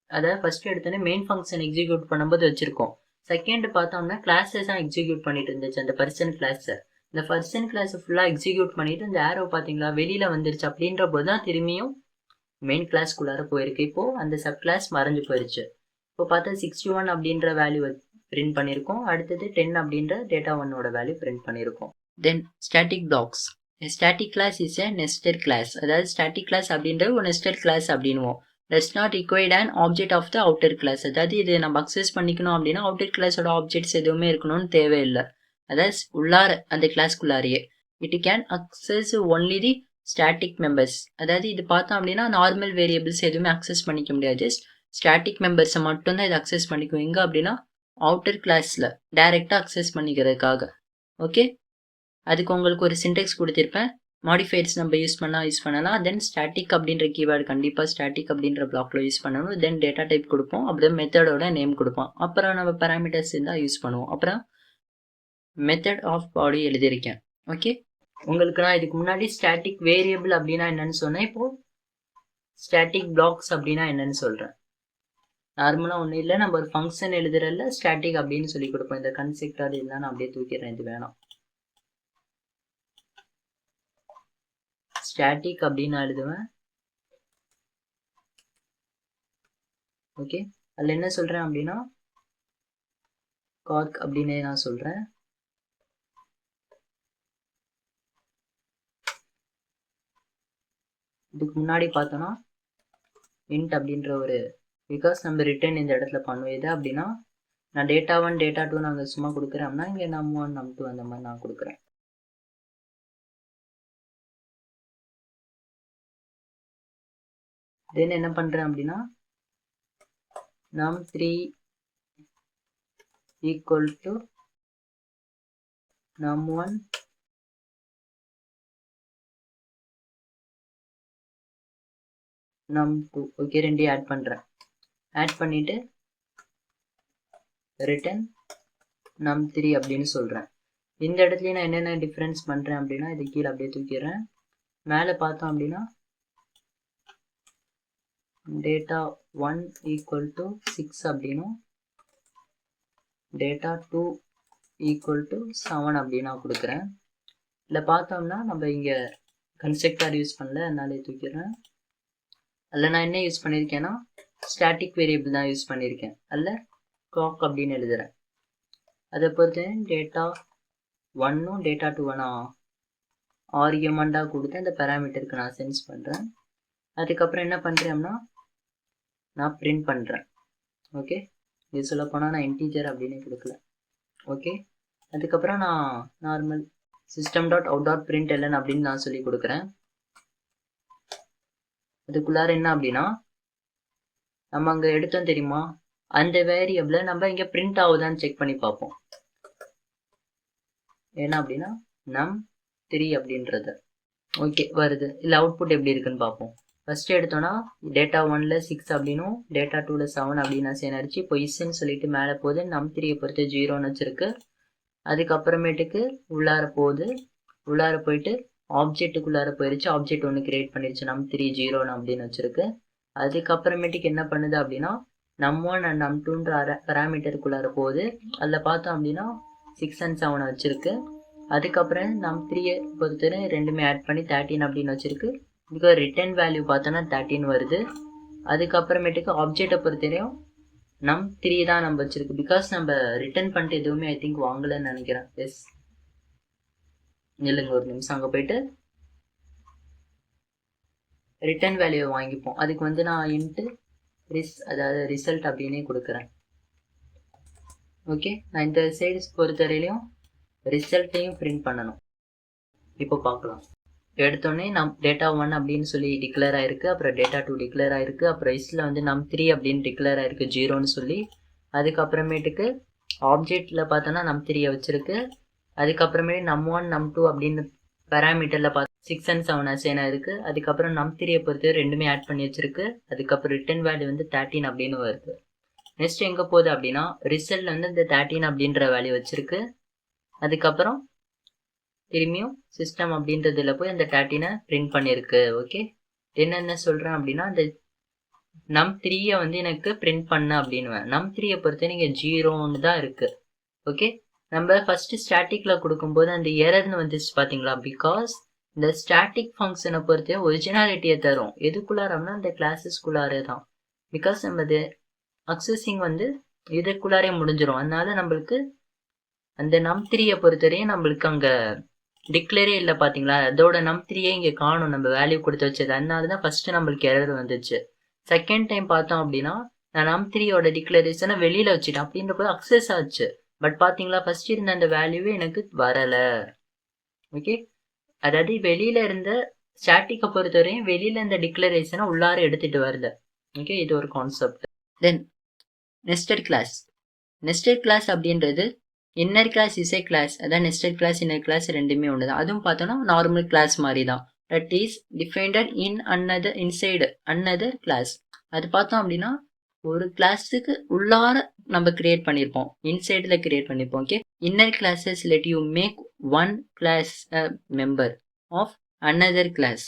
அதை ஃபர்ஸ்ட் எடுத்தோன்னே மெயின் ஃபங்க்ஷன் எக்ஸிக்யூட் பண்ணும்போது வச்சிருக்கோம். செகண்ட் பார்த்தோம்னா கிளாஸஸ் தான் எக்ஸிக்யூட் பண்ணிட்டு இருந்துச்சு, அந்த பர்சன் கிளாஸை. இந்த பர்சன் கிளாஸை ஃபுல்லாக எக்ஸிக்யூட் பண்ணிட்டு இந்த ஆரோ பார்த்தீங்களா வெளியில் வந்துருச்சு. அப்படின்ற போது தான் திரும்பியும் மெயின் கிளாஸ்க்குள்ளார போயிருக்கு. இப்போது அந்த சப் கிளாஸ் மறைஞ்சு போயிடுச்சு. இப்போ பார்த்தா 61 அப்படின்ற வேல்யூ பிரிண்ட் பண்ணியிருக்கோம். அடுத்தது 10 அப்படின்ற டேட்டா 1ஓட வேல்யூ பிரிண்ட் பண்ணியிருக்கோம். Then static blocks. Static class is a nested class. அதாவது ஸ்டாட்டிக் கிளாஸ் அப்படின்றது ஒரு நெஸ்டட் கிளாஸ் அப்படின்வோம். That's not required and object of the outer class. அதாவது இது நம்ம அக்சஸ் பண்ணிக்கணும் அப்படின்னா அவுட்டர் கிளாஸோட ஆப்ஜெக்ட்ஸ் எதுவுமே இருக்கணும்னு தேவையில்லை. அதாவது உள்ளார அந்த கிளாஸ்க்குள்ளாரையே it can access only the static members. அதாவது இது பார்த்தோம் அப்படின்னா நார்மல் வேரியபிள்ஸ் எதுவுமே அக்சஸ் பண்ணிக்க முடியாது. ஜஸ்ட் ஸ்டாட்டிக் மெம்பர்ஸை மட்டும்தான் இது அக்சஸ் பண்ணிக்கும். எங்கே அப்படின்னா அவுட்டர் கிளாஸில் டைரெக்டாக அக்சஸ் பண்ணிக்கிறதுக்காக. ஓகே, அதுக்கு உங்களுக்கு ஒரு சின்டெக்ஸ் கொடுத்துருப்பேன். மாடிஃபையர்ஸ் நம்ம யூஸ் பண்ணலாம். தென் ஸ்டாட்டிக் அப்படின்ற கீவேர்டு கண்டிப்பாக ஸ்டாட்டிக் அப்படின்ற பிளாக்ல யூஸ் பண்ணணும். தென் டேட்டா டைப் கொடுப்போம். அப்புறம் மெத்தடோட நேம் கொடுப்போம். அப்புறம் நம்ம பேராமீட்டர்ஸ் இருந்தால் யூஸ் பண்ணுவோம். அப்புறம் மெத்தட் ஆஃப் பாடி எழுதியிருக்கேன். ஓகே, உங்களுக்கு நான் இதுக்கு முன்னாடி ஸ்டாட்டிக் வேரியபிள் அப்படின்னா என்னன்னு சொன்னேன். இப்போ ஸ்டாட்டிக் பிளாக்ஸ் அப்படின்னா என்னன்னு சொல்கிறேன். நார்மலாக ஒன்றும் இல்லை, நம்ம ஒரு ஃபங்க்ஷன் எழுதுறதுல ஸ்டாட்டிக் அப்படின்னு சொல்லி கொடுப்போம். இந்த கன்செப்டாக இருந்தால் நான் அப்படியே தூக்கிடுறேன், இது வேணாம். ஸ்டாட்டிக் அப்படின்னு நான் எழுதுவேன். ஓகே, அதில் என்ன சொல்கிறேன் அப்படின்னா கார்க் அப்படின்னு நான் சொல்கிறேன். இதுக்கு முன்னாடி பார்த்தோன்னா இன்ட் அப்படின்ற ஒரு பிகாஸ் நம்ம ரிட்டர்ன் இந்த இடத்துல பண்ணுவோம். எது அப்படின்னா நான் டேட்டா 1 டேட்டா 2 நாங்கள் சும்மா கொடுக்குறேன் அப்படின்னா இங்கே num1 num2 அந்த மாதிரி நான் கொடுக்குறேன். தென் என்ன பண்ணுறேன் அப்படின்னா num3 equal to num1 num2. Okay, ரெண்டையும் ஆட் பண்ணுறேன். ஆட் பண்ணிவிட்டு ரிட்டன் num3 அப்படின்னு சொல்கிறேன். இந்த இடத்துலையும் நான் என்னென்ன டிஃப்ரென்ஸ் பண்ணுறேன் அப்படின்னா இது கீழே அப்படியே தூக்கிடுறேன். மேலே பார்த்தோம் அப்படின்னா டேட்டா 1 ஈக்குவல் டு 6 அப்படின்னும் டேட்டா 2 ஈக்குவல் டு 7 அப்படின்னு நான் கொடுக்குறேன். இல்லை பார்த்தோம்னா நம்ம இங்கே கன்ஸ்ட்ரக்டர் யூஸ் பண்ணல, அதனால தூக்கிடுறேன். அதில் நான் என்ன யூஸ் பண்ணியிருக்கேன்னா ஸ்டாட்டிக் வேரியபிள் தான் யூஸ் பண்ணியிருக்கேன். அதில் clock அப்படின்னு எழுதுகிறேன். அதை பொறுத்து டேட்டா 1ம் டேட்டா 2 நான் ஆர்கியூமெண்ட்டாக கொடுத்து அந்த பேராமீட்டருக்கு நான் சென்ஸ் பண்ணுறேன். அதுக்கப்புறம் என்ன பண்ணுறேன்னா நான் பிரிண்ட் பண்ணுறேன். ஓகே, இது சொல்லப்போனால் நான் இன்டீஜர் அப்படின்னு கொடுக்கல. ஓகே, அதுக்கப்புறம் நான் நார்மல் system.out.println அப்படின்னு நான் சொல்லி கொடுக்குறேன். அதுக்குள்ளார என்ன அப்படின்னா நம்ம அங்கே எடுத்தோம் தெரியுமா, அந்த வேரியபிளை நம்ம இங்கே பிரிண்ட் ஆகுதான்னு செக் பண்ணி பார்ப்போம். என்ன அப்படின்னா num3 அப்படின்றது ஓகே வருது. இல்லை அவுட்புட் எப்படி இருக்குன்னு பார்ப்போம். ஃபஸ்ட்டு எடுத்தோன்னா டேட்டா 1ல் 6 அப்படின்னும் டேட்டா 2ல் 7 அப்படின்னு நான் சேனரிச்சு இப்போ இஸ்ன்னு சொல்லிட்டு மேலே போகுது. num3 பொறுத்து 0ன்னு வச்சுருக்கு. அதுக்கப்புறமேட்டுக்கு உள்ளார போகுது. உள்ளார போயிட்டு ஆப்ஜெக்ட்டுக்குள்ளார போயிடுச்சு. ஆப்ஜெக்ட் ஒன்று கிரியேட் பண்ணிடுச்சு num3 0 அப்படின்னு வச்சுருக்கு. அதுக்கப்புறமேட்டுக்கு என்ன பண்ணுது அப்படின்னா num1 அண்ட் num2ன்ற பேராமீட்டருக்குள்ளார போகுது. அதில் பார்த்தோம் அப்படின்னா 6 and 7 வச்சுருக்கு. அதுக்கப்புறம் num3 பொறுத்தவரை ரெண்டுமே ஆட் பண்ணி 13 அப்படின்னு வச்சுருக்கு. இதுக்கு ரிட்டர்ன் வேல்யூ பார்த்தோன்னா 13 வருது. அதுக்கப்புறமேட்டுக்கு ஆப்ஜெக்டை பொறுத்தவரையும் num3 தான் நம்ம வச்சிருக்கு. பிகாஸ் நம்ம ரிட்டர்ன் பண்ணிட்டு எதுவுமே ஐ திங்க் வாங்கலைன்னு நினைக்கிறேன். எஸ், இல்லைங்க ஒரு நிமிஷம், அங்கே போயிட்டு ரிட்டர்ன் வேல்யூவை வாங்கிப்போம். அதுக்கு நான் இன்ட்டு அதாவது ரிசல்ட் அப்படின்னே கொடுக்குறேன். ஓகே, நான் இந்த சைடு பொறுத்தவரையிலையும் ரிசல்ட்டையும் பிரிண்ட் பண்ணணும். இப்போ பார்க்கலாம். எடுத்தோடனே டேட்டா 1 அப்படின்னு சொல்லி டிக்ளேர் ஆயிருக்கு. அப்புறம் டேட்டா 2 டிக்ளேர் ஆயிருக்கு. அப்புறம் இஸ்ல num3 அப்படின்னு டிக்ளேர் ஆயிருக்கு 0ன்னு சொல்லி. அதுக்கப்புறமேட்டுக்கு ஆப்ஜெக்டில் பார்த்தோன்னா num3 வச்சிருக்கு. அதுக்கப்புறமே num1 num2 அப்படின்னு பேராமீட்டரில் பார்த்து 6 and 7 அசைன் ஆயிருக்கு. அதுக்கப்புறம் num3 பொறுத்து ரெண்டுமே ஆட் பண்ணி வச்சிருக்கு. அதுக்கப்புறம் ரிட்டர்ன் வேல்யூ 13 அப்படின்னு வருது. நெக்ஸ்ட் எங்கே போகுது அப்படின்னா ரிசல்ட்ல இந்த 13 அப்படின்ற வேல்யூ வச்சிருக்கு. அதுக்கப்புறம் திரும்பியும் சிஸ்டம் அப்படின்றதுல போய் அந்த 13 பிரிண்ட் பண்ணியிருக்கு. ஓகே, என்ன சொல்கிறேன் அப்படின்னா இந்த num3 எனக்கு பிரிண்ட் பண்ண அப்படின்னுவேன். num3 பொறுத்த நீங்கள் 0ன்னு தான் இருக்குது. ஓகே, நம்ம ஃபஸ்ட்டு ஸ்டாட்டிக்கில் கொடுக்கும்போது அந்த எரர்னு வந்துச்சு பார்த்தீங்களா, பிகாஸ் இந்த ஸ்டாட்டிக் ஃபங்க்ஷனை பொறுத்த ஒரிஜினாலிட்டியை தரும். எதுக்குள்ளாரம்னா இந்த கிளாஸஸ்குள்ளாரே தான். பிகாஸ் நம்ம இது அக்சஸிங் இதுக்குள்ளாரே முடிஞ்சிடும். அதனால நம்மளுக்கு அந்த num3 பொறுத்தவரையும் நம்மளுக்கு அங்கே டிக்ளேரே இல்லை பார்த்தீங்களா, அதோட num3 இங்கே காணும் நம்ம வேல்யூ கொடுத்து வச்சது. அதனால தான் ஃபஸ்ட்டு நம்மளுக்கு எரர் வந்துச்சு. செகண்ட் டைம் பார்த்தோம் அப்படின்னா நான் num3யோட டிக்ளரேஷனை வெளியில் வச்சுட்டேன். அப்படின்றப்போ அக்சஸ் ஆச்சு. பட் பார்த்தீங்களா ஃபஸ்ட் இருந்த அந்த வேல்யூவே எனக்கு வரலை. ஓகே, அதாவது வெளியில் இருந்த ஸ்டாட்டிக்கை பொறுத்தவரையும் வெளியில் இந்த டிக்ளரேஷனை உள்ளார எடுத்துகிட்டு வருது. ஓகே, இது ஒரு கான்செப்ட். தென் நெஸ்டட் கிளாஸ் அப்படின்றது inner class is a class, அதான் நெஸ்டட் கிளாஸ் இன்னர் கிளாஸ் ரெண்டுமே ஒன்று தான். அதுவும் பார்த்தோன்னா நார்மல் கிளாஸ் மாதிரி தான். That is defined in another inside another class. அது பார்த்தோம் அப்படின்னா ஒரு கிளாஸுக்கு உள்ளார நம்ம கிரியேட் பண்ணியிருப்போம், இன்சைடில் கிரியேட் பண்ணியிருப்போம். Okay, inner classes let you make one class member of another class.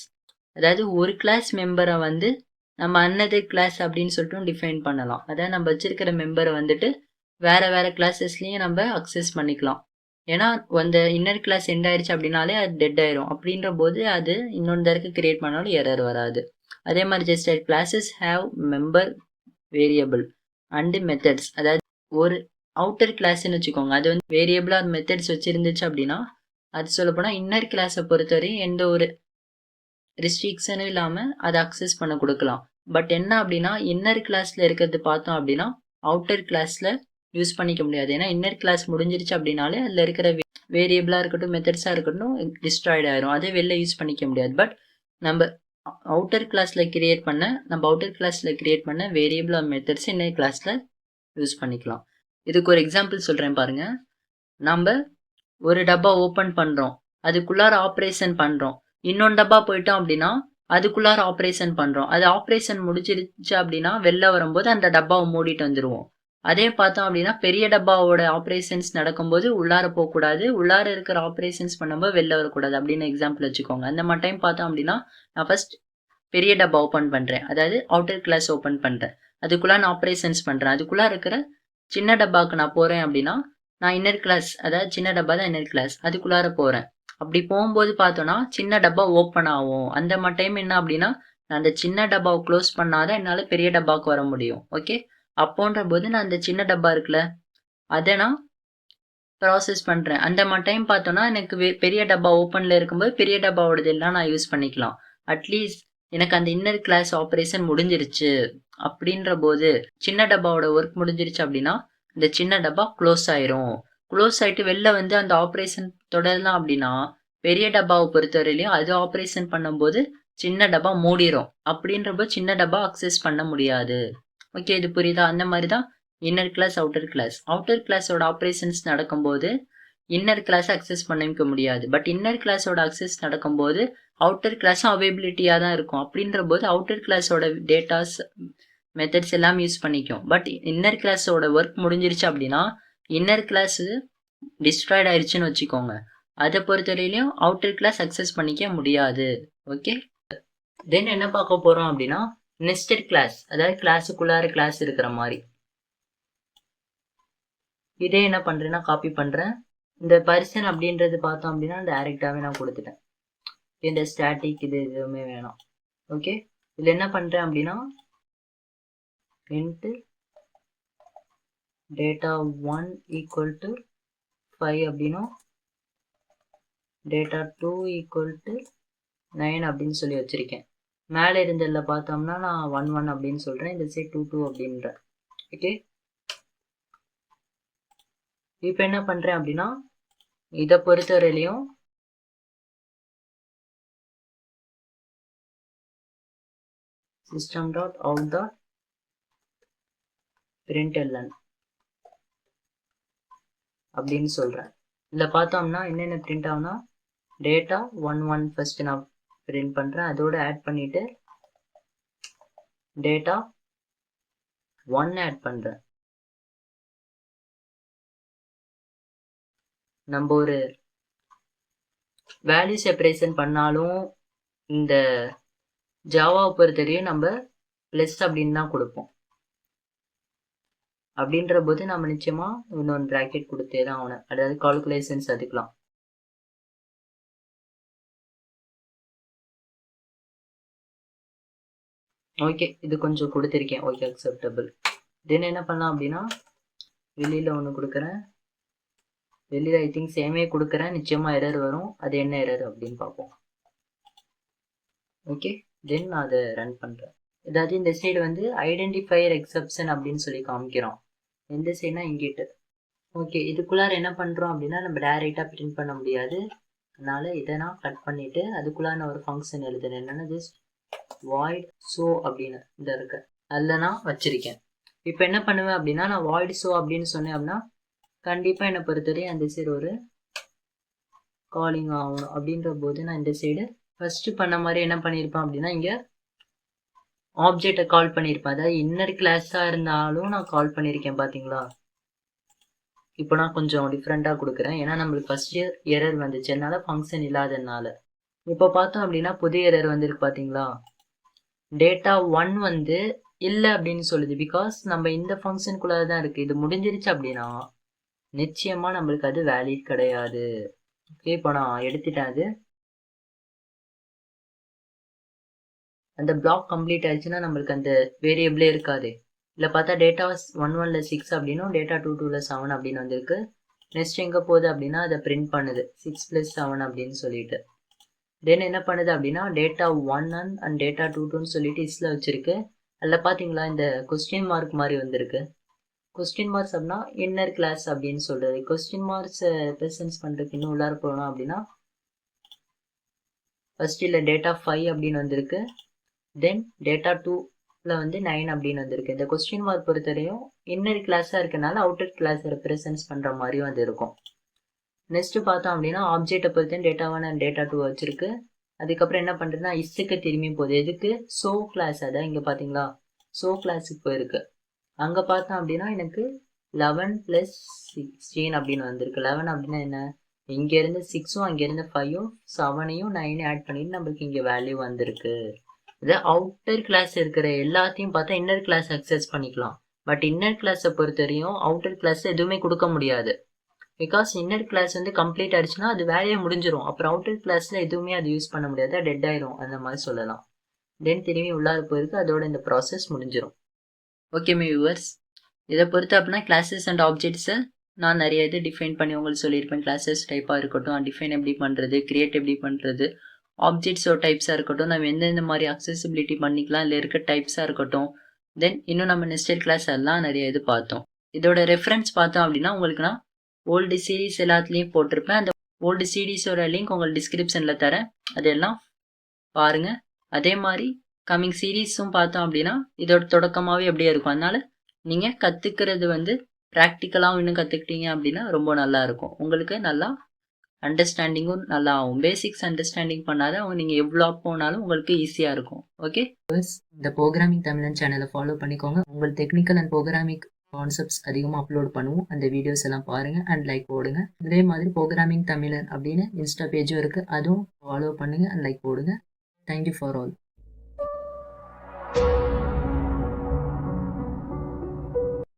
அதாவது ஒரு கிளாஸ் மெம்பரை வந்து நம்ம அன்னதர் கிளாஸ் அப்படின்னு சொல்லிட்டு டிஃபைன் பண்ணலாம். அதாவது நம்ம வச்சிருக்கிற மெம்பரை வந்துட்டு வேற வேற கிளாஸஸ்லயும் நம்ம அக்சஸ் பண்ணிக்கலாம். ஏன்னா அந்த இன்னர் கிளாஸ் எண்ட் ஆயிடுச்சு அப்படின்னாலே அது டெட் ஆயிரும். அப்படின்ற போது அது இன்னொன்று தடவை கிரியேட் பண்ணாலும் எரர் வராது. அதே மாதிரி just classes have member variable and methods. அதாவது ஒரு அவுட்டர் கிளாஸ்ன்னு வச்சுக்கோங்க, அது வந்து வேரியபிள் ஆர் மெத்தட்ஸ் வச்சிருந்துச்சு அப்படின்னா அது சொல்ல போனால் இன்னர் கிளாஸை பொறுத்தவரையும் எந்த ஒரு ரெஸ்ட்ரிக்ஷனும் இல்லாமல் அதை அக்சஸ் பண்ண கொடுக்கலாம். பட் என்ன அப்படின்னா இன்னர் கிளாஸில் இருக்கிறது பார்த்தோம் அப்படின்னா அவுட்டர் கிளாஸில் யூஸ் பண்ணிக்க முடியாது. ஏன்னா இன்னர் கிளாஸ் முடிஞ்சிருச்சு அப்படின்னாலே அதில் இருக்கிற வேரியபிளாக இருக்கட்டும் மெத்தட்ஸாக இருக்கட்டும் டிஸ்ட்ராய்ட் ஆயிரும். அதை வெளில யூஸ் பண்ணிக்க முடியாது. பட் நம்ம அவுட்டர் கிளாஸில் கிரியேட் பண்ண வேரியபிள் ஆர் மெத்தட்ஸ் இன்னர் கிளாஸில் யூஸ் பண்ணிக்கலாம். இதுக்கு ஒரு எக்ஸாம்பிள் சொல்கிறேன் பாருங்க. நம்ம ஒரு டப்பா ஓப்பன் பண்ணுறோம், அதுக்குள்ளார ஆப்ரேஷன் பண்ணுறோம். இன்னொன்று டப்பா போயிட்டோம் அப்படின்னா அதுக்குள்ளார ஆப்ரேஷன் பண்ணுறோம். அது ஆப்ரேஷன் முடிச்சிருச்சு அப்படின்னா வெளில வரும்போது அந்த டப்பாவை மூடிட்டு வந்துடுவோம். அதே பார்த்தோம் அப்படின்னா பெரிய டப்பாவோட ஆப்ரேஷன்ஸ் நடக்கும்போது உள்ளார போகக்கூடாது, உள்ளார இருக்கிற ஆப்ரேஷன்ஸ் பண்ணும்போது வெளில வரக்கூடாது அப்படின்னு எக்ஸாம்பிள் வச்சுக்கோங்க. அந்த மாதிரி டைம் பார்த்தோம் அப்படின்னா நான் ஃபர்ஸ்ட் பெரிய டப்பா ஓப்பன் பண்ணுறேன், அதாவது அவுட்டர் கிளாஸ் ஓப்பன் பண்ணுறேன், அதுக்குள்ளே நான் ஆப்ரேஷன்ஸ் பண்ணுறேன். அதுக்குள்ளே இருக்கிற சின்ன டப்பாவுக்கு நான் போகிறேன் அப்படின்னா நான் இன்னர் கிளாஸ், அதாவது சின்ன டப்பா தான் இன்னர் கிளாஸ், அதுக்குள்ளார போகிறேன். அப்படி போகும்போது பார்த்தோன்னா சின்ன டப்பா ஓப்பன் ஆகும். அந்த மாதிரி டைம் என்ன அப்படின்னா நான் அந்த சின்ன டப்பாவை க்ளோஸ் பண்ணாதான் என்னால் பெரிய டப்பாவுக்கு வர முடியும். ஓகே, அப்போன்ற போது நான் அந்த சின்ன டப்பா இருக்குல்ல அதை நான் ப்ராசஸ் பண்ணுறேன். அந்த மாதிரி டைம் பார்த்தோன்னா எனக்கு பெரிய டப்பா ஓப்பனில் இருக்கும்போது பெரிய டப்பாவோடது எல்லாம் நான் யூஸ் பண்ணிக்கலாம். அட்லீஸ்ட் எனக்கு அந்த இன்னர் கிளாஸ் ஆப்ரேஷன் முடிஞ்சிருச்சு அப்படின்ற போது சின்ன டப்பாவோட ஒர்க் முடிஞ்சிருச்சு அப்படின்னா இந்த சின்ன டப்பா க்ளோஸ் ஆயிரும். க்ளோஸ் ஆகிட்டு வெளில வந்து அந்த ஆப்ரேஷன் தொடரலாம் அப்படின்னா பெரிய டப்பாவை பொறுத்தவரையிலையும் அது ஆப்ரேஷன் பண்ணும்போது சின்ன டப்பா மூடிரும். அப்படின்றப்போ சின்ன டப்பா அக்சஸ் பண்ண முடியாது. ஓகே, இது புரியுதா? அந்த மாதிரி தான் inner class outer class. Outer கிளாஸோட ஆப்ரேஷன்ஸ் நடக்கும்போது இன்னர் கிளாஸ் அக்சஸ் பண்ணிக்க முடியாது. பட் இன்னர் கிளாஸோட அக்சஸ் நடக்கும்போது அவுட்டர் கிளாஸும் அவைபிலிட்டியாக தான் இருக்கும். அப்படின்ற போது அவுட்டர் கிளாஸோட டேட்டாஸ் மெத்தட்ஸ் எல்லாம் யூஸ் பண்ணிக்கும். பட் இன்னர் கிளாஸோட ஒர்க் முடிஞ்சிருச்சு அப்படின்னா இன்னர் கிளாஸ் டிஸ்ட்ராய்ட் ஆயிடுச்சுன்னு வச்சுக்கோங்க, அதை பொறுத்தவரையிலையும் அவுட்டர் கிளாஸ் அக்சஸ் பண்ணிக்க முடியாது. ஓகே, தென் என்ன பார்க்க போகிறோம் அப்படின்னா நெஸ்டட் கிளாஸ், அதாவது கிளாஸுக்குள்ளார கிளாஸ் இருக்கிற மாதிரி. இதே என்ன பண்ணுறேன்னா காப்பி பண்ணுறேன். இந்த பர்சன் அப்படின்றது பார்த்தோம் அப்படின்னா டைரெக்டாகவே நான் கொடுத்துட்டேன். இந்த ஸ்டாட்டிக் இது எதுவுமே வேணாம். ஓகே, இதில் என்ன பண்ணுறேன் அப்படின்னா இன்ட்டு டேட்டா 1 ஈக்குவல் டு 5 அப்படின்னும் டேட்டா 2 ஈக்குவல் டு 9 அப்படின்னு சொல்லி வச்சுருக்கேன். மேலே இருந்ததில் பார்த்தோம்னா நான் 1 1 அப்படின்னு சொல்கிறேன், இந்த சைட் 2 2 அப்படின்றேன். ஓகே, இப்போ என்ன பண்ணுறேன் அப்படின்னா இதை பொறுத்தவரையிலையும் system.out.println அப்படின்னு சொல்கிறேன். இதில் பார்த்தோம்னா என்னென்ன பிரிண்ட் ஆகுனா டேட்டா 1 1 ஃபர்ஸ்ட் நான் பிரிண்ட் பண்ணுறேன், அதோட ஆட் பண்ணிவிட்டு டேட்டா 1 ஆட் பண்ணுறேன். நம்ம ஒரு வேல்யூ செப்பரேஷன் பண்ணாலும் இந்த ஜாவாவை பொறுத்தவரையும் நம்ம ப்ளஸ் அப்படின்னு தான் கொடுப்போம். அப்படின்ற போது நம்ம நிச்சயமா இன்னொன்று ப்ராக்கெட் கொடுத்தே தான் ஆகணும், அதாவது கால்குலேஷன்ஸ் அதுக்கலாம். ஓகே, இது கொஞ்சம் கொடுத்துருக்கேன். Okay, acceptable. தென் என்ன பண்ணலாம் அப்படின்னா வெளியில் ஒன்று கொடுக்குறேன், வெளியில் ஐ திங்க் சேமே கொடுக்குறேன், நிச்சயமாக எரர் வரும். அது என்ன எரர் அப்படின்னு பார்ப்போம். ஓகே, தென் நான் அதை ரன் பண்ணுறேன். ஏதாவது இந்த சைடு வந்து ஐடென்டிஃபையர் எக்ஸப்ஷன் அப்படின்னு சொல்லி காமிக்கிறோம். எந்த சைடுனா இங்கிட்டு. ஓகே, இதுக்குள்ளார என்ன பண்ணுறோம் அப்படின்னா நம்ம டைரெக்டாக பிரிண்ட் பண்ண முடியாது, அதனால் இதை நான் கட் பண்ணிவிட்டு அதுக்குள்ளார நான் ஒரு ஃபங்க்ஷன் எழுதுறேன். என்னென்னா ஜஸ்ட் void show அப்படின்னு இந்த இருக்கு, அதில் நான் வச்சுருக்கேன். இப்போ என்ன பண்ணுவேன் அப்படின்னா நான் void show அப்படின்னு சொன்னேன் அப்படின்னா கண்டிப்பாக என்னை பொறுத்தவரையும் அந்த சைடு ஒரு காலிங் ஆகணும். அப்படின்ற போது நான் இந்த சைடு ஃபஸ்ட்டு பண்ண மாதிரி என்ன பண்ணியிருப்பேன் அப்படின்னா, இங்கே ஆப்ஜெக்டை கால் பண்ணியிருப்பேன். அதாவது இன்னர் கிளாஸாக இருந்தாலும் நான் கால் பண்ணியிருக்கேன் பார்த்தீங்களா? இப்போ நான் கொஞ்சம் டிஃப்ரெண்ட்டாக கொடுக்குறேன். ஏன்னா நம்மளுக்கு ஃபஸ்ட்டு எரர் வந்துச்சு. அதனால ஃபங்க்ஷன் இல்லாததுனால. இப்போ பார்த்தோம் அப்படின்னா புதிய எரர் வந்திருக்கு பார்த்தீங்களா? டேட்டா 1 வந்து இல்லை அப்படின்னு சொல்லுது. பிகாஸ் நம்ம இந்த ஃபங்க்ஷனுக்குள்ளே தான் இருக்குது. இது முடிஞ்சிருச்சு அப்படின்னா நிச்சயமாக நம்மளுக்கு அது வேலிட் கிடையாது. ஓகே, இப்போ நான் எடுத்துட்டேன். அது அந்த பிளாக் கம்ப்ளீட் ஆயிடுச்சுன்னா நம்மளுக்கு அந்த வேரியபிளே இருக்காது. இல்லை பார்த்தா டேட்டா 1 6 அப்படின்னும் டேட்டா 2 7 அப்படின்னு வந்திருக்கு. நெக்ஸ்ட் எங்கே போகுது அப்படின்னா அதை பிரிண்ட் பண்ணுது 6 + 7 அப்படின்னு சொல்லிட்டு. தென் என்ன பண்ணுது அப்படின்னா டேட்டா 1 அண்ட் டேட்டா 2 சொல்லிட்டு இஸ்ல வச்சிருக்கு. அதில் பார்த்தீங்களா இந்த கொஸ்டின் மார்க் மாதிரி வந்திருக்கு. கொஸ்டின் மார்க்ஸ் அப்படின்னா இன்னர் கிளாஸ் அப்படின்னு சொல்றது. கொஸ்டின் மார்க்ஸை ரெப்ரசன்ஸ் பண்ணுறதுக்கு இன்னும் உள்ளார போகணும் அப்படின்னா ஃபர்ஸ்ட் இல்லை டேட்டா 5 அப்படின்னு வந்திருக்கு. தென் டேட்டா 2ல வந்து 9 அப்படின்னு வந்திருக்கு. இந்த கொஸ்டின் மார்க் பொறுத்தவரையும் இன்னர் கிளாஸாக இருக்கனால அவுட்டர் கிளாஸை ரெப்ரசன்ஸ் பண்ணுற மாதிரி வந்து இருக்கும். நெக்ஸ்ட் பார்த்தோம் அப்படின்னா ஆப்ஜெக்டை பொறுத்த டேட்டா 1 அண்ட் டேட்டா 2 வச்சிருக்கு. அதுக்கப்புறம் என்ன பண்ணுறதுன்னா இஸ்ஸுக்கு திரும்பி போகுது. எதுக்கு? So class. அதான் இங்கே பார்த்தீங்களா ஸோ கிளாஸுக்கு போயிருக்கு. அங்கே பார்த்தோம் அப்படின்னா எனக்கு 11 + 16 அப்படின்னு வந்திருக்கு. 11 அப்படின்னா என்ன? இங்கேருந்து 6ம் அங்கேருந்து 5ம் 7யும் 9 ஆட் பண்ணிட்டு நம்மளுக்கு இங்கே வேல்யூ வந்திருக்கு. இது அவுட்டர் கிளாஸ் இருக்கிற எல்லாத்தையும் பார்த்தா இன்னர் கிளாஸ் அக்சஸ் பண்ணிக்கலாம். பட் இன்னர் கிளாஸை பொறுத்தவரையும் அவுட்டர் கிளாஸ் எதுவுமே கொடுக்க முடியாது. பிகாஸ் இன்னர் கிளாஸ் வந்து கம்ப்ளீட் ஆயிடுச்சுன்னா அது வேலையை முடிஞ்சிடும். அப்புறம் அவுட்டர் கிளாஸில் எதுவுமே அது யூஸ் பண்ண முடியாது, டெட் ஆயிரும் அந்த மாதிரி சொல்லலாம். தென் திரும்பி உள்ளார போயிருக்கு, அதோட இந்த ப்ராசஸ் முடிஞ்சிடும். ஓகே வியூவர்ஸ், இதை பொறுத்து அப்படின்னா கிளாஸஸ் அண்ட் ஆப்ஜெக்ட்ஸை நான் நிறைய இது டிஃபைன் பண்ணி உங்களுக்கு சொல்லியிருப்பேன். கிளாஸஸ் டைப்பாக இருக்கட்டும், டிஃபைன் எப்படி பண்ணுறது, கிரியேட் எப்படி பண்ணுறது, ஆப்ஜெக்ட்ஸோ டைப்ஸாக இருக்கட்டும், நம்ம எந்தெந்த மாதிரி அக்சசிபிலிட்டி பண்ணிக்கலாம், இல்லை இருக்க டைப்ஸாக இருக்கட்டும். தென் இன்னும் நம்ம நெஸ்டட் கிளாஸ் எல்லாம் நிறைய இது பார்த்தோம். இதோட ரெஃபரன்ஸ் பார்த்தோம் அப்படின்னா உங்களுக்கு நான் ஓல்டு சீரீஸ் எல்லாத்துலேயும் போட்டிருப்பேன். அந்த ஓல்டு சீரீஸோட லிங்க் உங்களுக்கு டிஸ்கிரிப்ஷனில் தரேன், அதெல்லாம் பாருங்கள். அதே மாதிரி கம்மிங் சீரீஸும் பார்த்தோம் அப்படின்னா இதோட தொடக்கமாகவே அப்படியே இருக்கும். அதனால் நீங்கள் கற்றுக்கிறது வந்து ப்ராக்டிக்கலாகவும் இன்னும் கற்றுக்கிட்டீங்க அப்படின்னா ரொம்ப நல்லாயிருக்கும். உங்களுக்கு நல்லா அண்டர்ஸ்டாண்டிங்கும் நல்லா ஆகும். பேசிக்ஸ் அண்டர்ஸ்டாண்டிங் பண்ணாத அவங்க நீங்கள் எவ்வளோ போனாலும் உங்களுக்கு ஈஸியாக இருக்கும். ஓகே, இந்த ப்ரோக்ராமிங் தமிழன் சேனலை ஃபாலோ பண்ணிக்கோங்க. உங்கள் டெக்னிக்கல் அண்ட் ப்ரோக்ராமிங் கான்செப்ட்ஸ் அதிகமாக அப்லோட் பண்ணுவோம். அந்த வீடியோஸ் எல்லாம் பாருங்கள் அண்ட் லைக் போடுங்க. இதே மாதிரி ப்ரோக்ராமிங் தமிழன் அப்படின்னு இன்ஸ்டா பேஜும் இருக்குது, அதுவும் ஃபாலோ பண்ணுங்கள் அண்ட் லைக் போடுங்க. Thank you for all.